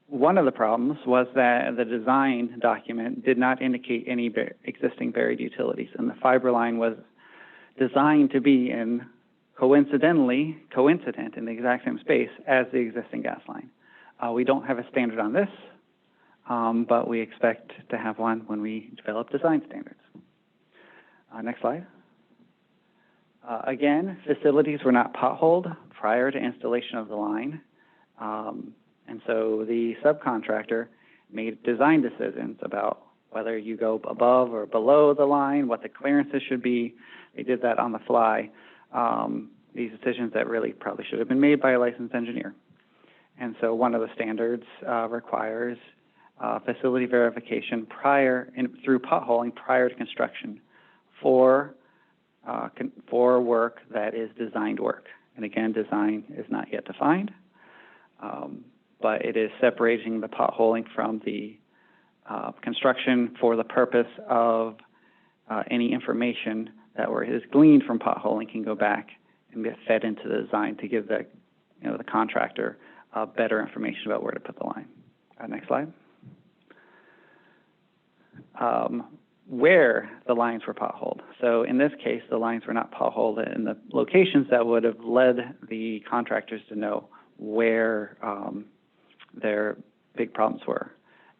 one of the problems was that the design document did not indicate any existing buried utilities, and the fiber line was designed to be coincident in the exact same space as the existing gas line. We don't have a standard on this, but we expect to have one when we develop design standards. Next slide. Again, facilities were not potholed prior to installation of the line, and so the subcontractor made design decisions about whether you go above or below the line, what the clearances should be. They did that on the fly. These decisions that really probably should have been made by a licensed engineer. And so one of the standards requires facility verification through potholing prior to construction for work that is designed work. And again, design is not yet defined, but it is separating the potholing from the construction for the purpose of any information that is gleaned from potholing can go back and get fed into the design to give the contractor better information about where to put the line. Next slide. Where the lines were potholed. So in this case, the lines were not potholed in the locations that would have led the contractors to know where their big problems were.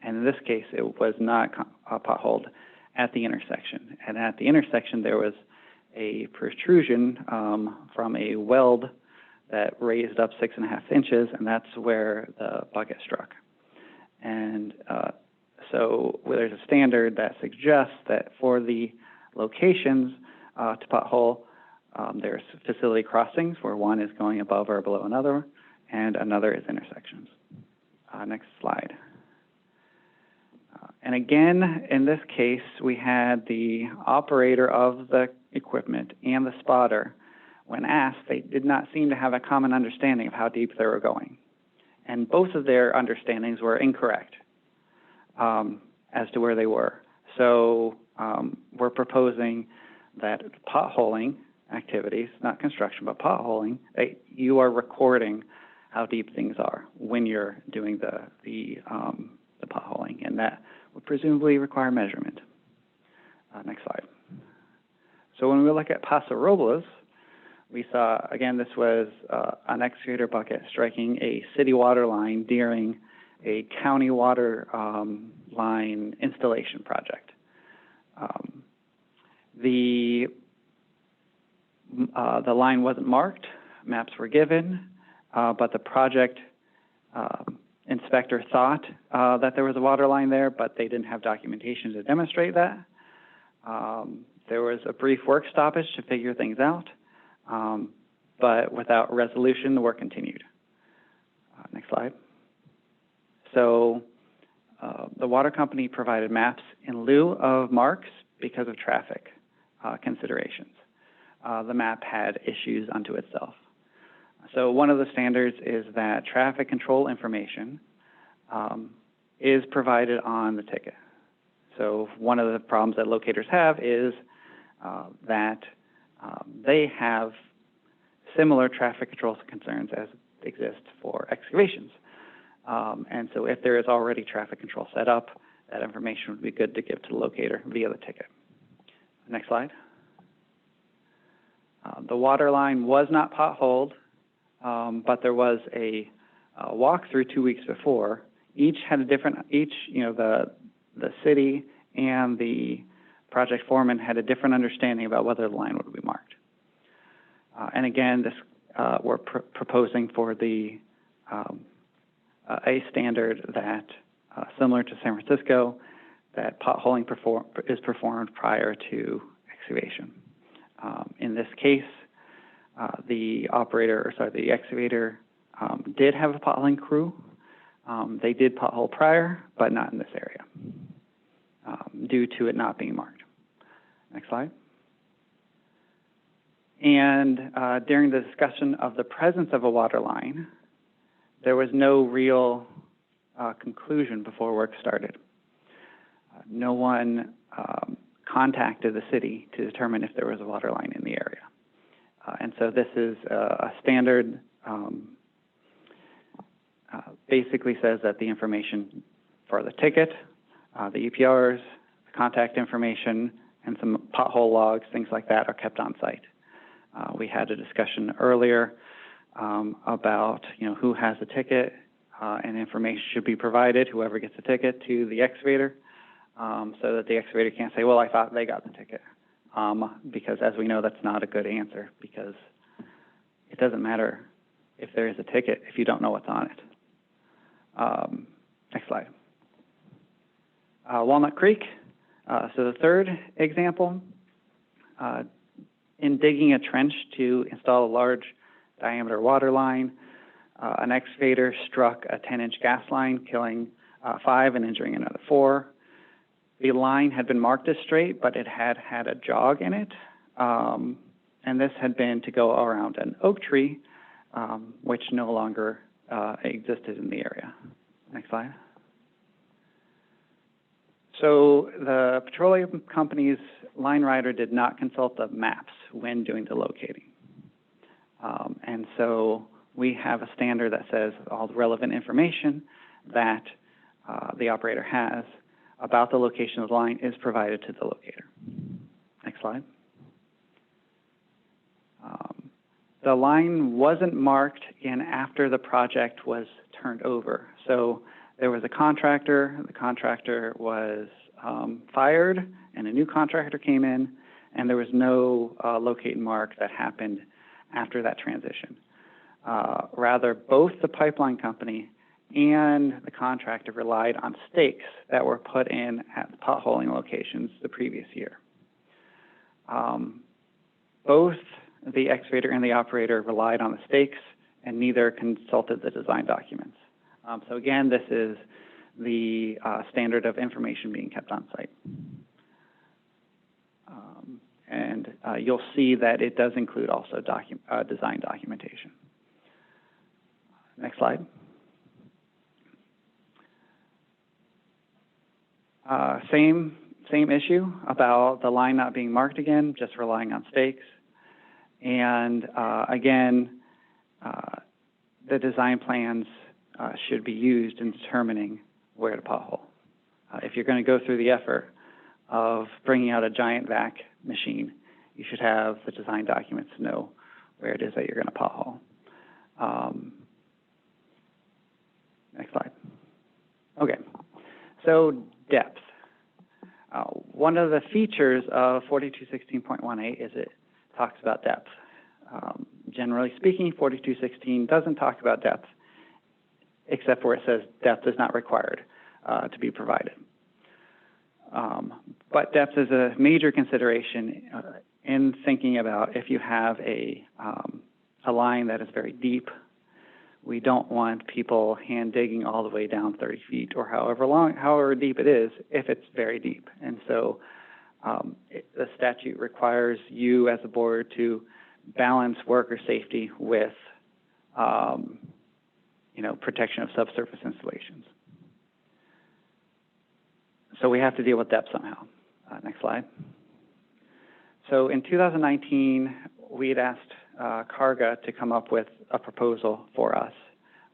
And in this case, it was not potholed at the intersection. And at the intersection, there was a protrusion from a weld that raised up 6.5 inches, and that's where the bucket struck. And so there's a standard that suggests that for the locations to pothole, there's facility crossings where one is going above or below another, and another is intersections. Next slide. And again, in this case, we had the operator of the equipment and the spotter. When asked, they did not seem to have a common understanding of how deep they were going. And both of their understandings were incorrect as to where they were. So we're proposing that potholing activities, not construction, but potholing, you are recording how deep things are when you're doing the potholing, and that would presumably require measurement. Next slide. So when we look at Paso Robles, we saw, again, this was an excavator bucket striking a city water line during a county water line installation project. The line wasn't marked, maps were given, but the project inspector thought that there was a water line there, but they didn't have documentation to demonstrate that. There was a brief work stoppage to figure things out, but without resolution, the work continued. Next slide. So the water company provided maps in lieu of marks because of traffic considerations. The map had issues unto itself. So one of the standards is that traffic control information is provided on the ticket. So one of the problems that locators have is that they have similar traffic control concerns as exist for excavations. And so if there is already traffic control set up, that information would be good to give to the locator via the ticket. Next slide. The water line was not potholed, but there was a walkthrough 2 weeks before. Each had a different, the city and the project foreman had a different understanding about whether the line would be marked. And again, this we're proposing for the a standard that, similar to San Francisco, that potholing is performed prior to excavation. In this case, the excavator did have a potholing crew. They did pothole prior, but not in this area, due to it not being marked. Next slide. And during the discussion of the presence of a water line, there was no real conclusion before work started. No one contacted the city to determine if there was a water line in the area. And so this is a standard, basically says that the information for the ticket, the EPRs, the contact information, and some pothole logs, things like that, are kept on site. We had a discussion earlier about, who has the ticket, and information should be provided, whoever gets the ticket, to the excavator, so that the excavator can't say, well, I thought they got the ticket. Because as we know, that's not a good answer, because it doesn't matter if there is a ticket if you don't know what's on it. Next slide. Walnut Creek, So the third example, in digging a trench to install a large diameter water line, an excavator struck a 10-inch gas line, killing 5 and injuring another 4. The line had been marked as straight, but it had had a jog in it, and this had been to go around an oak tree, which no longer existed in the area. Next slide. So the petroleum company's line rider did not consult the maps when doing the locating. And so we have a standard that says all the relevant information that the operator has about the location of the line is provided to the locator. Next slide. The line wasn't marked in after the project was turned over. So there was a contractor, the contractor was fired, and a new contractor came in, and there was no locate and mark that happened after that transition. Rather, both the pipeline company and the contractor relied on stakes that were put in at the potholing locations the previous year. Both the excavator and the operator relied on the stakes, and neither consulted the design documents. So again, this is the standard of information being kept on site. And you'll see that it does include also design documentation. Next slide. Same issue about the line not being marked again, just relying on stakes. And again, the design plans should be used in determining where to pothole. If you're going to go through the effort of bringing out a giant vac machine, you should have the design documents to know where it is that you're going to pothole. Next slide. Okay, so depth. One of the features of 4216.18 is it talks about depth. Generally speaking, 4216 doesn't talk about depth, except where it says depth is not required to be provided. But depth is a major consideration in thinking about if you have a line that is very deep. We don't want people hand digging all the way down 30 feet or however deep it is, if it's very deep. And so the statute requires you as a board to balance worker safety with protection of subsurface installations. So we have to deal with depth somehow. Next slide. So in 2019, we had asked Carga to come up with a proposal for us,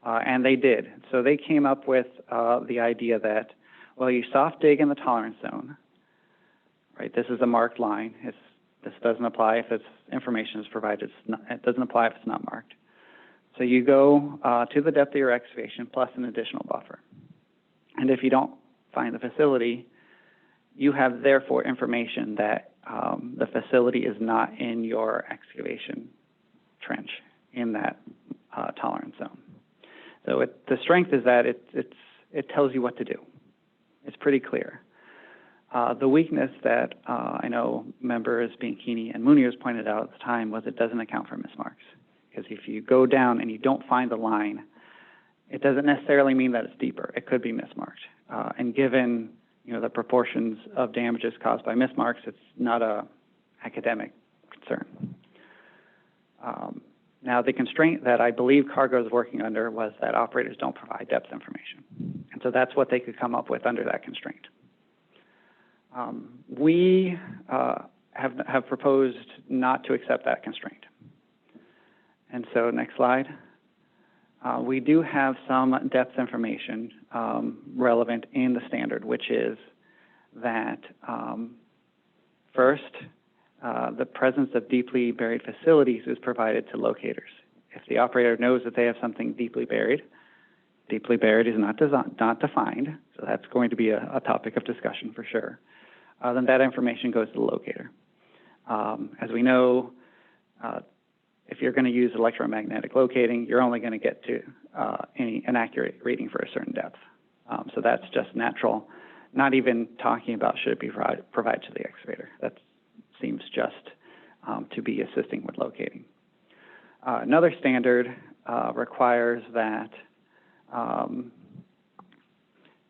and they did. So they came up with the idea that, well, you soft dig in the tolerance zone, right? This is a marked line. This doesn't apply if its information is provided. It doesn't apply if it's not marked. So you go to the depth of your excavation plus an additional buffer. And if you don't find the facility, you have therefore information that the facility is not in your excavation trench in that tolerance zone. So the strength is that it tells you what to do. It's pretty clear. The weakness that I know members Bianchini and Munoz pointed out at the time was it doesn't account for mismarks. Because if you go down and you don't find the line, it doesn't necessarily mean that it's deeper. It could be mismarked. And given the proportions of damages caused by mismarks, it's not a academic concern. Now, the constraint that I believe Carga is working under was that operators don't provide depth information. And so that's what they could come up with under that constraint. We have proposed not to accept that constraint. And so next slide. We do have some depth information relevant in the standard, which is that first, the presence of deeply buried facilities is provided to locators. If the operator knows that they have something deeply buried is not defined, so that's going to be a topic of discussion for sure, then that information goes to the locator. As we know, if you're going to use electromagnetic locating, you're only going to get to an accurate reading for a certain depth. So that's just natural not even talking about should it be provided to the excavator. That seems just to be assisting with locating. Another standard requires that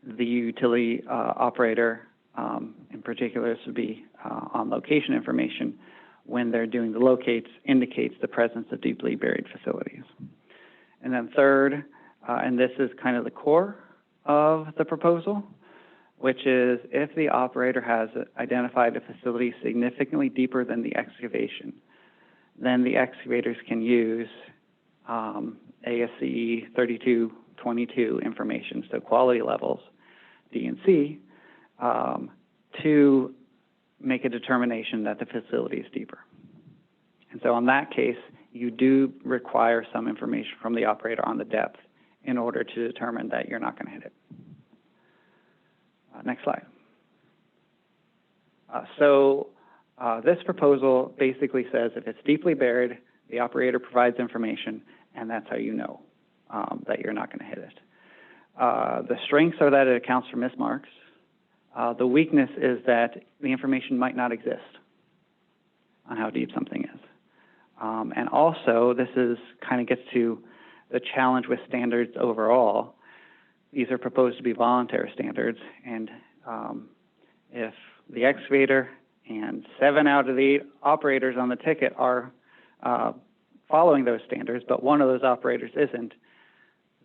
the utility operator, in particular, this would be on location information, when they're doing the locates, indicates the presence of deeply buried facilities. And then third, and this is kind of the core of the proposal, which is if the operator has identified a facility significantly deeper than the excavation, then the excavators can use ASCE 3222 information, so quality levels, D and C, to make a determination that the facility is deeper. And so in that case, you do require some information from the operator on the depth in order to determine that you're not going to hit it. Next slide. This proposal basically says if it's deeply buried, the operator provides information, and that's how you know that you're not going to hit it. The strengths are that it accounts for mismarks. The weakness is that the information might not exist on how deep something is. And also, this is kind of gets to the challenge with standards overall. These are proposed to be voluntary standards, and if the excavator and 7 out of the 8 operators on the ticket are following those standards, but one of those operators isn't,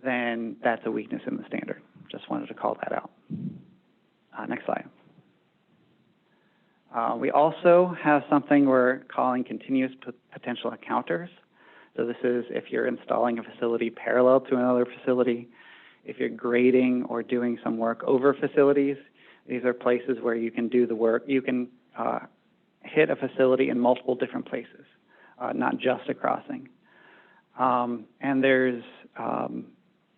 then that's a weakness in the standard. Just wanted to call that out. Next slide. We also have something we're calling continuous potential encounters. So this is if you're installing a facility parallel to another facility, if you're grading or doing some work over facilities. These are places where you can do the work. You can hit a facility in multiple different places, not just a crossing. And there's,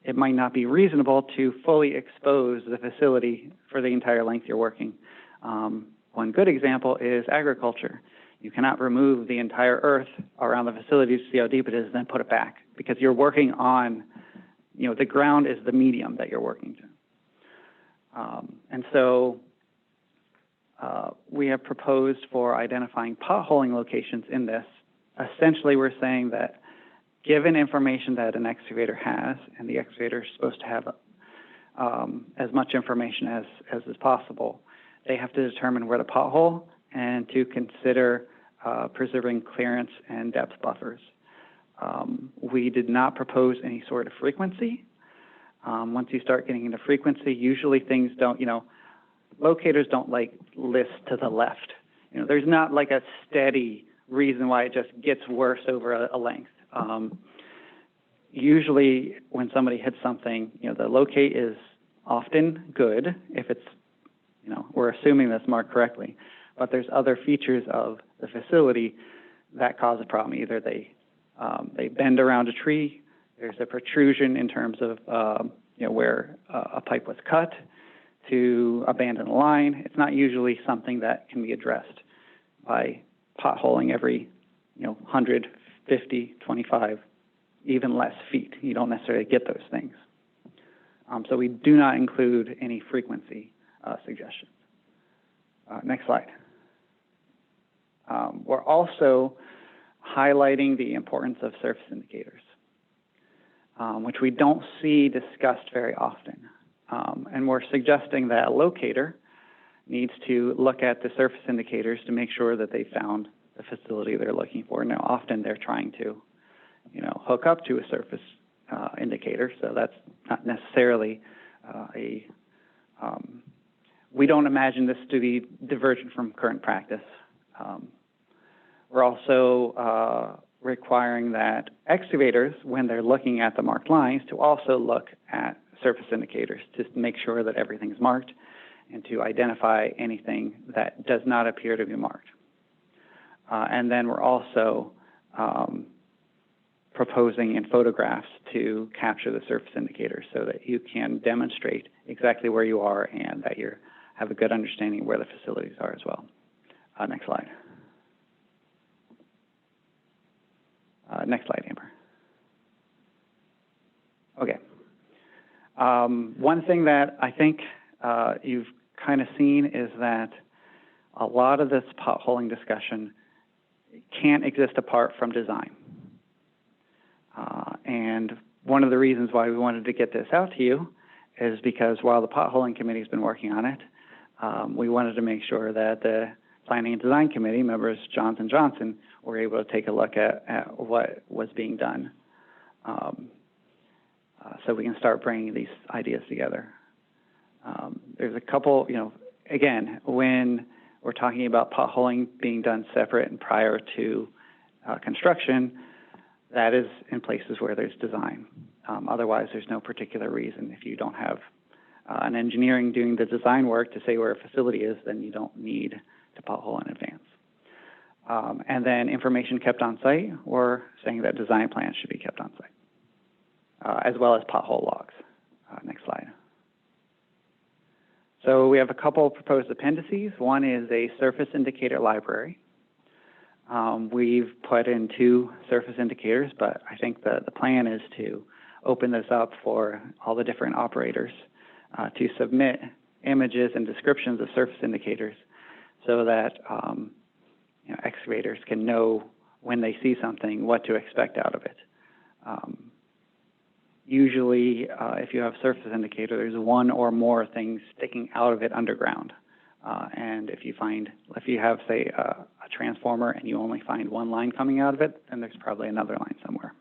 it might not be reasonable to fully expose the facility for the entire length you're working. One good example is agriculture. You cannot remove the entire earth around the facility to see how deep it is and then put it back because you're working on, you know, the ground is the medium that you're working to. And so we have proposed for identifying potholing locations in this. Essentially, we're saying that given information that an excavator has, and the excavator is supposed to have as much information as is possible, they have to determine where to pothole and to consider preserving clearance and depth buffers. We did not propose any sort of frequency. Once you start getting into frequency, usually things don't, you know, locators don't like list to the left. You know, there's not like a steady reason why it just gets worse over a length. Usually when somebody hits something, you know, the locate is often good if it's, you know, we're assuming that's marked correctly, but there's other features of the facility that cause a problem. Either they bend around a tree, there's a protrusion in terms of, you know, where a pipe was cut to abandon a line. It's not usually something that can be addressed by potholing every, you know, 150, 25, even less feet. You don't necessarily get those things. So we do not include any frequency suggestions. Next slide. We're also highlighting the importance of surface indicators, which we don't see discussed very often. And we're suggesting that a locator needs to look at the surface indicators to make sure that they found the facility they're looking for. Now, often they're trying to, you know, hook up to a surface indicator, so that's not necessarily we don't imagine this to be divergent from current practice. We're also requiring that excavators, when they're looking at the marked lines, to also look at surface indicators to make sure that everything's marked and to identify anything that does not appear to be marked. And then we're also proposing in photographs to capture the surface indicators so that you can demonstrate exactly where you are and that you have a good understanding of where the facilities are as well. Next slide. Next slide, Amber. Okay. One thing that I think you've kind of seen is that a lot of this potholing discussion can't exist apart from design. And one of the reasons why we wanted to get this out to you is because while the potholing committee has been working on it, we wanted to make sure that the Planning and Design Committee members, Johnson Johnson, were able to take a look at what was being done, so we can start bringing these ideas together. There's a couple, again, when we're talking about potholing being done separate and prior to construction, that is in places where there's design. Otherwise, there's no particular reason. If you don't have an engineering doing the design work to say where a facility is, then you don't need to pothole in advance. And then information kept on site, we're saying that design plans should be kept on site, as well as pothole logs. Next slide. So we have a couple proposed appendices. One is a surface indicator library. We've put in 2 surface indicators, but I think the plan is to open this up for all the different operators to submit images and descriptions of surface indicators so that excavators can know when they see something what to expect out of it. Usually, if you have a surface indicator, there's one or more things sticking out of it underground. And if you have, say, a transformer and you only find one line coming out of it, then there's probably another line somewhere.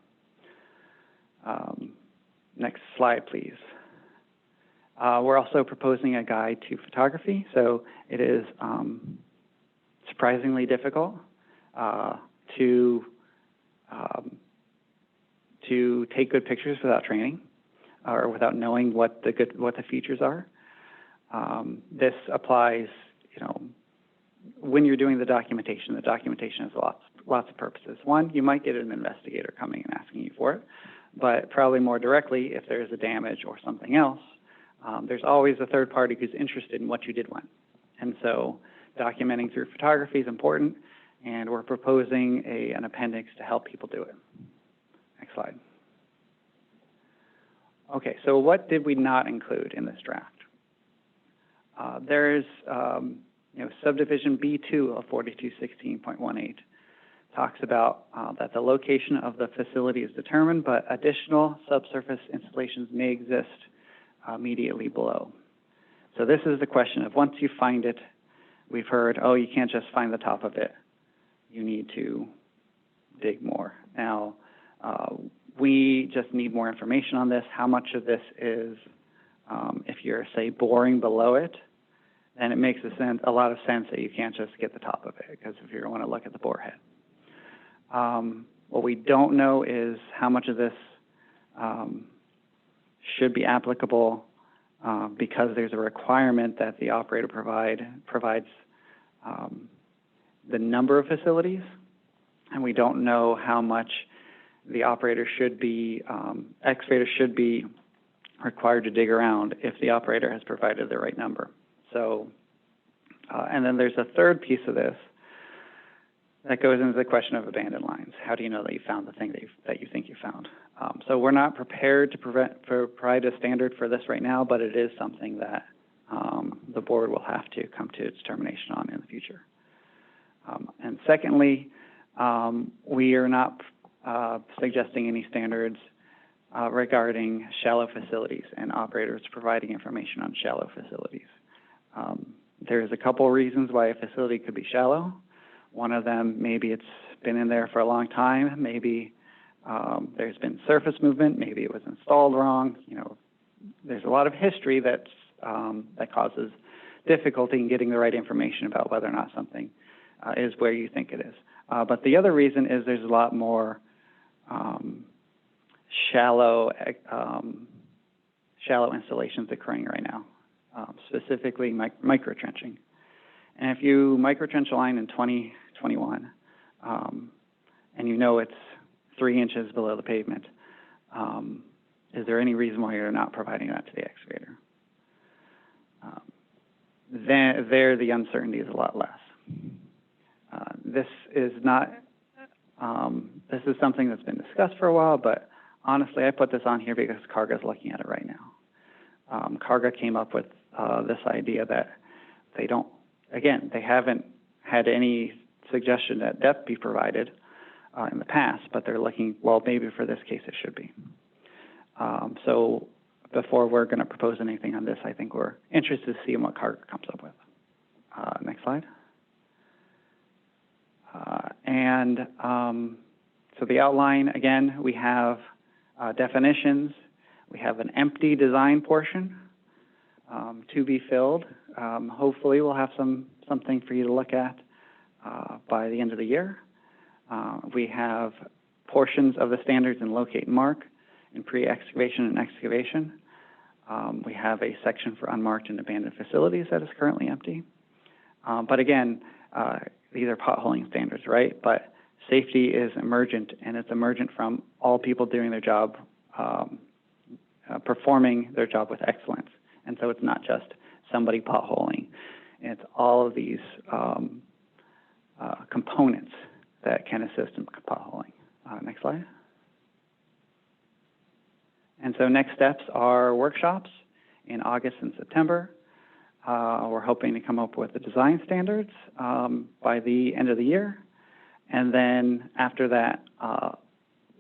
Next slide, please. We're also proposing a guide to photography. So it is surprisingly difficult to take good pictures without training or without knowing what the features are. This applies, when you're doing the documentation has lots of purposes. One, you might get an investigator coming and asking you for it, but probably more directly, if there's a damage or something else, there's always a third party who's interested in what you did when. And so documenting through photography is important, and we're proposing an appendix to help people do it. Next slide. Okay, so what did we not include in this draft? There's, subdivision B2 of 4216.18 talks about that the location of the facility is determined, but additional subsurface installations may exist immediately below. So this is the question of once you find it, we've heard, oh, you can't just find the top of it. You need to dig more. Now, we just need more information on this. How much of this is, if you're, say, boring below it, then it makes a lot of sense that you can't just get the top of it, because if you want to look at the bore head. What we don't know is how much of this should be applicable because there's a requirement that the operator provides the number of facilities, and we don't know how much the operator should be, excavator should be required to dig around if the operator has provided the right number. So, and then there's a third piece of this that goes into the question of abandoned lines. How do you know that you found the thing that you think you found? So we're not prepared to provide a standard for this right now, but it is something that the board will have to come to a determination on in the future. And secondly, we are not suggesting any standards regarding shallow facilities and operators providing information on shallow facilities. There's a couple reasons why a facility could be shallow. One of them, maybe it's been in there for a long time. Maybe there's been surface movement. Maybe it was installed wrong. There's a lot of history that causes difficulty in getting the right information about whether or not something is where you think it is. But the other reason is there's a lot more shallow installations occurring right now, specifically micro-trenching. And if you micro-trench a line in 2021, and you know it's 3 inches below the pavement, is there any reason why you're not providing that to the excavator? There, the uncertainty is a lot less. This is not, this is something that's been discussed for a while, but honestly, I put this on here because Carga is looking at it right now. Carga came up with this idea that they don't, again, they haven't had any suggestion that depth be provided in the past, but they're looking, well, maybe for this case it should be. So before we're going to propose anything on this, I think we're interested to see what Carter comes up with. Next slide. So the outline, again, we have definitions. We have an empty design portion to be filled. Hopefully we'll have something for you to look at by the end of the year. We have portions of the standards in locate and mark in pre-excavation and excavation. We have a section for unmarked and abandoned facilities that is currently empty. But again, these are potholing standards, right? But safety is emergent, and it's emergent from all people doing their job, performing their job with excellence. And so it's not just somebody potholing. It's all of these components that can assist in potholing. Next slide. And so next steps are workshops in August and September. We're hoping to come up with the design standards by the end of the year. And then after that,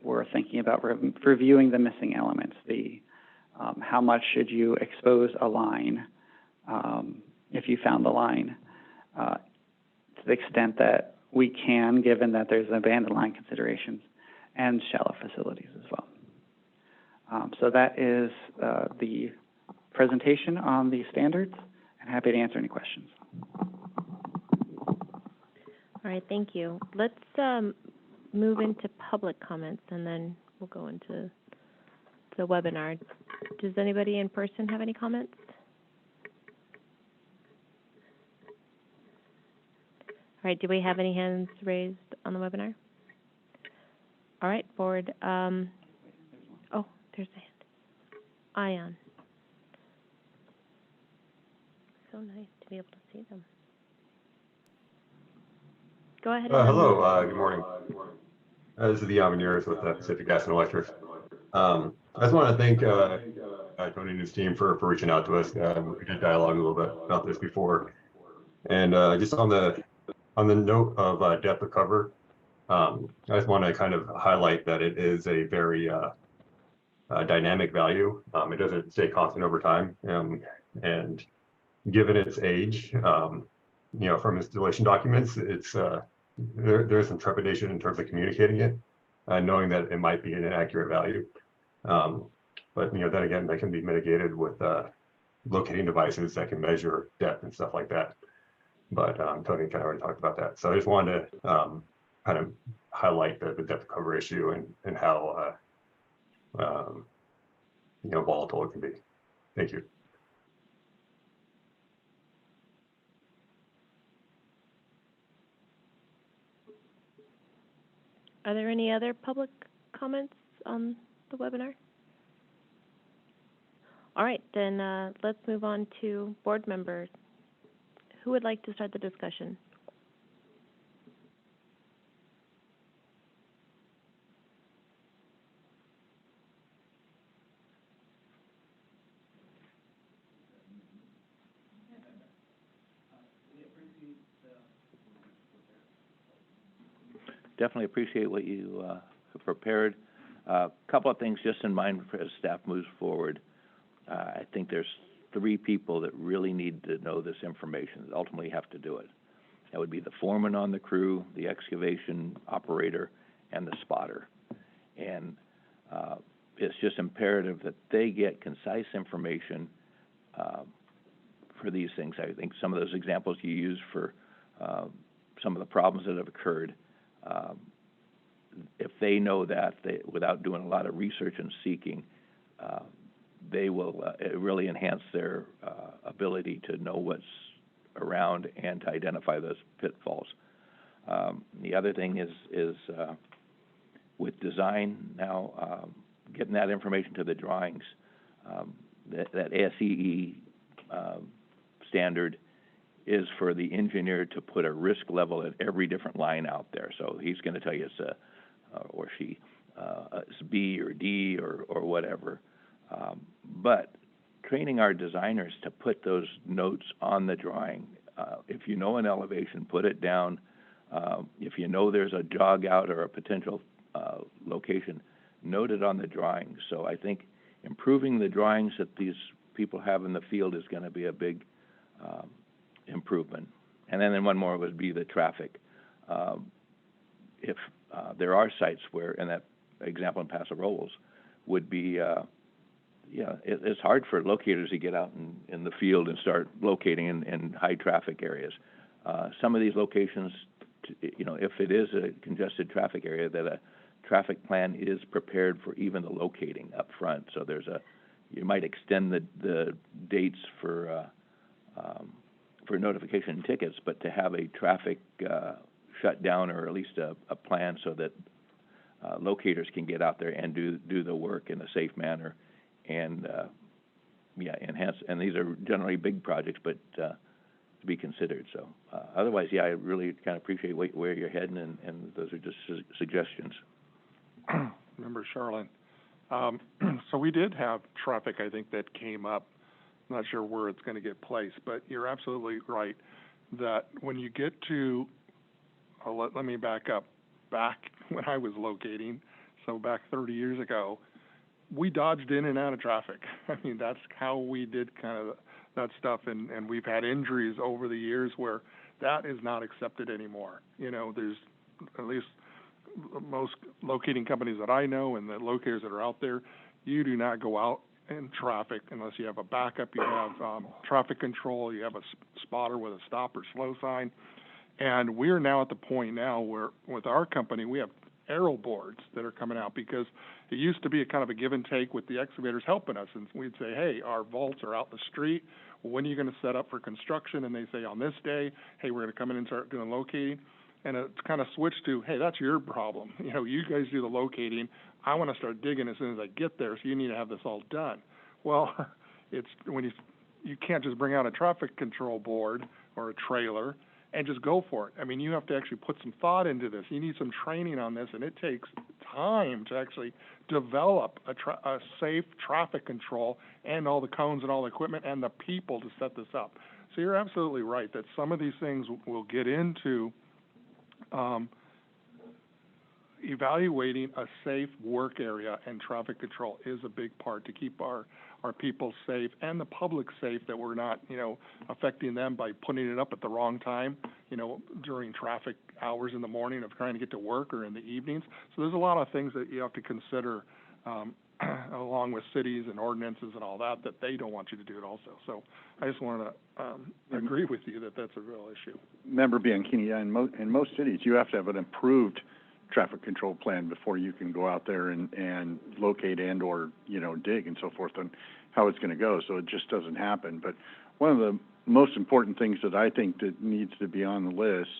we're thinking about reviewing the missing elements. How much should you expose a line if you found the line to the extent that we can, given that there's abandoned line considerations and shallow facilities as well. So that is the presentation on the standards, and happy to answer any questions. All right, thank you. Let's move into public comments, and then we'll go into the webinar. Does anybody in person have any comments? All right, do we have any hands raised on the webinar? All right, board. Oh, there's a hand. Ion. So nice to be able to see them. Go ahead. Hello, good morning. This is the Avenirs with Pacific Gas and Electric. I just want to thank Tony and his team for reaching out to us. We did dialogue a little bit about this before. And just on the note of depth of cover, I just want to kind of highlight that it is a very dynamic value. It doesn't stay constant over time. And given its age, you know, from installation documents, it's there's some trepidation in terms of communicating it, knowing that it might be an inaccurate value. But you know, then again, that can be mitigated with locating devices that can measure depth and stuff like that. But Tony kind of already talked about that. So I just wanted to kind of highlight the depth cover issue and how you know, volatile it can be. Thank you. Are there any other public comments on the webinar? All right, then let's move on to board members. Who would like to start the discussion? Definitely appreciate what you have prepared. A couple of things just in mind as staff moves forward. I think there's 3 people that really need to know this information, that ultimately have to do it. That would be the foreman on the crew, the excavation operator, and the spotter. And it's just imperative that they get concise information for these things. I think some of those examples you used for some of the problems that have occurred, if they know that, without doing a lot of research and seeking, they will really enhance their ability to know what's around and to identify those pitfalls. The other thing is with design now, getting that information to the drawings, that ASCE standard is for the engineer to put a risk level at every different line out there. So he's going to tell you it's a, or she, it's B or D or whatever. But training our designers to put those notes on the drawing if you know an elevation, put it down. If you know there's a jog out or a potential location, note it on the drawings. So I think improving the drawings that these people have in the field is going to be a big improvement. And then one more would be the traffic. If there are sites where, in that example in Paso Robles, would be, it's hard for locators to get out in the field and start locating in high traffic areas. Some of these locations, if it is a congested traffic area, that a traffic plan is prepared for even the locating up front. So you might extend the dates for notification and tickets, but to have a traffic shut down, or at least a plan so that locators can get out there and do the work in a safe manner, and enhance. And these are generally big projects, but to be considered. So otherwise, I really kind of appreciate where you're heading, and those are just suggestions. Member Charlene. So we did have traffic, I think, that came up. I'm not sure where it's going to get placed, but you're absolutely right that when you get to, let me back up. Back when I was locating, so back 30 years ago, we dodged in and out of traffic. I mean, that's how we did kind of that stuff, and we've had injuries over the years where that is not accepted anymore. There's at least most locating companies that I know and the locators that are out there, you do not go out in traffic unless you have a backup, you have traffic control, you have a spotter with a stop or slow sign. And we're now at the point now where with our company, we have arrow boards that are coming out, because it used to be a kind of a give and take with the excavators helping us. And we'd say, hey, our vaults are out in the street. Well, when are you going to set up for construction? And they say, on this day, hey, we're going to come in and start doing locating. And it's kind of switched to, hey, that's your problem. You guys do the locating. I want to start digging as soon as I get there, so you need to have this all done. Well, it's when you can't just bring out a traffic control board or a trailer and just go for it. I mean, you have to actually put some thought into this. You need some training on this, and it takes time to actually develop a safe traffic control and all the cones and all the equipment and the people to set this up. So you're absolutely right that some of these things will get into evaluating a safe work area, and traffic control is a big part to keep our people safe and the public safe, that we're not, affecting them by putting it up at the wrong time, during traffic hours in the morning of trying to get to work, or in the evenings. So there's a lot of things that you have to consider along with cities and ordinances and all that they don't want you to do it also. So I just want to agree with you that that's a real issue. Member Bianchini, in most cities, you have to have an approved traffic control plan before you can go out there and locate and or dig and so forth on how it's going to go. So it just doesn't happen. But one of the most important things that I think that needs to be on the list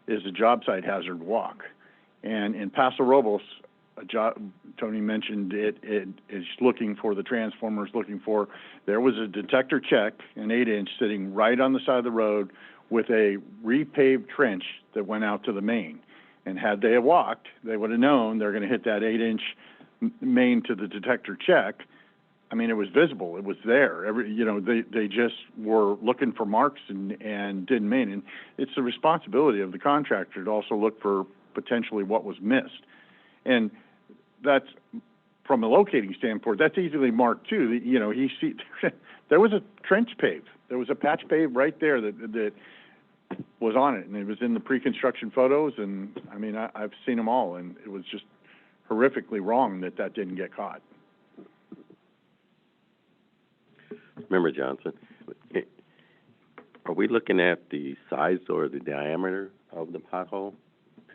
is a job site hazard walk. And in Paso Robles, Tony mentioned it is looking for the transformers, there was a detector check, an 8-inch, sitting right on the side of the road with a repaved trench that went out to the main. And had they walked, they would have known they're going to hit that 8-inch main to the detector check. I mean, it was visible. It was there. They just were looking for marks and didn't main. And it's the responsibility of the contractor to also look for potentially what was missed. And that's, from a locating standpoint, that's easily marked too. There was a trench pave. There was a patch pave right there that was on it, and it was in the pre-construction photos. And I mean, I've seen them all, and it was just horrifically wrong that didn't get caught. Member Johnson, are we looking at the size or the diameter of the pothole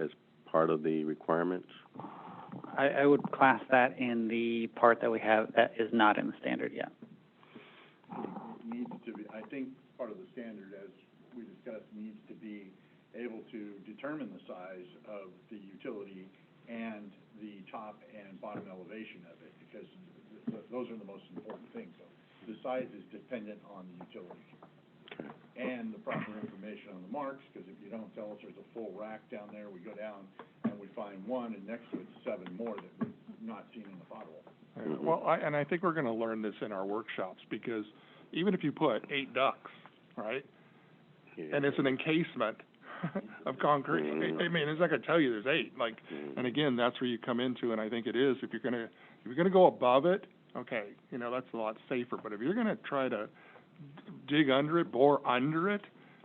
as part of the requirements? I would class that in the part that we have that is not in the standard yet. It needs to be, I think part of the standard, as we discussed, needs to be able to determine the size of the utility and the top and bottom elevation of it, because those are the most important things. So the size is dependent on the utility and the proper information on the marks, because if you don't tell us there's a full rack down there, we go down and we find one, and next to it's 7 more that we've not seen in the pothole. Yeah. Well, I think we're going to learn this in our workshops, because even if you put 8 ducts, right, and it's an encasement of concrete. I mean, it's not gonna tell you there's 8, like, and again, that's where you come into, and I think it is, if you're gonna go above it, okay, you know, that's a lot safer, but if you're gonna try to dig under it, bore under it,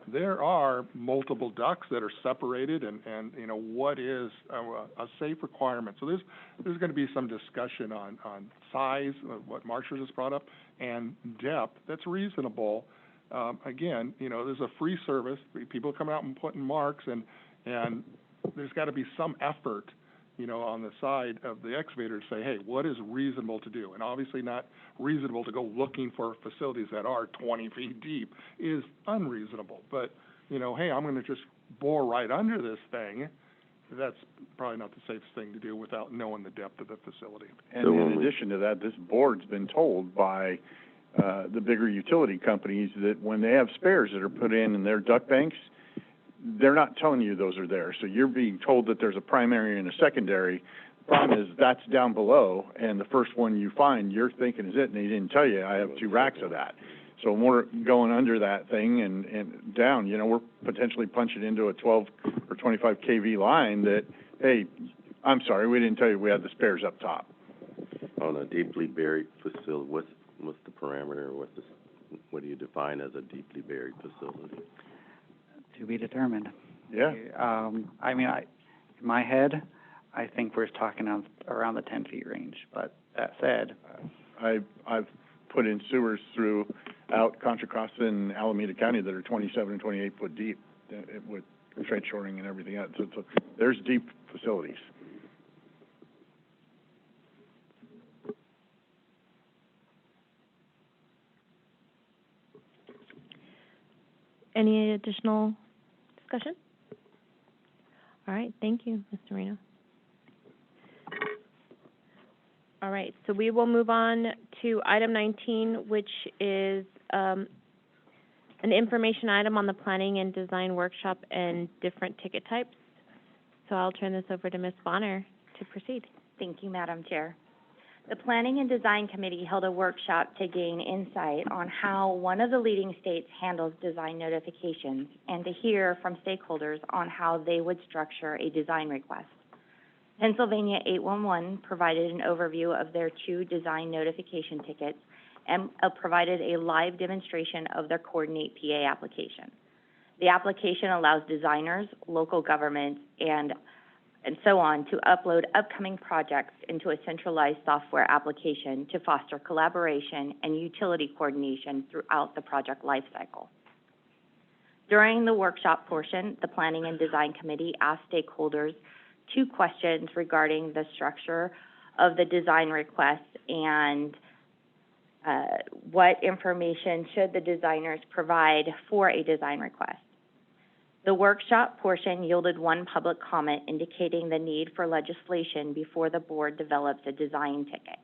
there are multiple ducts that are separated, and you know, what is a safe requirement? So there's gonna be some discussion on size, what Marcia just brought up, and depth that's reasonable. Again, you know, there's a free service, people come out and putting marks, and there's gotta be some effort, you know, on the side of the excavator to say, hey, what is reasonable to do? And obviously not reasonable to go looking for facilities that are 20 feet deep is unreasonable. But, you know, hey, I'm gonna just bore right under this thing, that's probably not the safest thing to do without knowing the depth of the facility. And in addition to that, this board's been told by the bigger utility companies that when they have spares that are put in their duct banks, they're not telling you those are there. So you're being told that there's a primary and a secondary. The problem is that's down below, and the first one you find, you're thinking is it, and they didn't tell you, I have 2 racks of that. So when we're going under that thing and down, you know, we're potentially punching into a 12 or 25 kV line that, hey, I'm sorry, we didn't tell you we had the spares up top. On a deeply buried facility, what's the parameter, what do you define as a deeply buried facility? To be determined. Yeah. I mean, in my head, I think we're talking around the 10 feet range, but that said. I've put in sewers throughout Contra Costa and Alameda County that are 27 and 28 foot deep, with trench shoring and everything else. So there's deep facilities. Any additional discussion? All right, thank you, Ms. Marino. All right, so we will move on to item 19, which is an information item on the planning and design workshop and different ticket types. So I'll turn this over to Ms. Bonner to proceed. Thank you, Madam Chair. The Planning and Design Committee held a workshop to gain insight on how one of the leading states handles design notifications and to hear from stakeholders on how they would structure a design request. Pennsylvania 811 provided an overview of their 2 design notification tickets and provided a live demonstration of their Coordinate PA application. The application allows designers, local governments, and so on to upload upcoming projects into a centralized software application to foster collaboration and utility coordination throughout the project lifecycle. During the workshop portion, the Planning and Design Committee asked stakeholders 2 questions regarding the structure of the design request and what information should the designers provide for a design request. The workshop portion yielded 1 public comment indicating the need for legislation before the board develops a design ticket,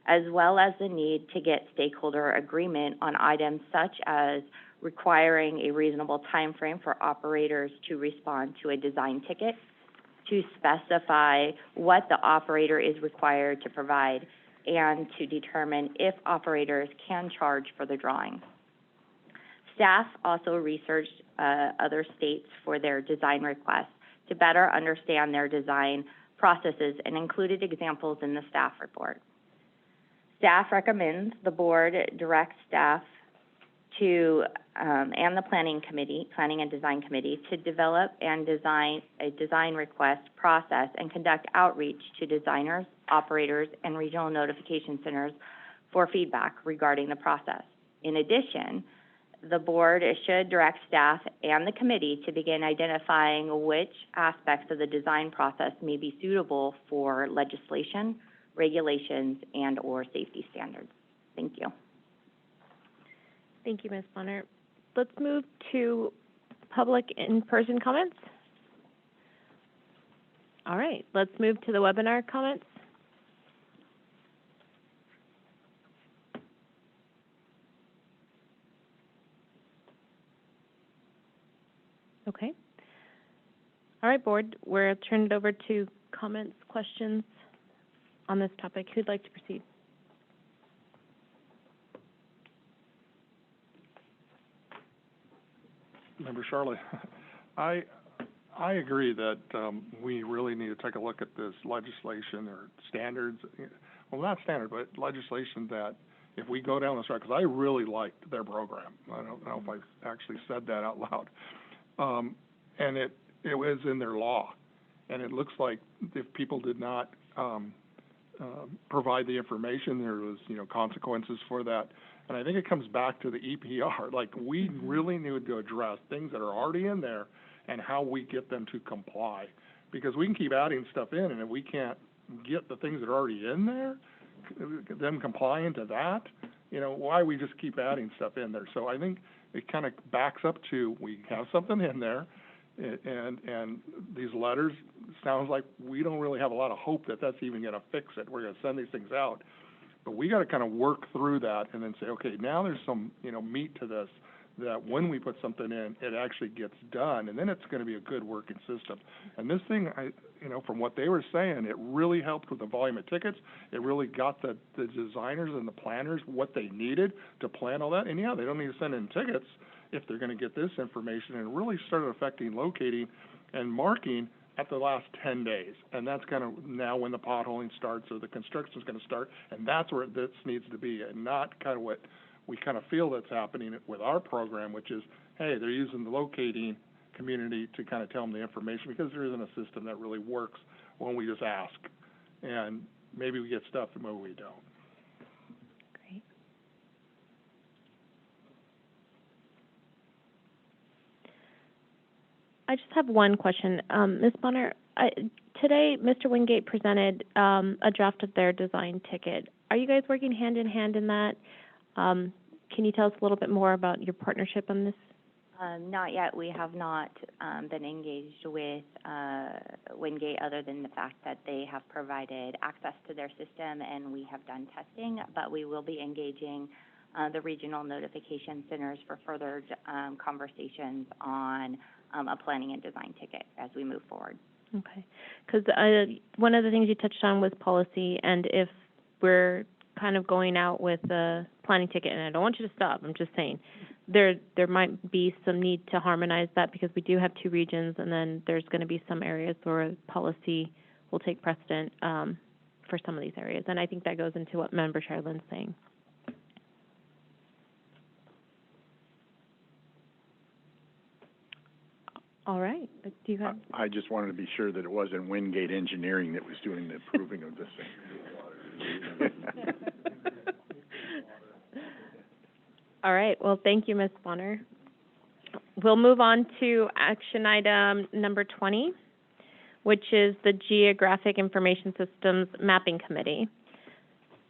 as well as the need to get stakeholder agreement on items such as requiring a reasonable time frame for operators to respond to a design ticket, to specify what the operator is required to provide, and to determine if operators can charge for the drawing. Staff also researched other states for their design requests to better understand their design processes and included examples in the staff report. Staff recommends the board direct staff to, and the Planning and Design Committee to develop and design a design request process and conduct outreach to designers, operators, and regional notification centers for feedback regarding the process. In addition, the board should direct staff and the committee to begin identifying which aspects of the design process may be suitable for legislation, regulations, and/or safety standards. Thank you. Thank you, Ms. Bonner. Let's move to public in-person comments. All right, let's move to the webinar comments. Okay. All right, board, we'll turn it over to comments, questions on this topic. Who'd like to proceed? Member Charlotte, I agree that, we really need to take a look at this legislation or standards, well, not standard, but legislation that if we go down this road, because I really liked their program. I don't know if I actually said that out loud. And it was in their law. And it looks like if people did not, provide the information, there was, consequences for that. And I think it comes back to the EPR. Like, we really need to address things that are already in there and how we get them to comply. Because we can keep adding stuff in, and if we can't get the things that are already in there, them complying to that, why we just keep adding stuff in there. So I think it kind of backs up to, we have something in there, and these letters, sounds like we don't really have a lot of hope that that's even going to fix it. We're going to send these things out. But we got to kind of work through that and then say, okay, now there's some, meat to this, that when we put something in, it actually gets done, and then it's going to be a good working system. And this thing, from what they were saying, it really helped with the volume of tickets. It really got the designers and the planners what they needed to plan all that. And yeah, they don't need to send in tickets if they're going to get this information, and it really started affecting locating and marking at the last 10 days. And that's kind of now when the potholing starts or the construction is going to start, and that's where this needs to be, and not kind of what we kind of feel that's happening with our program, which is, hey, they're using the locating community to kind of tell them the information, because there isn't a system that really works when we just ask. And maybe we get stuff and maybe we don't. Great. I just have one question. Ms. Bonner, today Mr. Wingate presented a draft of their design ticket. Are you guys working hand in hand in that? Can you tell us a little bit more about your partnership on this? Not yet. We have not been engaged with Wingate, other than the fact that they have provided access to their system and we have done testing, but we will be engaging the regional notification centers for further conversations on a planning and design ticket as we move forward. Okay. Because one of the things you touched on was policy, and if we're kind of going out with a planning ticket, and I don't want you to stop, I'm just saying, there might be some need to harmonize that, because we do have two regions, and then there's going to be some areas where policy will take precedent for some of these areas. And I think that goes into what Member Sherilyn's saying. All right. Do you have? I just wanted to be sure that it wasn't Wingate Engineering that was doing the approving of this thing. All right. Well, thank you, Ms. Bonner. We'll move on to action item number 20, which is the Geographic Information Systems Mapping Committee.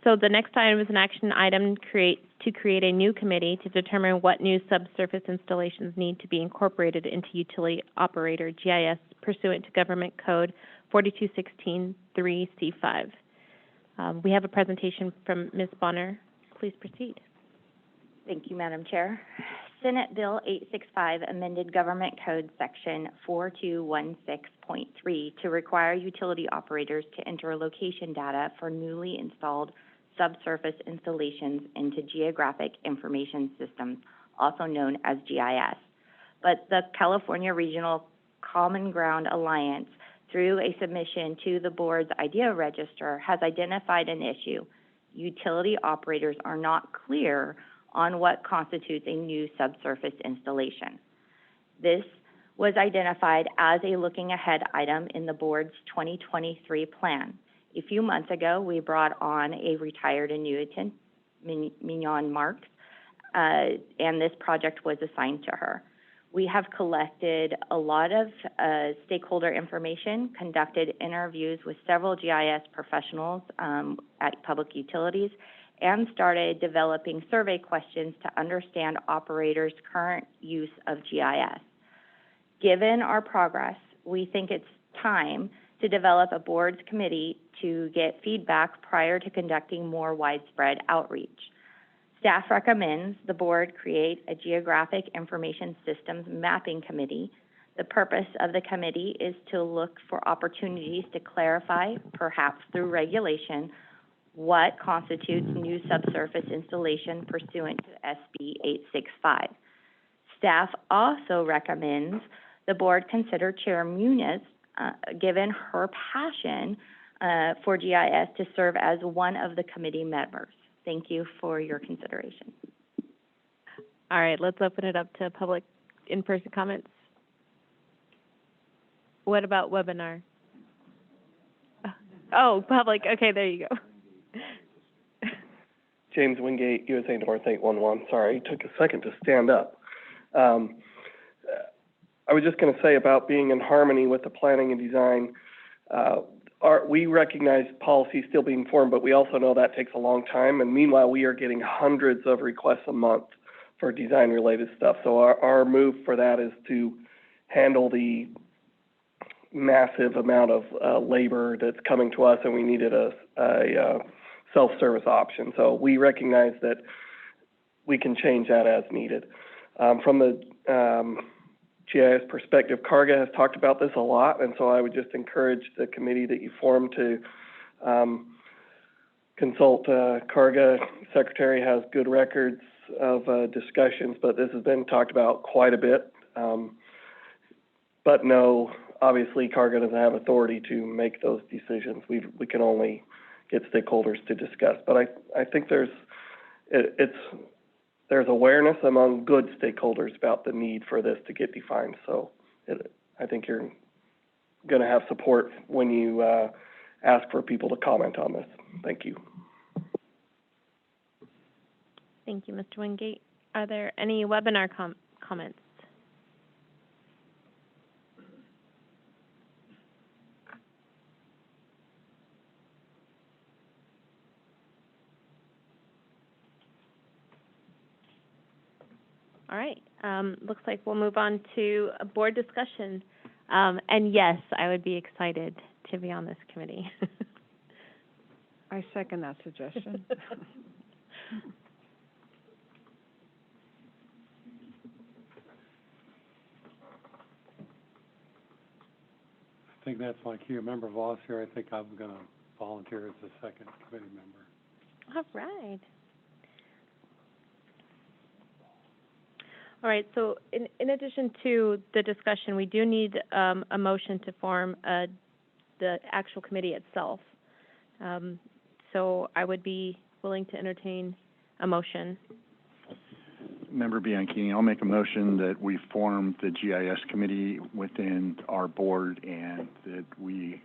So the next item is an action item to create a new committee to determine what new subsurface installations need to be incorporated into utility operator GIS pursuant to Government Code 4216-3C5. We have a presentation from Ms. Bonner. Please proceed. Thank you, Madam Chair. Senate Bill 865 amended Government Code Section 4216.3 to require utility operators to enter location data for newly installed subsurface installations into Geographic Information Systems, also known as GIS. But the California Regional Common Ground Alliance, through a submission to the board's idea register, has identified an issue. Utility operators are not clear on what constitutes a new subsurface installation. This was identified as a looking ahead item in the board's 2023 plan. A few months ago, we brought on a retired annuitant, Mignon Marks, and this project was assigned to her. We have collected a lot of stakeholder information, conducted interviews with several GIS professionals at public utilities, and started developing survey questions to understand operators' current use of GIS. Given our progress, we think it's time to develop a board's committee to get feedback prior to conducting more widespread outreach. Staff recommends the board create a Geographic Information Systems Mapping Committee. The purpose of the committee is to look for opportunities to clarify, perhaps through regulation, what constitutes new subsurface installation pursuant to SB 865. Staff also recommends the board consider Chair Muniz, given her passion for GIS, to serve as one of the committee members. Thank you for your consideration. All right, let's open it up to public in-person comments. What about webinar? Oh, public, okay, there you go. James Wingate, USA North 811. Sorry, it took a second to stand up. I was just going to say about being in harmony with the planning and design. We recognize policy still being formed, but we also know that takes a long time. And meanwhile, we are getting hundreds of requests a month for design-related stuff. So our move for that is to handle the massive amount of labor that's coming to us, and we needed a self-service option. So we recognize that we can change that as needed. From the GIS perspective, Karga has talked about this a lot, and so I would just encourage the committee that you form to consult Karga. Secretary has good records of discussions, but this has been talked about quite a bit. But no, obviously Karga doesn't have authority to make those decisions. We can only get stakeholders to discuss. But I think there's awareness among good stakeholders about the need for this to get defined. So I think you're going to have support when you ask for people to comment on this. Thank you. Thank you, Mr. Wingate. Are there any webinar comments? All right, looks like we'll move on to a board discussion. And yes, I would be excited to be on this committee. I second that suggestion. I think that's my cue. Member Voss here, I think I'm going to volunteer as the second committee member. All right. All right, so in addition to the discussion, we do need a motion to form the actual committee itself. So I would be willing to entertain a motion. Member Bianchini, I'll make a motion that we form the GIS committee within our board and that we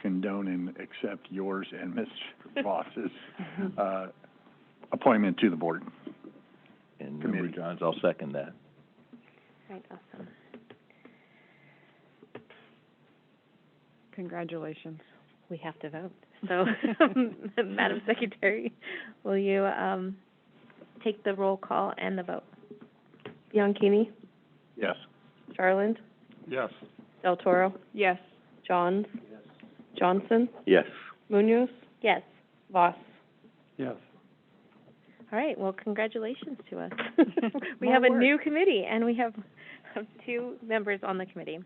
condone and accept yours and Ms. Voss's appointment to the board. And Member Johns, I'll second that. All right, awesome. Congratulations. We have to vote. So, Madam Secretary, will you take the roll call and the vote? Bianchini? Yes. Charland? Yes. Del Toro? Yes. Johns? Yes. Johnson? Yes. Munoz? Yes. Voss? Yes. All right, well, congratulations to us. We have a new committee, and we have 2 members on the committee.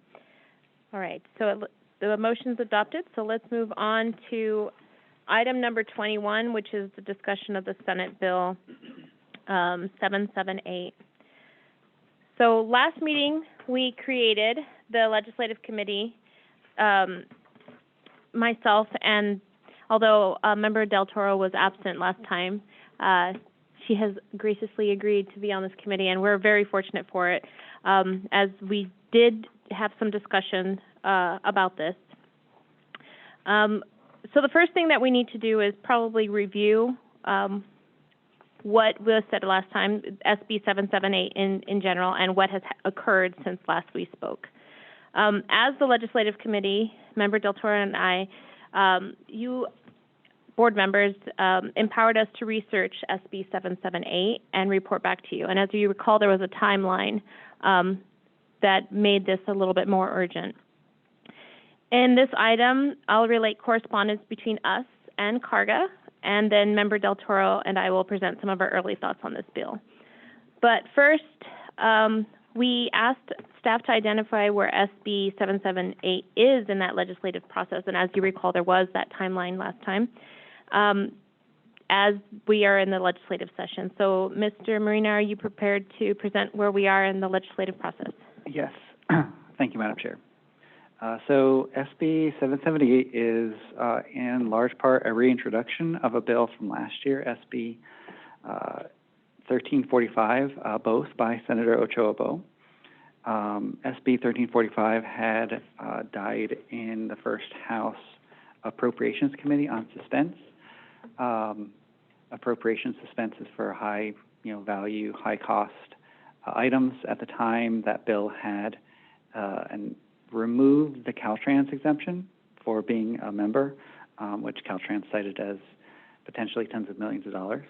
All right, so the motion's adopted, so let's move on to item number 21, which is the discussion of the Senate Bill 778. So last meeting, we created the legislative committee, myself, and although Member Del Toro was absent last time, she has graciously agreed to be on this committee, and we're very fortunate for it, as we did have some discussion about this. So the first thing that we need to do is probably review what was said last time, SB 778 in general, and what has occurred since last we spoke. As the legislative committee, Member Del Toro and I, you board members empowered us to research SB 778 and report back to you. And as you recall, there was a timeline that made this a little bit more urgent. In this item, I'll relate correspondence between us and Karga, and then Member Del Toro and I will present some of our early thoughts on this bill. But first, we asked staff to identify where SB 778 is in that legislative process, and as you recall, there was that timeline last time. as we are in the legislative session. So, Mr. Marina, are you prepared to present where we are in the legislative process? Yes. Thank you, Madam Chair. So SB 778 is in large part a reintroduction of a bill from last year, SB 1345, both by Senator Ochoa-Beau. SB 1345 had died in the first House Appropriations Committee on suspense. Appropriation suspense is for high, value, high cost items. At the time, that bill had removed the Caltrans exemption for being a member, which Caltrans cited as potentially tens of millions of dollars,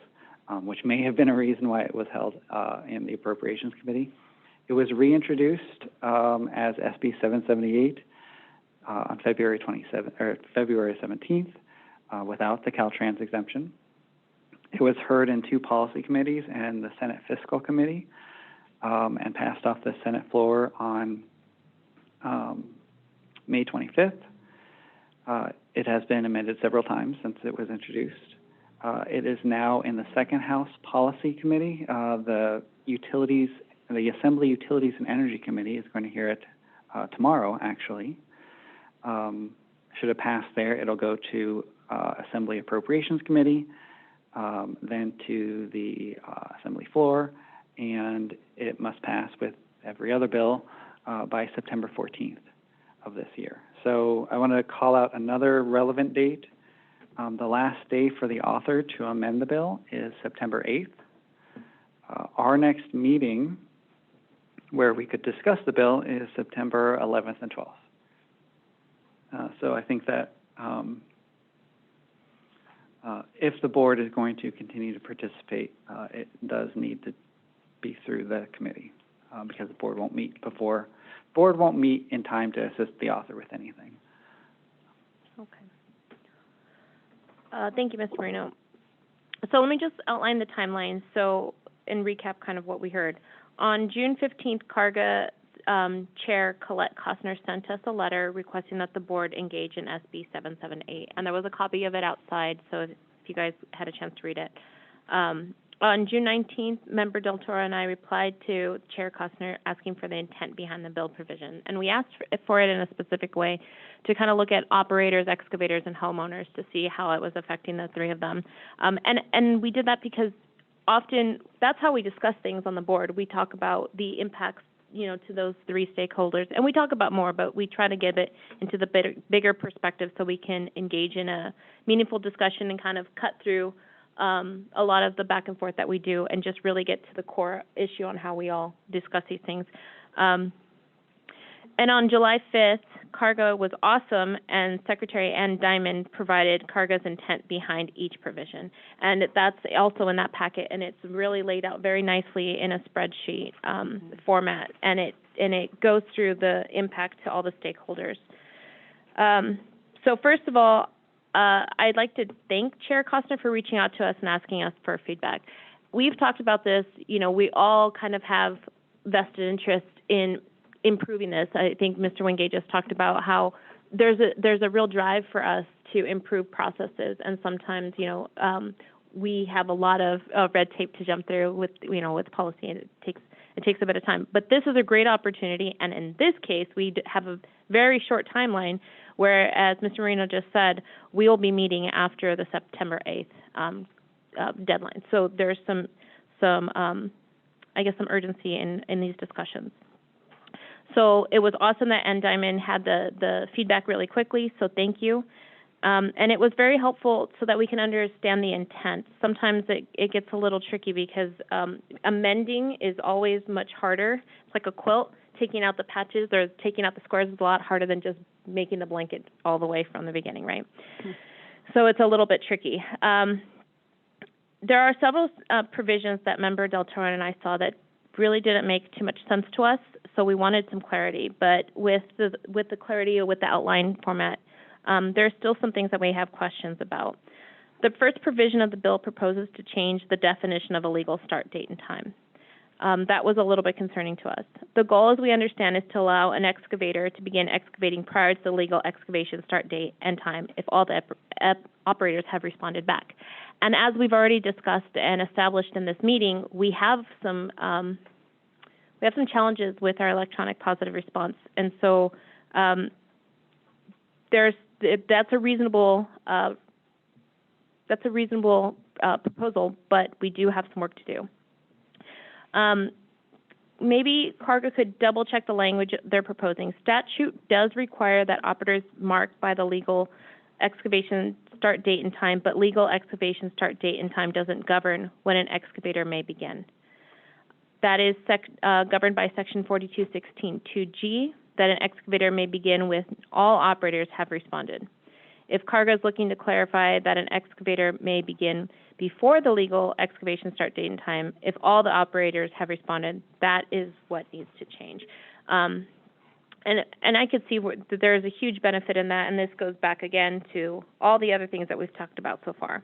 which may have been a reason why it was held in the Appropriations Committee. It was reintroduced as SB 778 on February 17th without the Caltrans exemption. It was heard in 2 policy committees and the Senate Fiscal Committee and passed off the Senate floor on May 25th. It has been amended several times since it was introduced. It is now in the second House Policy Committee. The Assembly Utilities and Energy Committee is going to hear it tomorrow, actually. Should it pass there, it'll go to Assembly Appropriations Committee, then to the Assembly floor, and it must pass with every other bill by September 14th of this year. So I want to call out another relevant date. The last day for the author to amend the bill is September 8th. Our next meeting where we could discuss the bill is September 11th and 12th. So I think that if the board is going to continue to participate, it does need to be through the committee because the board won't meet in time to assist the author with anything. Okay. Thank you, Mr. Marino. So let me just outline the timeline and recap kind of what we heard. On June 15th, CARGA Chair Colette Costner sent us a letter requesting that the board engage in SB 778, and there was a copy of it outside, so if you guys had a chance to read it. On June 19th, Member Del Toro and I replied to Chair Costner asking for the intent behind the bill provision, and we asked for it in a specific way to kind of look at operators, excavators, and homeowners to see how it was affecting the 3 of them. And we did that because often that's how we discuss things on the board. We talk about the impacts, to those 3 stakeholders, and we talk about more, but we try to give it into the bigger perspective so we can engage in a meaningful discussion and kind of cut through a lot of the back and forth that we do and just really get to the core issue on how we all discuss these things. And on July 5th, CARGA was awesome, and Secretary Ann Diamond provided CARGA's intent behind each provision. And that's also in that packet, and it's really laid out very nicely in a spreadsheet format, and it goes through the impact to all the stakeholders. So first of all, I'd like to thank Chair Costner for reaching out to us and asking us for feedback. We've talked about this, we all kind of have vested interest in improving this. I think Mr. Wingate just talked about how there's a real drive for us to improve processes, and sometimes, we have a lot of red tape to jump through with policy, and it takes a bit of time. But this is a great opportunity, and in this case, we have a very short timeline, where, as Mr. Marino just said, we will be meeting after the September 8th deadline. So there's some urgency in these discussions. So it was awesome that Ann Diamond had the feedback really quickly, so thank you. And it was very helpful so that we can understand the intent. Sometimes it gets a little tricky because amending is always much harder. It's like a quilt. Taking out the patches or taking out the squares is a lot harder than just making the blanket all the way from the beginning, right? So it's a little bit tricky. There are several provisions that Member Del Toro and I saw that really didn't make too much sense to us, so we wanted some clarity. But with the clarity or with the outline format, there are still some things that we have questions about. The first provision of the bill proposes to change the definition of a legal start date and time. That was a little bit concerning to us. The goal, as we understand, is to allow an excavator to begin excavating prior to the legal excavation start date and time if all the operators have responded back. And as we've already discussed and established in this meeting, we have some challenges with our electronic positive response. And so that's a reasonable proposal, but we do have some work to do. Maybe Carga could double check the language they're proposing. Statute does require that operators mark by the legal excavation start date and time, but legal excavation start date and time doesn't govern when an excavator may begin. That is governed by Section 4216(2)G, that an excavator may begin with all operators have responded. If Carga is looking to clarify that an excavator may begin before the legal excavation start date and time, if all the operators have responded, that is what needs to change. And I could see that there is a huge benefit in that, and this goes back again to all the other things that we've talked about so far.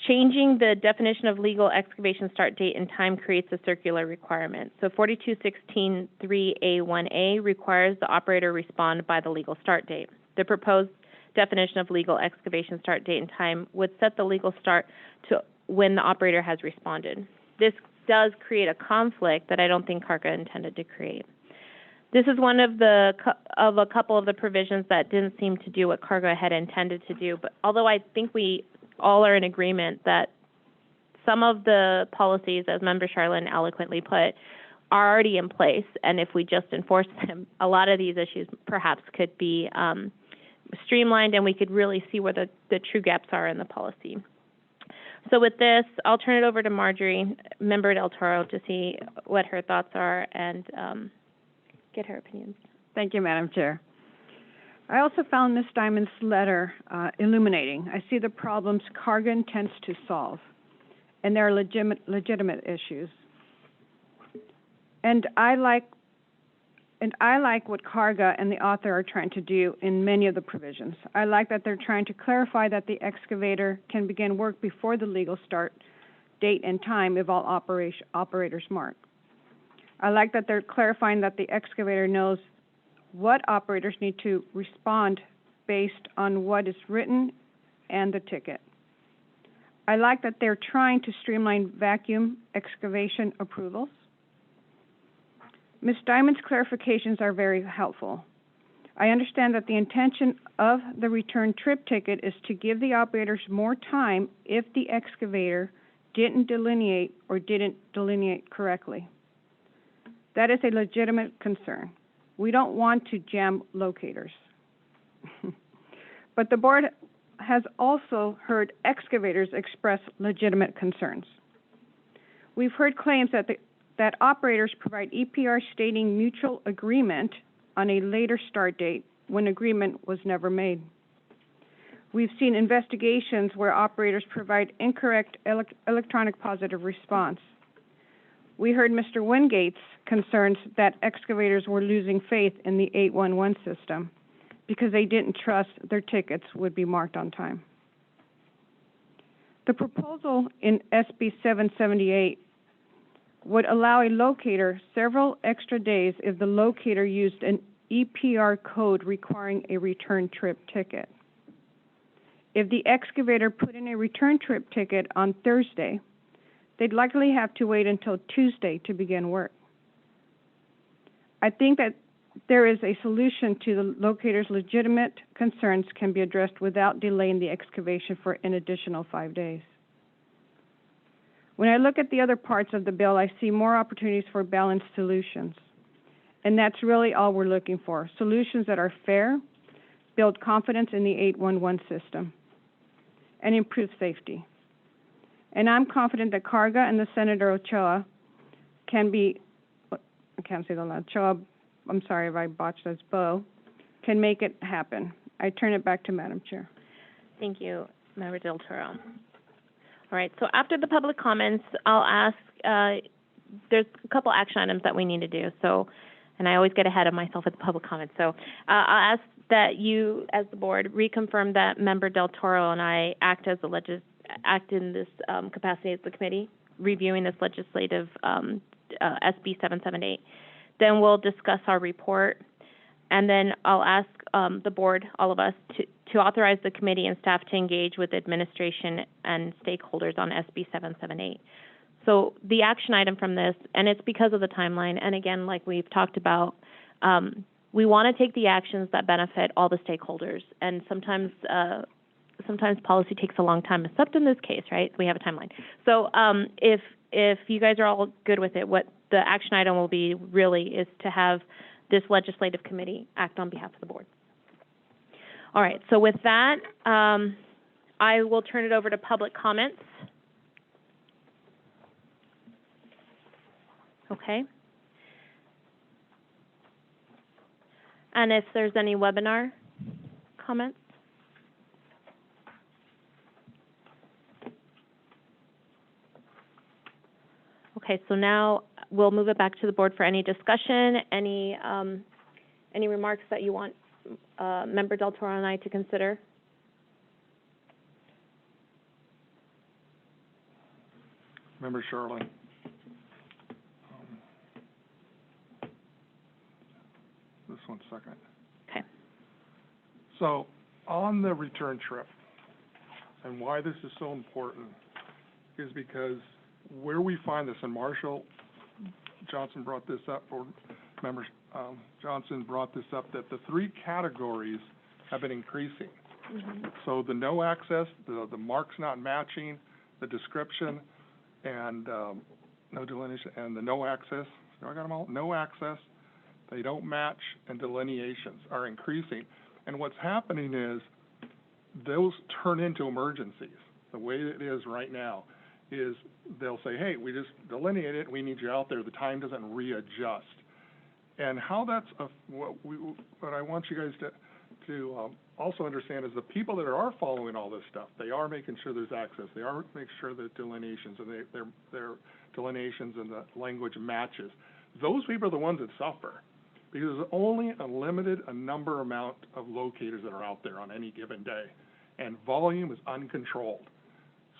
Changing the definition of legal excavation start date and time creates a circular requirement. So 4216(3)(a)(1)(a) requires the operator respond by the legal start date. The proposed definition of legal excavation start date and time would set the legal start to when the operator has responded. This does create a conflict that I don't think Carga intended to create. This is one of a couple of the provisions that didn't seem to do what Carga had intended to do, but although I think we all are in agreement that some of the policies, as Member Charlin eloquently put, are already in place, and if we just enforce them, a lot of these issues perhaps could be streamlined, and we could really see where the true gaps are in the policy. So with this, I'll turn it over to Marjorie, Member Del Toro, to see what her thoughts are and get her opinions. Thank you, Madam Chair. I also found Ms. Diamond's letter illuminating. I see the problems Carga intends to solve, and there are legitimate issues. And I like what Carga and the author are trying to do in many of the provisions. I like that they're trying to clarify that the excavator can begin work before the legal start date and time if all operators mark. I like that they're clarifying that the excavator knows what operators need to respond based on what is written and the ticket. I like that they're trying to streamline vacuum excavation approvals. Ms. Diamond's clarifications are very helpful. I understand that the intention of the return trip ticket is to give the operators more time if the excavator didn't delineate or didn't delineate correctly. That is a legitimate concern. We don't want to jam locators. But the board has also heard excavators express legitimate concerns. We've heard claims that operators provide EPR stating mutual agreement on a later start date when agreement was never made. We've seen investigations where operators provide incorrect electronic positive response. We heard Mr. Wingate's concerns that excavators were losing faith in the 811 system because they didn't trust their tickets would be marked on time. The proposal in SB 778 would allow a locator several extra days if the locator used an EPR code requiring a return trip ticket. If the excavator put in a return trip ticket on Thursday, they'd likely have to wait until Tuesday to begin work. I think that there is a solution to the locator's legitimate concerns can be addressed without delaying the excavation for an additional 5 days. When I look at the other parts of the bill, I see more opportunities for balanced solutions. And that's really all we're looking for, solutions that are fair, build confidence in the 811 system, and improve safety. And I'm confident that Carga and the Senator Ochoa can be, I can't say the last, Ochoa, I'm sorry if I botched this, Bo, can make it happen. I turn it back to Madam Chair. Thank you, Member Del Toro. All right, so after the public comments, I'll ask, there's a couple action items that we need to do, so, and I always get ahead of myself at the public comments, so I'll ask that you, as the board, reconfirm that Member Del Toro and I act in this capacity as the committee, reviewing this legislative SB 778. Then we'll discuss our report, and then I'll ask the board, all of us, to authorize the committee and staff to engage with administration and stakeholders on SB 778. So the action item from this, and it's because of the timeline, and again, like we've talked about, we want to take the actions that benefit all the stakeholders, and sometimes policy takes a long time, except in this case, right? We have a timeline. So if you guys are all good with it, what the action item will be really is to have this legislative committee act on behalf of the board. All right, so with that, I will turn it over to public comments. Okay. And if there's any webinar comments? Okay, so now we'll move it back to the board for any discussion, any remarks that you want Member Del Toro and I to consider. Member Sherlin. This 1 second. Okay. So on the return trip, and why this is so important is because where we find this, and Marshall Johnson brought this up, or Member Johnson brought this up, that the 3 categories have been increasing. Mm-hmm. So the no access, the marks not matching, the description, and no delineation, and the no access. I got them all. No access, they don't match, and delineations are increasing. And what's happening is those turn into emergencies. The way it is right now is they'll say, hey, we just delineated it, we need you out there. The time doesn't readjust. And how that's what I want you guys to also understand is the people that are following all this stuff, they are making sure there's access. They are making sure that delineations and their delineations and the language matches. Those people are the ones that suffer because there's only a number amount of locators that are out there on any given day, and volume is uncontrolled.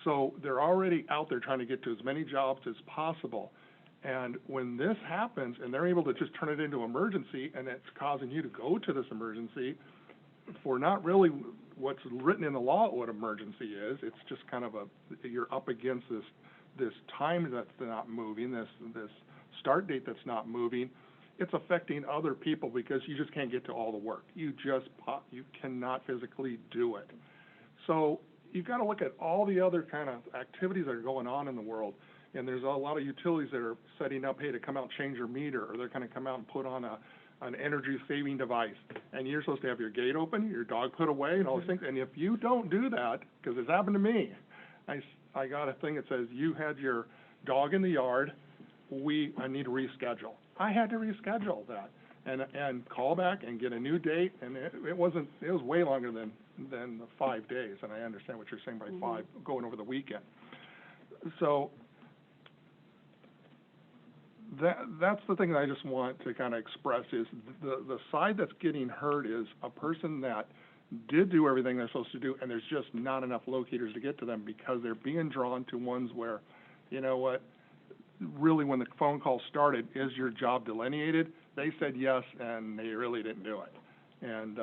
So they're already out there trying to get to as many jobs as possible. And when this happens and they're able to just turn it into emergency, and it's causing you to go to this emergency for not really what's written in the law what emergency is, it's just kind of you're up against this time that's not moving, this start date that's not moving. It's affecting other people because you just can't get to all the work. You cannot physically do it. So you've got to look at all the other kind of activities that are going on in the world. And there's a lot of utilities that are setting up, hey, to come out and change your meter, or they're going to come out and put on an energy-saving device. And you're supposed to have your gate open, your dog put away, and all those things. And if you don't do that, because it's happened to me, I got a thing that says, you had your dog in the yard, I need to reschedule. I had to reschedule that and call back and get a new date, and it was way longer than the 5 days, and I understand what you're saying by 5, going over the weekend. So that's the thing that I just want to kind of express is the side that's getting hurt is a person that did do everything they're supposed to do, and there's just not enough locators to get to them because they're being drawn to ones where, you know what, really when the phone call started, is your job delineated? They said yes, and they really didn't do it. And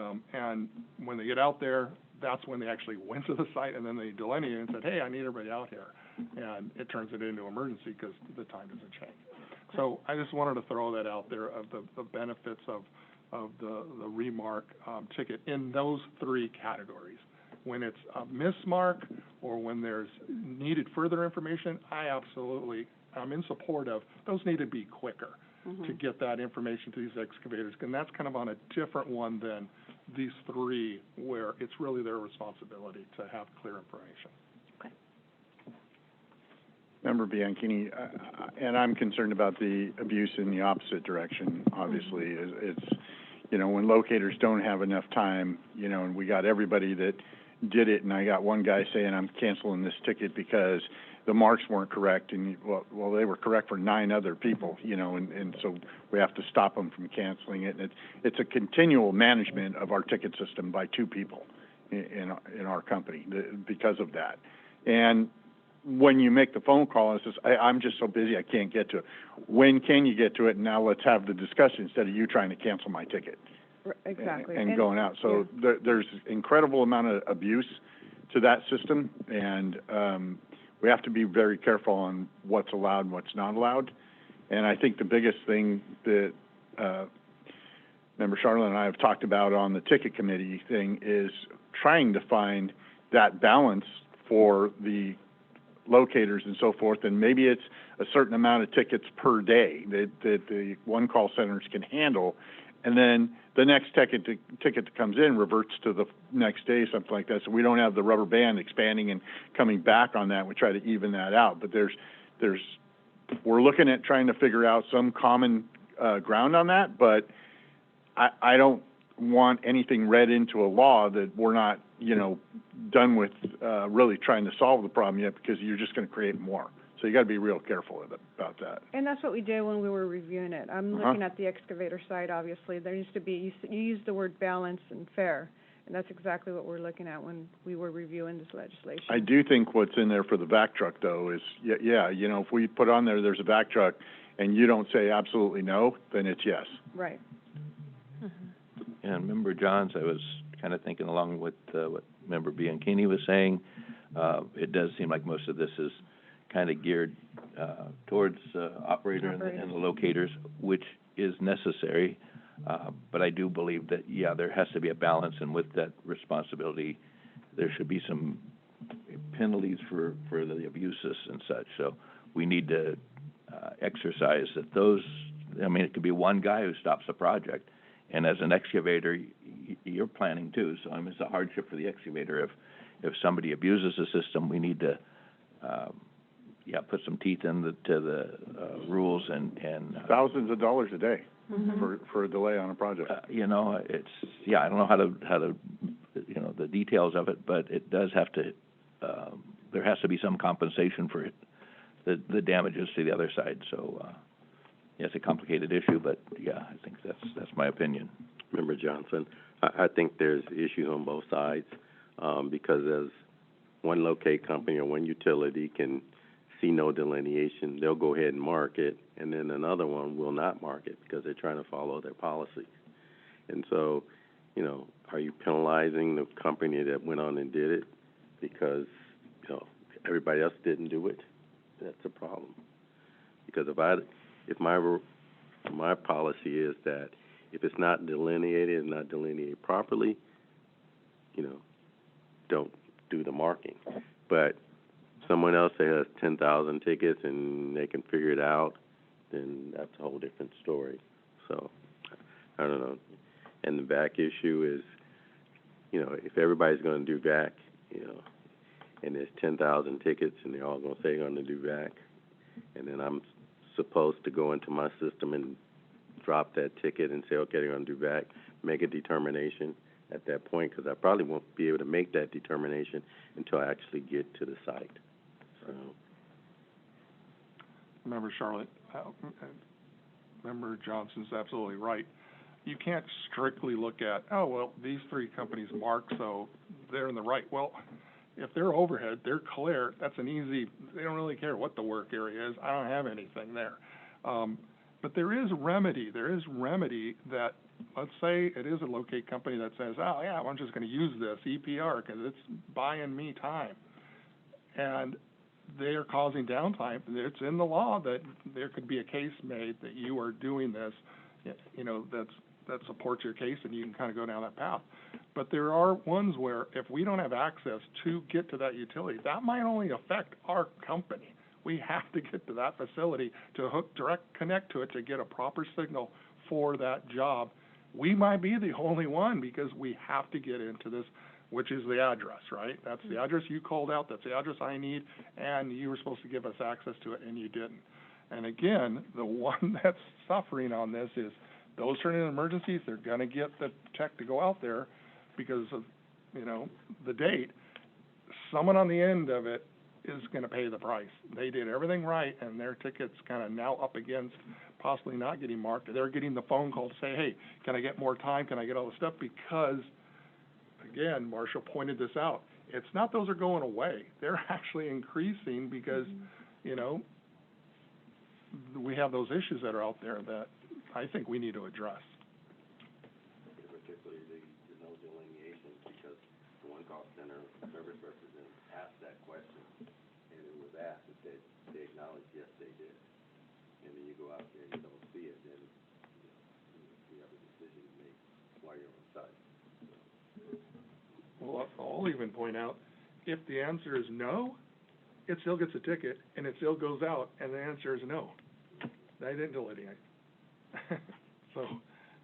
when they get out there, that's when they actually went to the site, and then they delineated and said, hey, I need everybody out here. And it turns it into emergency because the time doesn't change. So I just wanted to throw that out there of the benefits of the remark ticket in those 3 categories. When it's a mismark or when there's needed further information, I'm in support of those need to be quicker to get that information to these excavators. And that's kind of on a different one than these 3 where it's really their responsibility to have clear information. Member Bianchini, and I'm concerned about the abuse in the opposite direction, obviously. It's, when locators don't have enough time, and we got everybody that did it, and I got one guy saying, I'm canceling this ticket because the marks weren't correct, and, well, they were correct for 9 other people, and so we have to stop them from canceling it. And it's a continual management of our ticket system by 2 people in our company because of that. And when you make the phone call and says, I'm just so busy I can't get to it. When can you get to it? And now let's have the discussion instead of you trying to cancel my ticket. Exactly. and going out. So there's incredible amount of abuse to that system, and we have to be very careful on what's allowed and what's not allowed. And I think the biggest thing that Member Charlotte and I have talked about on the ticket committee thing is trying to find that balance for the locators and so forth, and maybe it's a certain amount of tickets per day that the one call centers can handle, and then the next ticket that comes in reverts to the next day, something like that, so we don't have the rubber band expanding and coming back on that. We try to even that out, but we're looking at trying to figure out some common ground on that, but I don't want anything read into a law that we're not, done with really trying to solve the problem yet, because you're just going to create more. So you got to be real careful about that. And that's what we did when we were reviewing it. I'm looking at the excavator side, obviously. There needs to be, you used the word balance and fair, and that's exactly what we're looking at when we were reviewing this legislation. I do think what's in there for the vac truck, though, is, if we put on there's a vac truck, and you don't say absolutely no, then it's yes. Right. And Member Johns, I was kind of thinking along with what Member Bianchini was saying. It does seem like most of this is kind of geared towards operator and the locators, which is necessary. But I do believe that, there has to be a balance, and with that responsibility, there should be some penalties for the abuses and such. So we need to exercise that those, it could be one guy who stops the project. And as an excavator, you're planning too, so it's a hardship for the excavator if somebody abuses the system. We need to, put some teeth to the rules and thousands of dollars a day for a delay on a project. I don't know how to the details of it, but it does have to. There has to be some compensation for the damages to the other side. So. It's a complicated issue, but I think that's my opinion. Member Johnson, I think there's issues on both sides, because as one locate company or one utility can see no delineation, they'll go ahead and mark it, and then another one will not mark it because they're trying to follow their policy. And so, are you penalizing the company that went on and did it because, everybody else didn't do it? That's a problem. Because if my policy is that if it's not delineated and not delineated properly, don't do the marking. But someone else that has 10,000 tickets and they can figure it out, then that's a whole different story. So, I don't know. And the VAC issue is, if everybody's going to do VAC, and there's 10,000 tickets and they're all going to say they're going to do VAC, and then I'm supposed to go into my system and drop that ticket and say, okay, they're going to do VAC, make a determination at that point, because I probably won't be able to make that determination until I actually get to the site. So. Member Charlotte, Member Johnson's absolutely right. You can't strictly look at, these three companies mark, so they're in the right. Well, if they're overhead, they're clear. That's an easy. They don't really care what the work area is. I don't have anything there. But there is remedy. There is remedy that, let's say it is a locate company that says, I'm just going to use this EPR because it's buying me time, and they are causing downtime. It's in the law that there could be a case made that you are doing this, that supports your case, and you can kind of go down that path. But there are ones where if we don't have access to get to that utility, that might only affect our company. We have to get to that facility to connect to it to get a proper signal for that job. We might be the only one because we have to get into this, which is the address, right? That's the address you called out. That's the address I need, and you were supposed to give us access to it, and you didn't. And again, the one that's suffering on this is those turn in emergencies. They're going to get the tech to go out there because of, the date. Someone on the end of it is going to pay the price. They did everything right, and their ticket's kind of now up against possibly not getting marked. They're getting the phone call to say, hey, can I get more time? Can I get all the stuff? Because, again, Marshall pointed this out. It's not those are going away. They're actually increasing because, we have those issues that are out there that I think we need to address. actually there's no delineation because the one call center service representative asked that question, and it was asked if they acknowledged, yes, they did. And then you go out there and you don't see it, then, you have a decision to make while you're on site. Well, I'll even point out, if the answer is no, it still gets a ticket, and it still goes out, and the answer is no. They didn't delineate. So,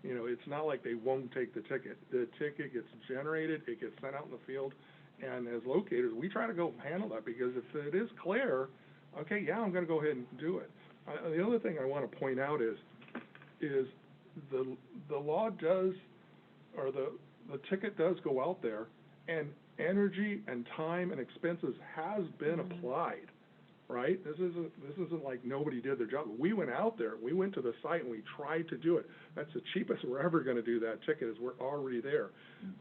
it's not like they won't take the ticket. The ticket gets generated, it gets sent out in the field, and as locators, we try to go handle that, because if it is clear, okay, yeah, I'm gonna go ahead and do it. The other thing I wanna point out is the law does, or the ticket does go out there, and energy and time and expenses has been applied, right? This isn't like nobody did their job. We went out there, we went to the site, and we tried to do it. That's the cheapest we're ever gonna do that ticket, is we're already there.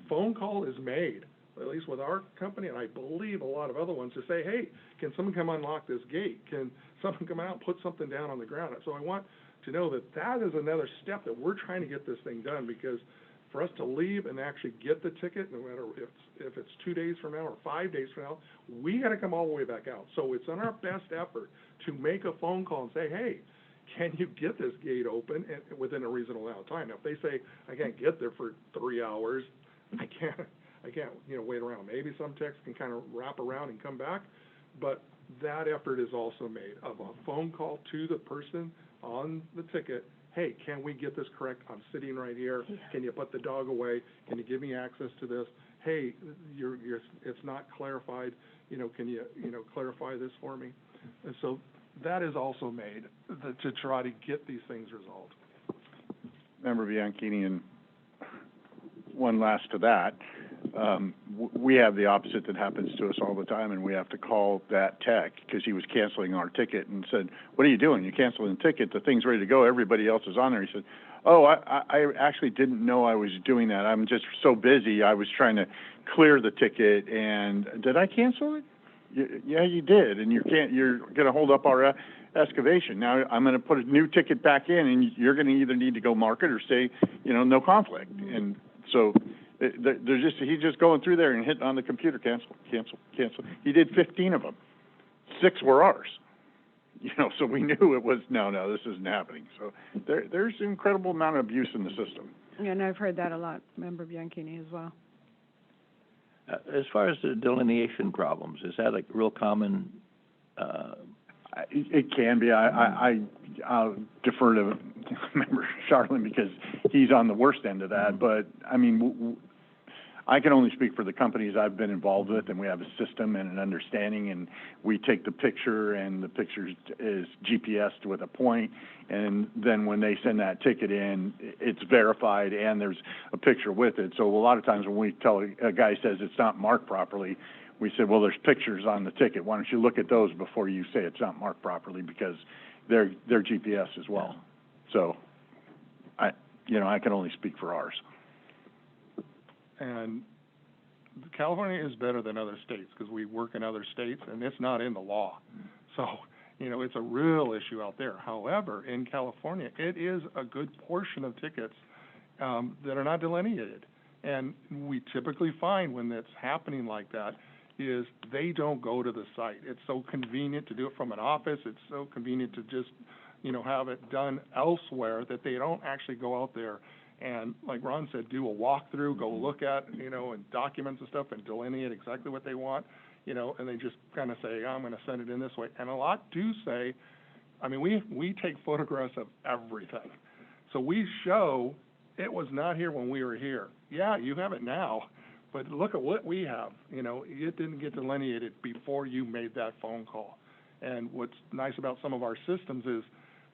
Phone call is made, at least with our company, and I believe a lot of other ones, to say, hey, can someone come unlock this gate? Can someone come out and put something down on the ground? So I want to know that that is another step that we're trying to get this thing done, because for us to leave and actually get the ticket, no matter if it's 2 days from now or 5 days from now, we got to come all the way back out. So it's on our best effort to make a phone call and say, hey, can you get this gate open and within a reasonable amount of time? Now, if they say, I can't get there for 3 hours, I can't wait around. Maybe some techs can kind of wrap around and come back, but that effort is also made of a phone call to the person on the ticket. Hey, can we get this correct? I'm sitting right here. Can you put the dog away? Can you give me access to this? Hey, it's not clarified. Can you clarify this for me? And so that is also made to try to get these things resolved. Member Bianchini, and one last to that. We have the opposite that happens to us all the time, and we have to call that tech because he was canceling our ticket and said, what are you doing? You're canceling the ticket. The thing's ready to go. Everybody else is on there. He said, oh, I actually didn't know I was doing that. I'm just so busy. I was trying to clear the ticket, and did I cancel it? Yeah, you did, and you're going to hold up our excavation. Now I'm going to put a new ticket back in, and you're going to either need to go mark it or say, no conflict. And so he's just going through there and hitting on the computer, cancel. He did 15 of them. 6 were ours. So we knew it was, no, this isn't happening. So there's an incredible amount of abuse in the system. Yeah, and I've heard that a lot, Member Bianchini, as well. As far as the delineation problems, is that a real common? It can be. I'll defer to Member Charlin because he's on the worst end of that. But I mean, I can only speak for the companies I've been involved with, and we have a system and an understanding, and we take the picture, and the picture is GPSed with a point, and then when they send that ticket in, it's verified, and there's a picture with it. So a lot of times when we tell a guy says it's not marked properly, we say, well, there's pictures on the ticket. Why don't you look at those before you say it's not marked properly, because they're GPS as well. So I can only speak for ours. And California is better than other states because we work in other states, and it's not in the law. So, it's a real issue out there. However, in California, it is a good portion of tickets that are not delineated. And we typically find when that's happening like that is they don't go to the site. It's so convenient to do it from an office. It's so convenient to just, have it done elsewhere that they don't actually go out there and, like Ron said, do a walkthrough, go look at, and documents and stuff and delineate exactly what they want, and they just kind of say, I'm going to send it in this way. And a lot do say, we take photographs of everything. So we show it was not here when we were here. Yeah, you have it now, but look at what we have. It didn't get delineated before you made that phone call. And what's nice about some of our systems is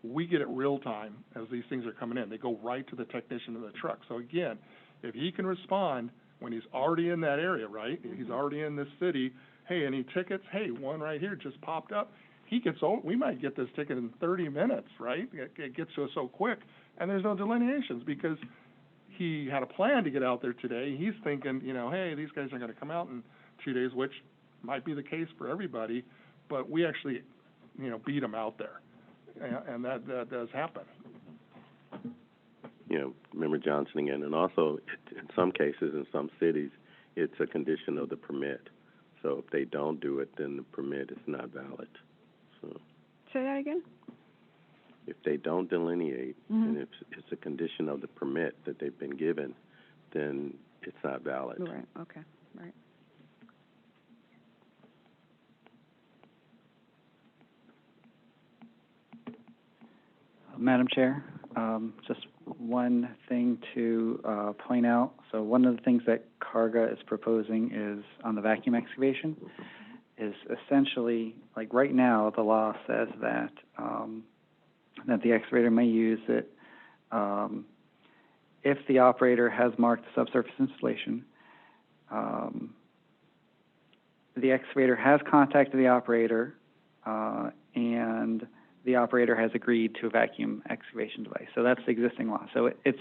we get it real time as these things are coming in. They go right to the technician in the truck. So again, if he can respond when he's already in that area, right? He's already in this city. Hey, any tickets? Hey, one right here just popped up. He gets we might get this ticket in 30 minutes, right? It gets to us so quick, and there's no delineations because he had a plan to get out there today. He's thinking, hey, these guys are going to come out in 2 days, which might be the case for everybody, but we actually, beat them out there. And that does happen. you know, Member Johnson again, and also in some cases, in some cities, it's a condition of the permit. So if they don't do it, then the permit is not valid. So Say that again? if they don't delineate, and if it's a condition of the permit that they've been given, then it's not valid. Right, okay, right. Madam Chair, just one thing to point out. So one of the things that Carga is proposing is on the vacuum excavation is essentially, like right now, the law says that that the excavator may use it if the operator has marked the subsurface installation. The excavator has contacted the operator and the operator has agreed to a vacuum excavation device. So that's the existing law. So it's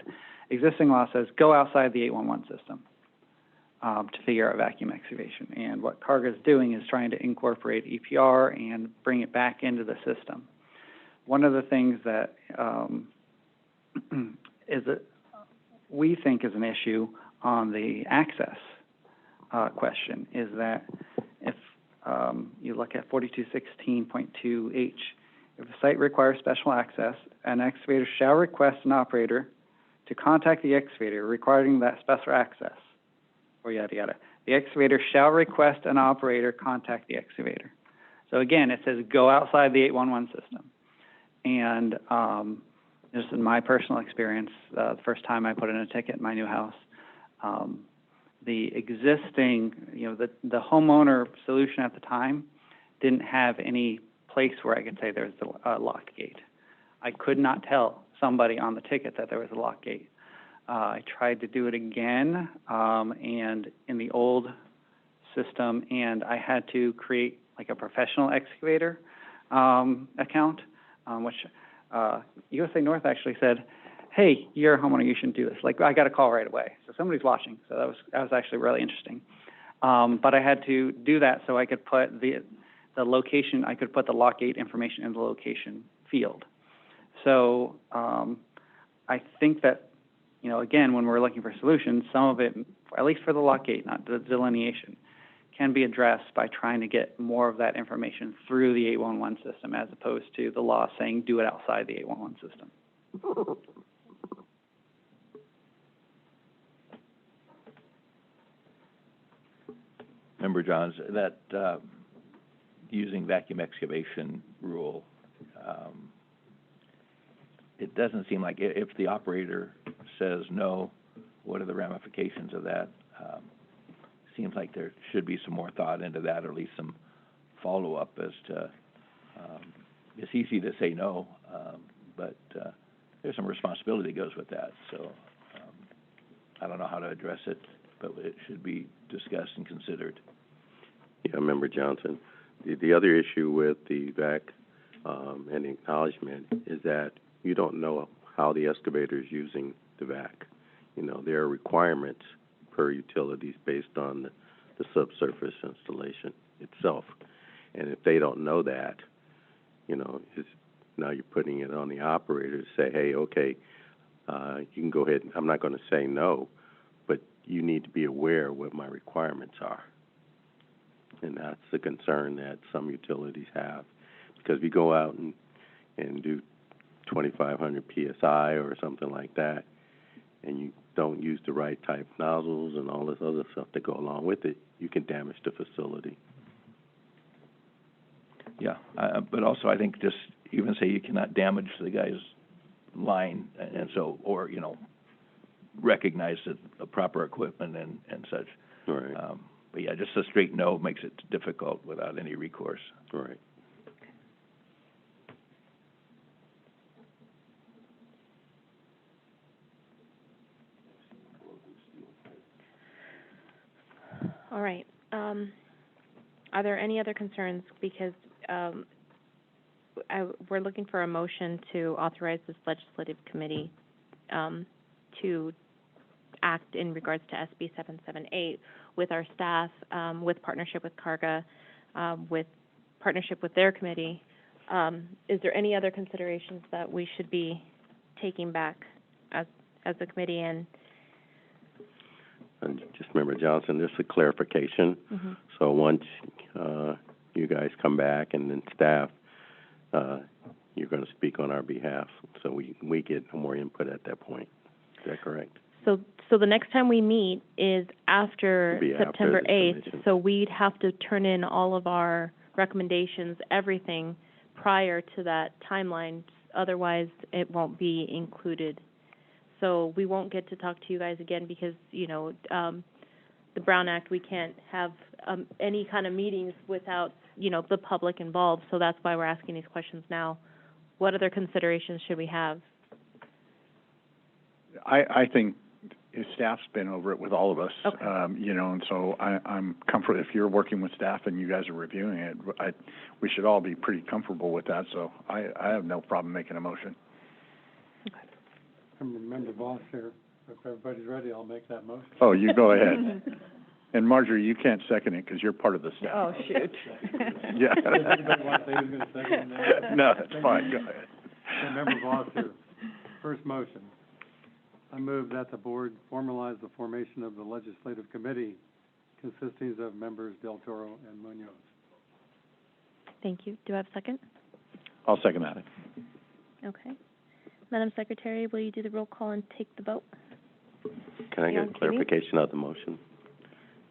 existing law says go outside the 811 system to figure out vacuum excavation. And what Carga is doing is trying to incorporate EPR and bring it back into the system. One of the things that we think is an issue on the access question is that if you look at 4216.2H, if a site requires special access, an excavator shall request an operator to contact the excavator requiring that special access, or yada yada. The excavator shall request an operator contact the excavator. So again, it says go outside the 811 system. And just in my personal experience, the first time I put in a ticket in my new house, the existing, the homeowner solution at the time didn't have any place where I could say there's a lock gate. I could not tell somebody on the ticket that there was a lock gate. I tried to do it again, and in the old system, and I had to create like a professional excavator account, which USA North actually said, hey, you're a homeowner, you shouldn't do this. Like, I got a call right away. So somebody's watching. So that was actually really interesting. But I had to do that so I could put the location, I could put the lock gate information in the location field. So I think that, again, when we're looking for solutions, some of it, at least for the lock gate, not the delineation, can be addressed by trying to get more of that information through the 811 system as opposed to the law saying do it outside the 811 system. Member Johns, that using vacuum excavation rule, it doesn't seem like if the operator says no, what are the ramifications of that? Seems like there should be some more thought into that, or at least some follow-up as to, it's easy to say no, but there's some responsibility that goes with that. So I don't know how to address it, but it should be discussed and considered. Yeah, Member Johnson. The other issue with the VAC and the acknowledgement is that you don't know how the excavator is using the VAC. There are requirements per utilities based on the subsurface installation itself. And if they don't know that, now you're putting it on the operator to say, hey, okay, you can go ahead. I'm not going to say no, but you need to be aware of what my requirements are. And that's the concern that some utilities have. Because we go out and do 2,500 PSI or something like that, and you don't use the right type nozzles and all this other stuff that go along with it, you can damage the facility. Yeah, but also I think just even say you cannot damage the guy's line, and so, or, recognize the proper equipment and such. Right. But yeah, just a straight no makes it difficult without any recourse. Right. All right. Are there any other concerns? Because we're looking for a motion to authorize this legislative committee to act in regards to SB 778 with our staff, with partnership with Carga, with partnership with their committee. Is there any other considerations that we should be taking back as as a committee, and just remember, Johnson, just a clarification. So once, you guys come back and then staff, you're gonna speak on our behalf, so we get more input at that point. Is that correct? So the next time we meet is after Be after September the 8th, submission. so we'd have to turn in all of our recommendations, everything, prior to that timeline, otherwise it won't be included. So we won't get to talk to you guys again because, you know, the Brown Act, we can't have any kind of meetings without, you know, the public involved, so that's why we're asking these questions now. What other considerations should we have? I think staff's been over it with all of us. Okay. You know, and so I'm comfortable, if you're working with staff and you guys are reviewing it, we should all be pretty comfortable with that, so I have no problem making a motion. I'm Member Voss here. If everybody's ready, I'll make that motion. Oh, you go ahead. And Marjorie, you can't second it because you're part of the staff. Oh, shoot. Yeah. Does anybody want to say who's going to second that? No, that's fine, go ahead. Okay, Member Voss here. First motion. I move that the board formalize the formation of the legislative committee consisting of members Del Toro and Munoz. Thank you. Do I have a second? I'll second that. Okay. Madam Secretary, will you do the roll call and take the vote? Can I get Bianchini? clarification of the motion?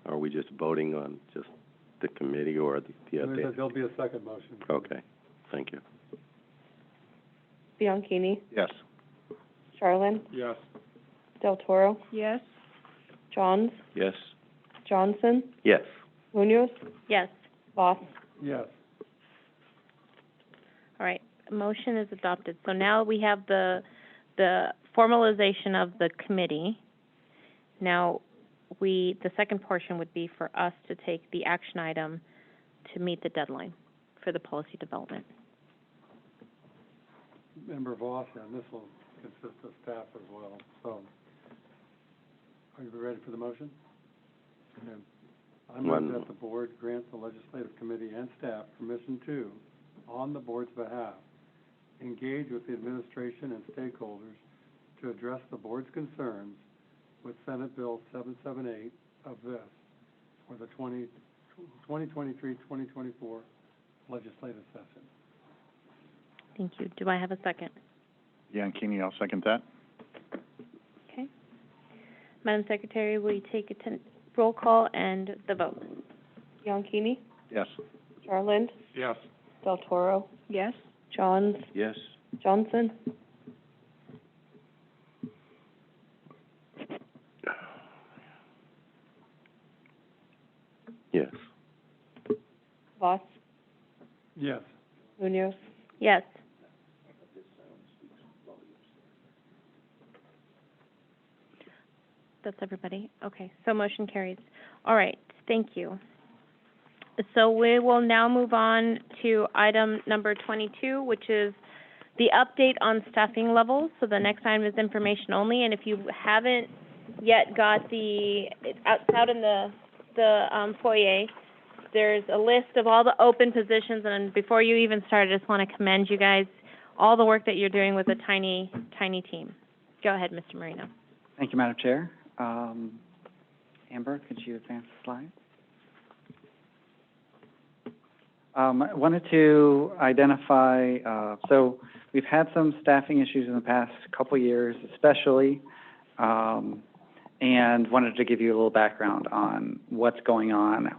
Are we just voting on just the committee or the update? There'll be a second motion. Okay, thank you. Bianchini, Yes. Charlin, Yes. Del Toro, Yes? Johns, Yes. Johnson, Yes. Munoz? Yes. Voss? Yes. All right, motion is adopted. So now we have the formalization of the committee. Now, the second portion would be for us to take the action item to meet the deadline for the policy development. Member Voss, and this will consist of staff as well, so. Are you ready for the motion? Okay. I move that the board grant the legislative committee and staff permission to, on the board's behalf, engage with the administration and stakeholders to address the board's concerns with Senate Bill 778 of this for the 2023-2024 legislative session. Thank you. Do I have a second? Bianchini, I'll second that. Okay. Madam Secretary, will you take a roll call and the vote? Bianchini, Yes. Charland, Yes. Del Toro, Yes? Johns, Yes. Johnson, Yes. Voss, Yes. Munoz? Yes. That's everybody? Okay, so motion carries. All right, thank you. So we will now move on to item number 22, which is the update on staffing levels. So the next item is information only, and if you haven't yet got it's out in the foyer, there's a list of all the open positions, and before you even start, I just want to commend you guys, all the work that you're doing with a tiny, tiny team. Go ahead, Mr. Marino. Thank you, Madam Chair. Amber, could you advance the slide? I wanted to identify, so we've had some staffing issues in the past couple years, especially, and wanted to give you a little background on what's going on,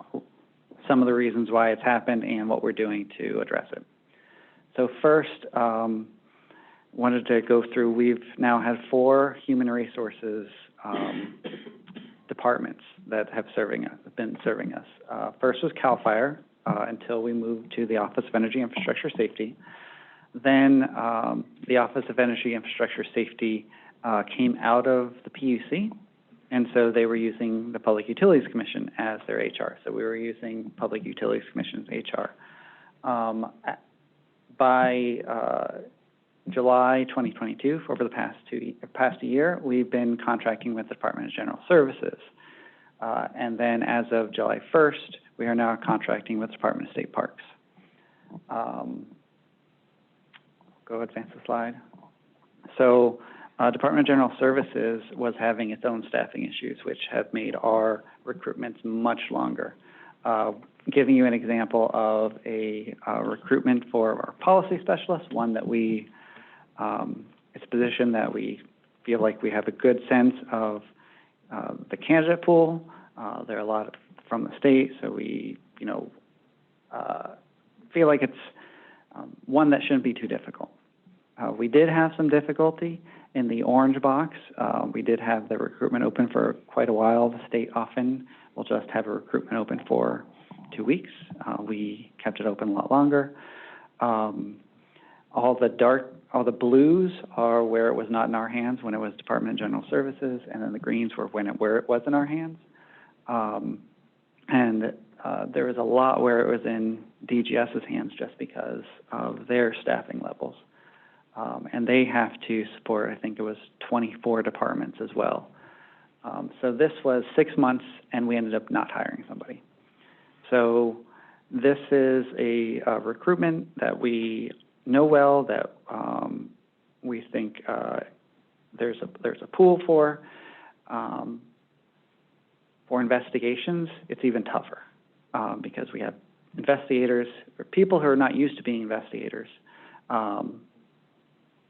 some of the reasons why it's happened, and what we're doing to address it. So first, wanted to go through, we've now had 4 human resources departments that have been serving us. First was CAL FIRE, until we moved to the Office of Energy Infrastructure Safety. Then the Office of Energy Infrastructure Safety came out of the PUC, and so they were using the Public Utilities Commission as their HR. So we were using Public Utilities Commission's HR. By July 2022, over the past year, we've been contracting with the Department of General Services. And then as of July 1st, we are now contracting with the Department of State Parks. Go advance the slide. So Department of General Services was having its own staffing issues, which have made our recruitments much longer. Giving you an example of a recruitment for our policy specialist, one that we, it's a position that we feel like we have a good sense of the candidate pool. There are a lot from the state, so we, feel like it's one that shouldn't be too difficult. We did have some difficulty in the orange box. We did have the recruitment open for quite a while. The state often will just have a recruitment open for 2 weeks. We kept it open a lot longer. All the blues are where it was not in our hands when it was Department of General Services, and then the greens were where it was in our hands. There was a lot where it was in DGS's hands just because of their staffing levels. And they have to support, I think it was 24 departments as well. So this was 6 months, and we ended up not hiring somebody. So this is a recruitment that we know well, that we think there's a pool for. For investigations, it's even tougher because we have investigators, or people who are not used to being investigators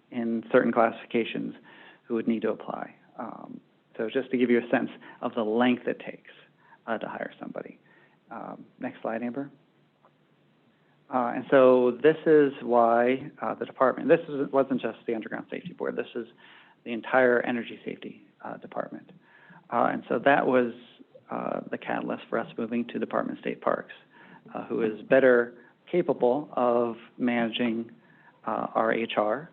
in certain classifications who would need to apply. So just to give you a sense of the length it takes to hire somebody. Next slide, Amber. And so this is why the department, wasn't just the Underground Safety Board, this is the entire Energy Safety Department. And so that was the catalyst for us moving to Department of State Parks, who is better capable of managing our HR,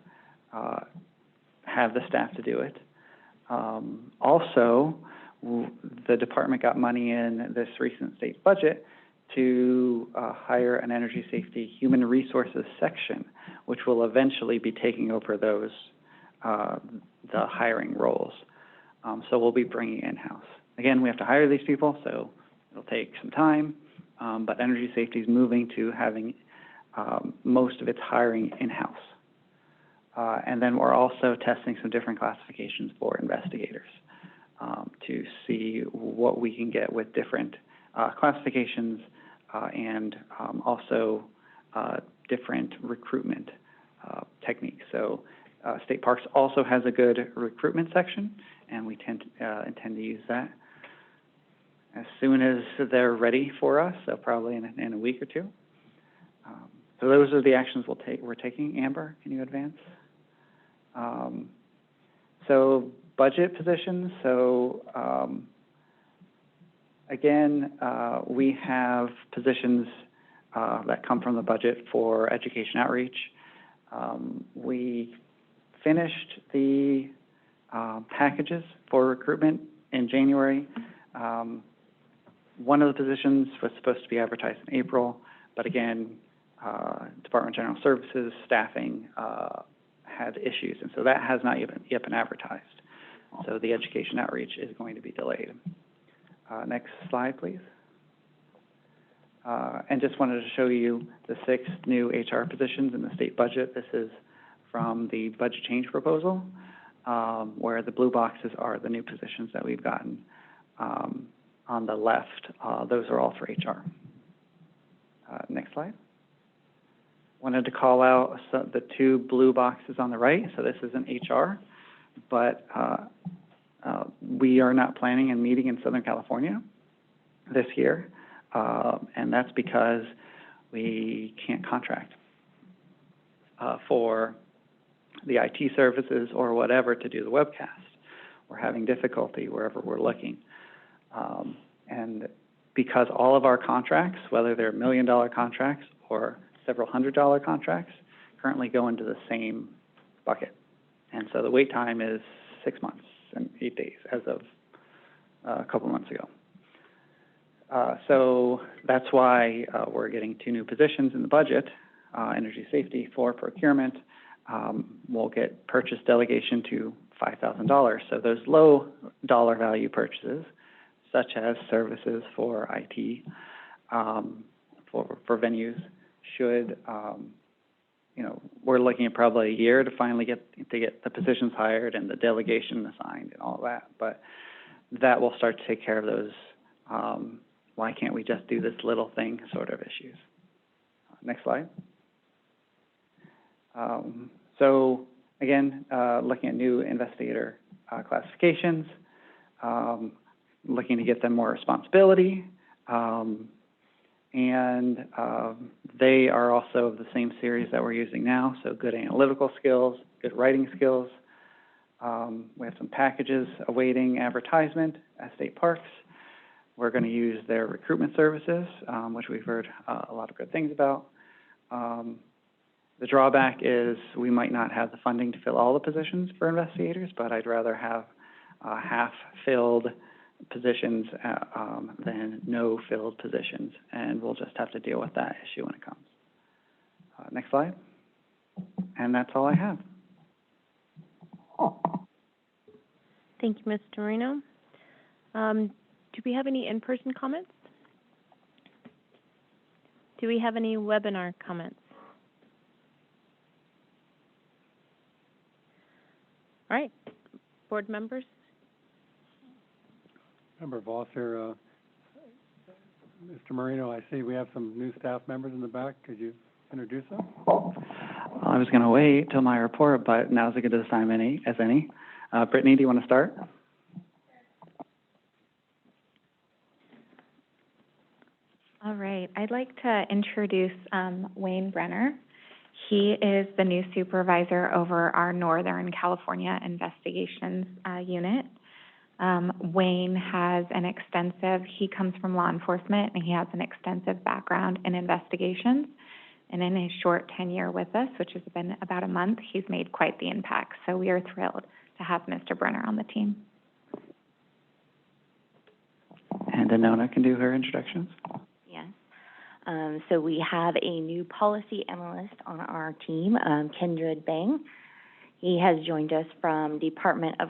have the staff to do it. Also, the department got money in this recent state budget to hire an energy safety human resources section, which will eventually be taking over those, the hiring roles. So we'll be bringing in-house. Again, we have to hire these people, so it'll take some time, but energy safety is moving to having most of its hiring in-house. And then we're also testing some different classifications for investigators to see what we can get with different classifications and also different recruitment techniques. So State Parks also has a good recruitment section, and we intend to use that as soon as they're ready for us, so probably in a week or two. So those are the actions we're taking. Amber, can you advance? So budget positions. So again, we have positions that come from the budget for education outreach. We finished the packages for recruitment in January. One of the positions was supposed to be advertised in April, but again, Department of General Services staffing had issues, and so that has not yet been advertised. So the education outreach is going to be delayed. Next slide, please. And just wanted to show you the 6 new HR positions in the state budget. This is from the budget change proposal, where the blue boxes are the new positions that we've gotten. On the left, those are all for HR. Next slide. Wanted to call out the 2 blue boxes on the right. So this isn't HR, but we are not planning on meeting in Southern California this year, and that's because we can't contract for the IT services or whatever to do the webcast. We're having difficulty wherever we're looking. And because all of our contracts, whether they're $1 million contracts or several $100 contracts, currently go into the same bucket. And so the wait time is 6 months and 8 days as of a couple months ago. So that's why we're getting 2 new positions in the budget, energy safety for procurement. We'll get purchase delegation to $5,000. So those low dollar value purchases, such as services for IT, for venues, should we're looking at probably a year to finally get the positions hired and the delegation assigned and all that. But that will start to take care of those, why can't we just do this little thing sort of issues. Next slide. So again, looking at new investigator classifications, looking to get them more responsibility, and they are also of the same series that we're using now, so good analytical skills, good writing skills. We have some packages awaiting advertisement at state parks. We're going to use their recruitment services, which we've heard a lot of good things about. The drawback is we might not have the funding to fill all the positions for investigators, but I'd rather have half-filled positions than no filled positions, and we'll just have to deal with that issue when it comes. Next slide. And that's all I have. Thank you, Mr. Marino. Do we have any in-person comments? Do we have any webinar comments? All right, board members. Member Voss here, Mr. Marino, I see we have some new staff members in the back. Could you introduce them? I was going to wait till my report, but now's as good a time as any. Brittany, do you want to start? All right, I'd like to introduce Wayne Brenner. He is the new supervisor over our Northern California Investigations Unit. Wayne has he comes from law enforcement, and he has an extensive background in investigations. And in his short tenure with us, which has been about a month, he's made quite the impact. So we are thrilled to have Mr. Brenner on the team. And Anona can do her introductions. Yes. So we have a new policy analyst on our team, Kendra Bang. He has joined us from Department of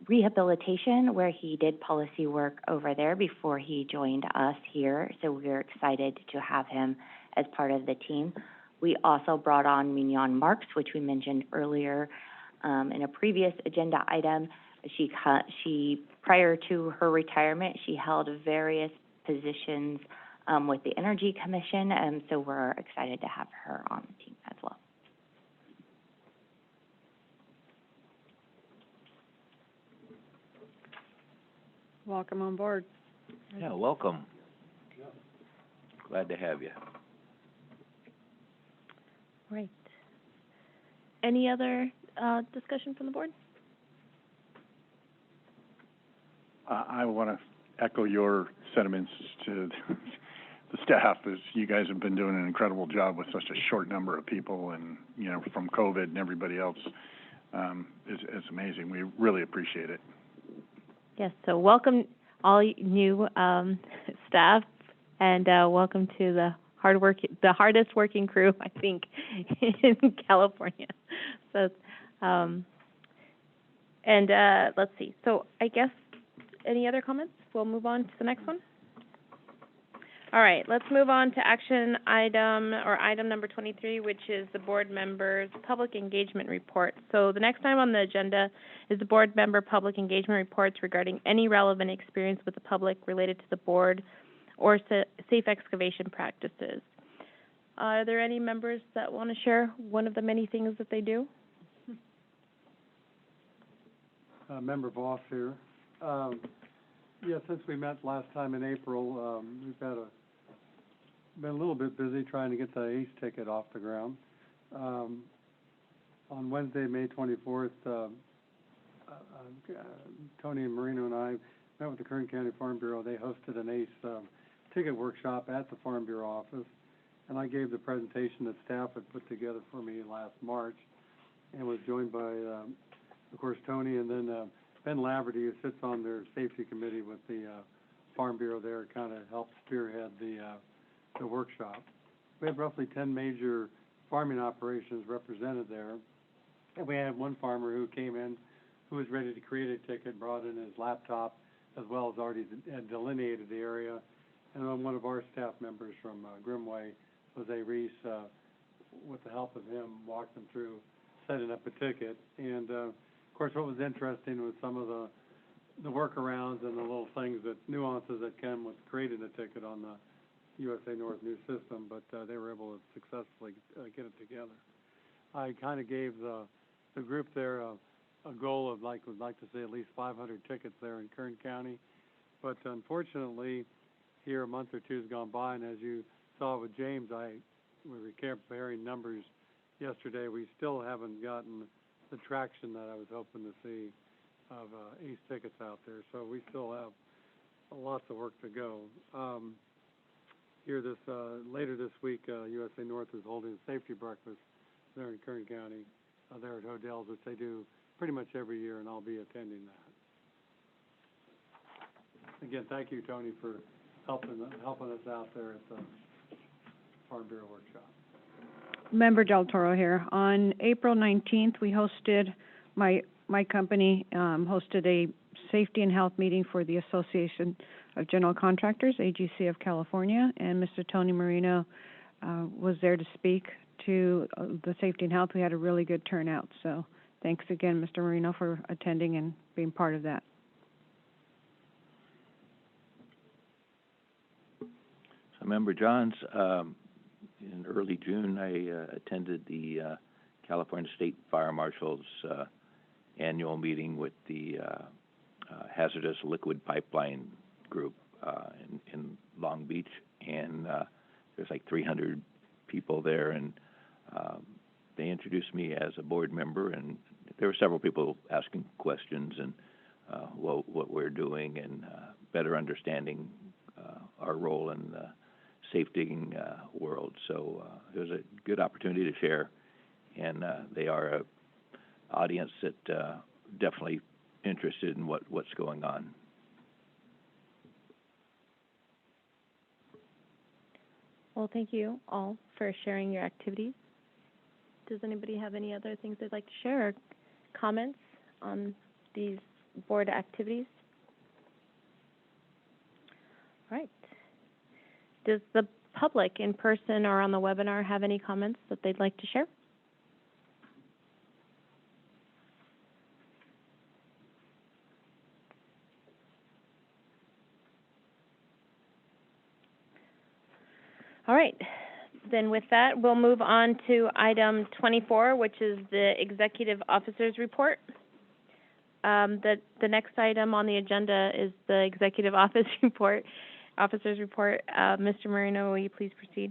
Rehabilitation, where he did policy work over there before he joined us here. So we're excited to have him as part of the team. We also brought on Mignon Marks, which we mentioned earlier in a previous agenda item. She prior to her retirement, she held various positions with the Energy Commission, and so we're excited to have her on the team as well. Welcome on board. Yeah, welcome. Glad to have you. Right. Any other discussion from the board? I want to echo your sentiments to the staff, as you guys have been doing an incredible job with such a short number of people, and from COVID and everybody else, it's amazing. We really appreciate it. Yes, so welcome all new staff, and welcome to the hardest working crew, I think, in California. So, let's see. So I guess, any other comments? We'll move on to the next one. All right, let's move on to action item number 23, which is the board members' public engagement report. So the next item on the agenda is the board member public engagement reports regarding any relevant experience with the public related to the board or safe excavation practices. Are there any members that want to share one of the many things that they do? Member Voss here. Since we met last time in April, we've been a little bit busy trying to get the ACE ticket off the ground. On Wednesday, May 24th, Tony and Marino and I met with the Kern County Farm Bureau. They hosted an ACE ticket workshop at the Farm Bureau office, and I gave the presentation that staff had put together for me last March, and was joined by, of course, Tony, and then Ben Laverty, who sits on their safety committee with the Farm Bureau there, kind of helped spearhead the workshop. We had roughly 10 major farming operations represented there, and we had one farmer who came in who was ready to create a ticket, brought in his laptop, as well as already delineated the area, and then one of our staff members from Grimway, Jose Reese, with the help of him, walk them through setting up a ticket. And, of course, what was interesting was some of the workarounds and the little things nuances that come with creating a ticket on the USA North new system, but they were able to successfully get it together. I kind of gave the group there a goal of would like to see at least 500 tickets there in Kern County, but unfortunately, here a month or two has gone by, and as you saw with James, we were comparing numbers yesterday. We still haven't gotten the traction that I was hoping to see of ACE tickets out there, so we still have lots of work to go. Here later this week, USA North is holding a safety breakfast there in Kern County, there at Hodell's, which they do pretty much every year, and I'll be attending that. Again, thank you, Tony, for helping us out there at the Farm Bureau Workshop. Member Del Toro here. On April 19th, we hosted, my company hosted a safety and health meeting for the Association of General Contractors, AGC of California, and Mr. Tony Marino was there to speak to the safety and health. We had a really good turnout, so thanks again, Mr. Marino, for attending and being part of that. So, Member Johns, in early June, I attended the California State Fire Marshal's annual meeting with the Hazardous Liquid Pipeline Group in Long Beach, and there's like 300 people there, and they introduced me as a board member, and there were several people asking questions and what we're doing and better understanding our role in the safety world. So it was a good opportunity to share, and they are an audience that definitely interested in what's going on. Well, thank you all for sharing your activities. Does anybody have any other things they'd like to share or comments on these board activities? All right. Does the public in person or on the webinar have any comments that they'd like to share? All right, then with that, we'll move on to item 24, which is the Executive Officer's Report. The next item on the agenda is the Executive Officer's Report. Mr. Marino, will you please proceed?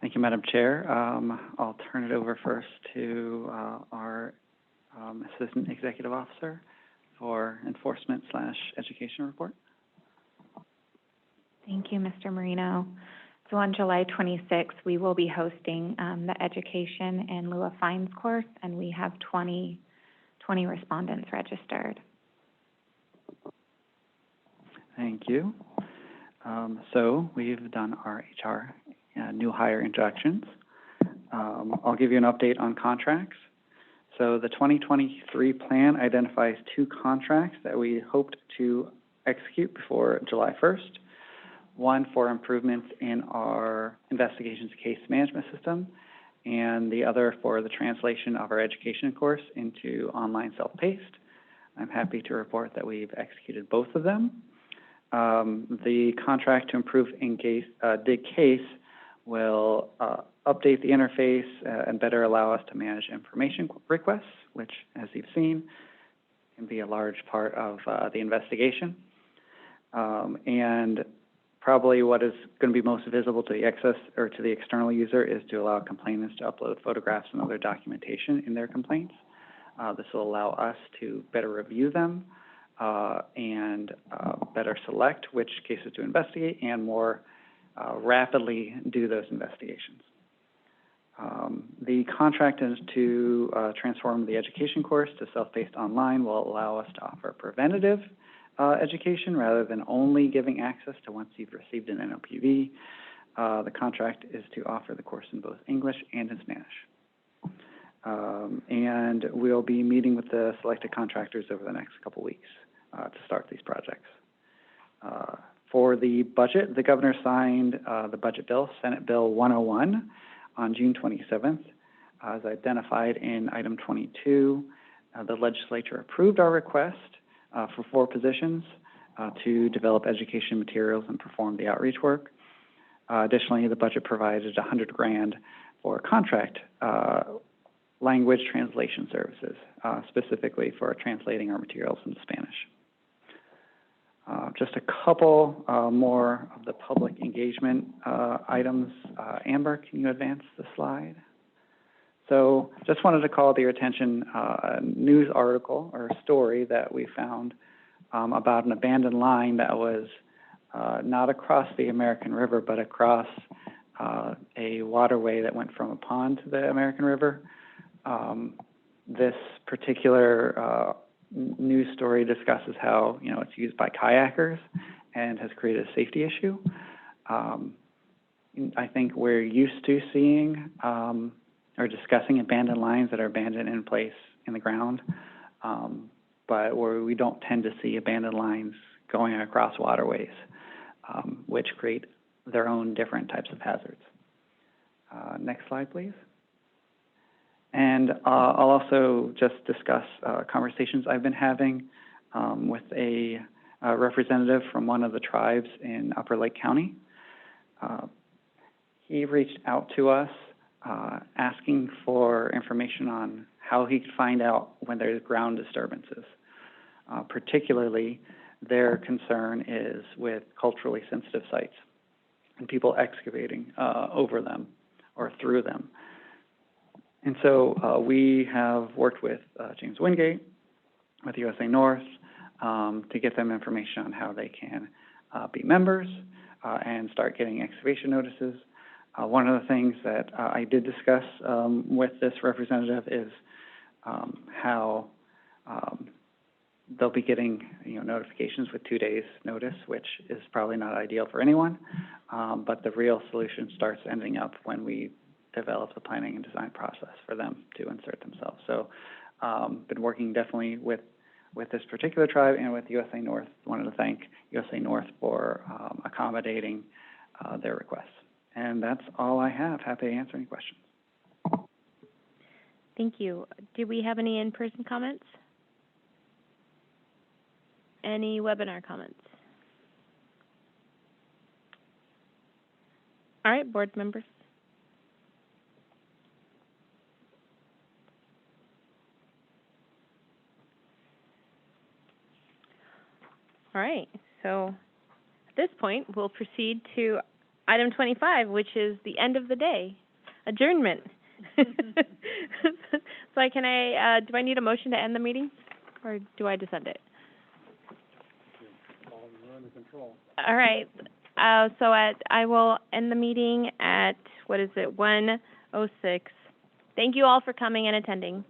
Thank you, Madam Chair. I'll turn it over first to our Assistant Executive Officer for Enforcement/Education Report. Thank you, Mr. Marino. So on July 26th, we will be hosting the Education in lieu of Fines course, and we have 20 respondents registered. Thank you. So we've done our HR new hire introductions. I'll give you an update on contracts. So the 2023 plan identifies 2 contracts that we hoped to execute before July 1st. One for improvements in our investigations case management system, and the other for the translation of our education course into online self-paced. I'm happy to report that we've executed both of them. The contract to improve dig case will update the interface and better allow us to manage information requests, which, as you've seen, can be a large part of the investigation. And probably what is going to be most visible to the external user is to allow complainants to upload photographs and other documentation in their complaints. This will allow us to better review them and better select which cases to investigate and more rapidly do those investigations. The contract is to transform the education course to self-paced online will allow us to offer preventative education rather than only giving access to once you've received an NOPV. The contract is to offer the course in both English and in Spanish. And we'll be meeting with the selected contractors over the next couple weeks to start these projects. For the budget, the governor signed the budget bill, Senate Bill 101, on June 27th. As identified in item 22, the legislature approved our request for 4 positions to develop education materials and perform the outreach work. Additionally, the budget provided $100,000 for contract language translation services, specifically for translating our materials into Spanish. Just a couple more of the public engagement items. Amber, can you advance the slide? So just wanted to call to your attention a news article or a story that we found about an abandoned line that was not across the American River, but across a waterway that went from a pond to the American River. This particular news story discusses how, it's used by kayakers and has created a safety issue. I think we're used to seeing or discussing abandoned lines that are abandoned in place in the ground, but where we don't tend to see abandoned lines going across waterways, which create their own different types of hazards. Next slide, please. And I'll also just discuss conversations I've been having with a representative from one of the tribes in Upper Lake County. He reached out to us asking for information on how he could find out when there's ground disturbances. Particularly, their concern is with culturally sensitive sites and people excavating over them or through them. And so we have worked with James Wingate, with USA North, to get them information on how they can be members and start getting excavation notices. One of the things that I did discuss with this representative is how they'll be getting notifications with 2 days notice, which is probably not ideal for anyone, but the real solution starts ending up when we develop the planning and design process for them to insert themselves. So been working definitely with this particular tribe and with USA North. Wanted to thank USA North for accommodating their requests. And that's all I have. Happy to answer any questions. Thank you. Do we have any in-person comments? Any webinar comments? All right, board members. All right, so at this point, we'll proceed to item 25, which is the end of the day, adjournment. So do I need a motion to end the meeting, or do I just end it? All right, I will end the meeting at, 1:06. Thank you all for coming and attending.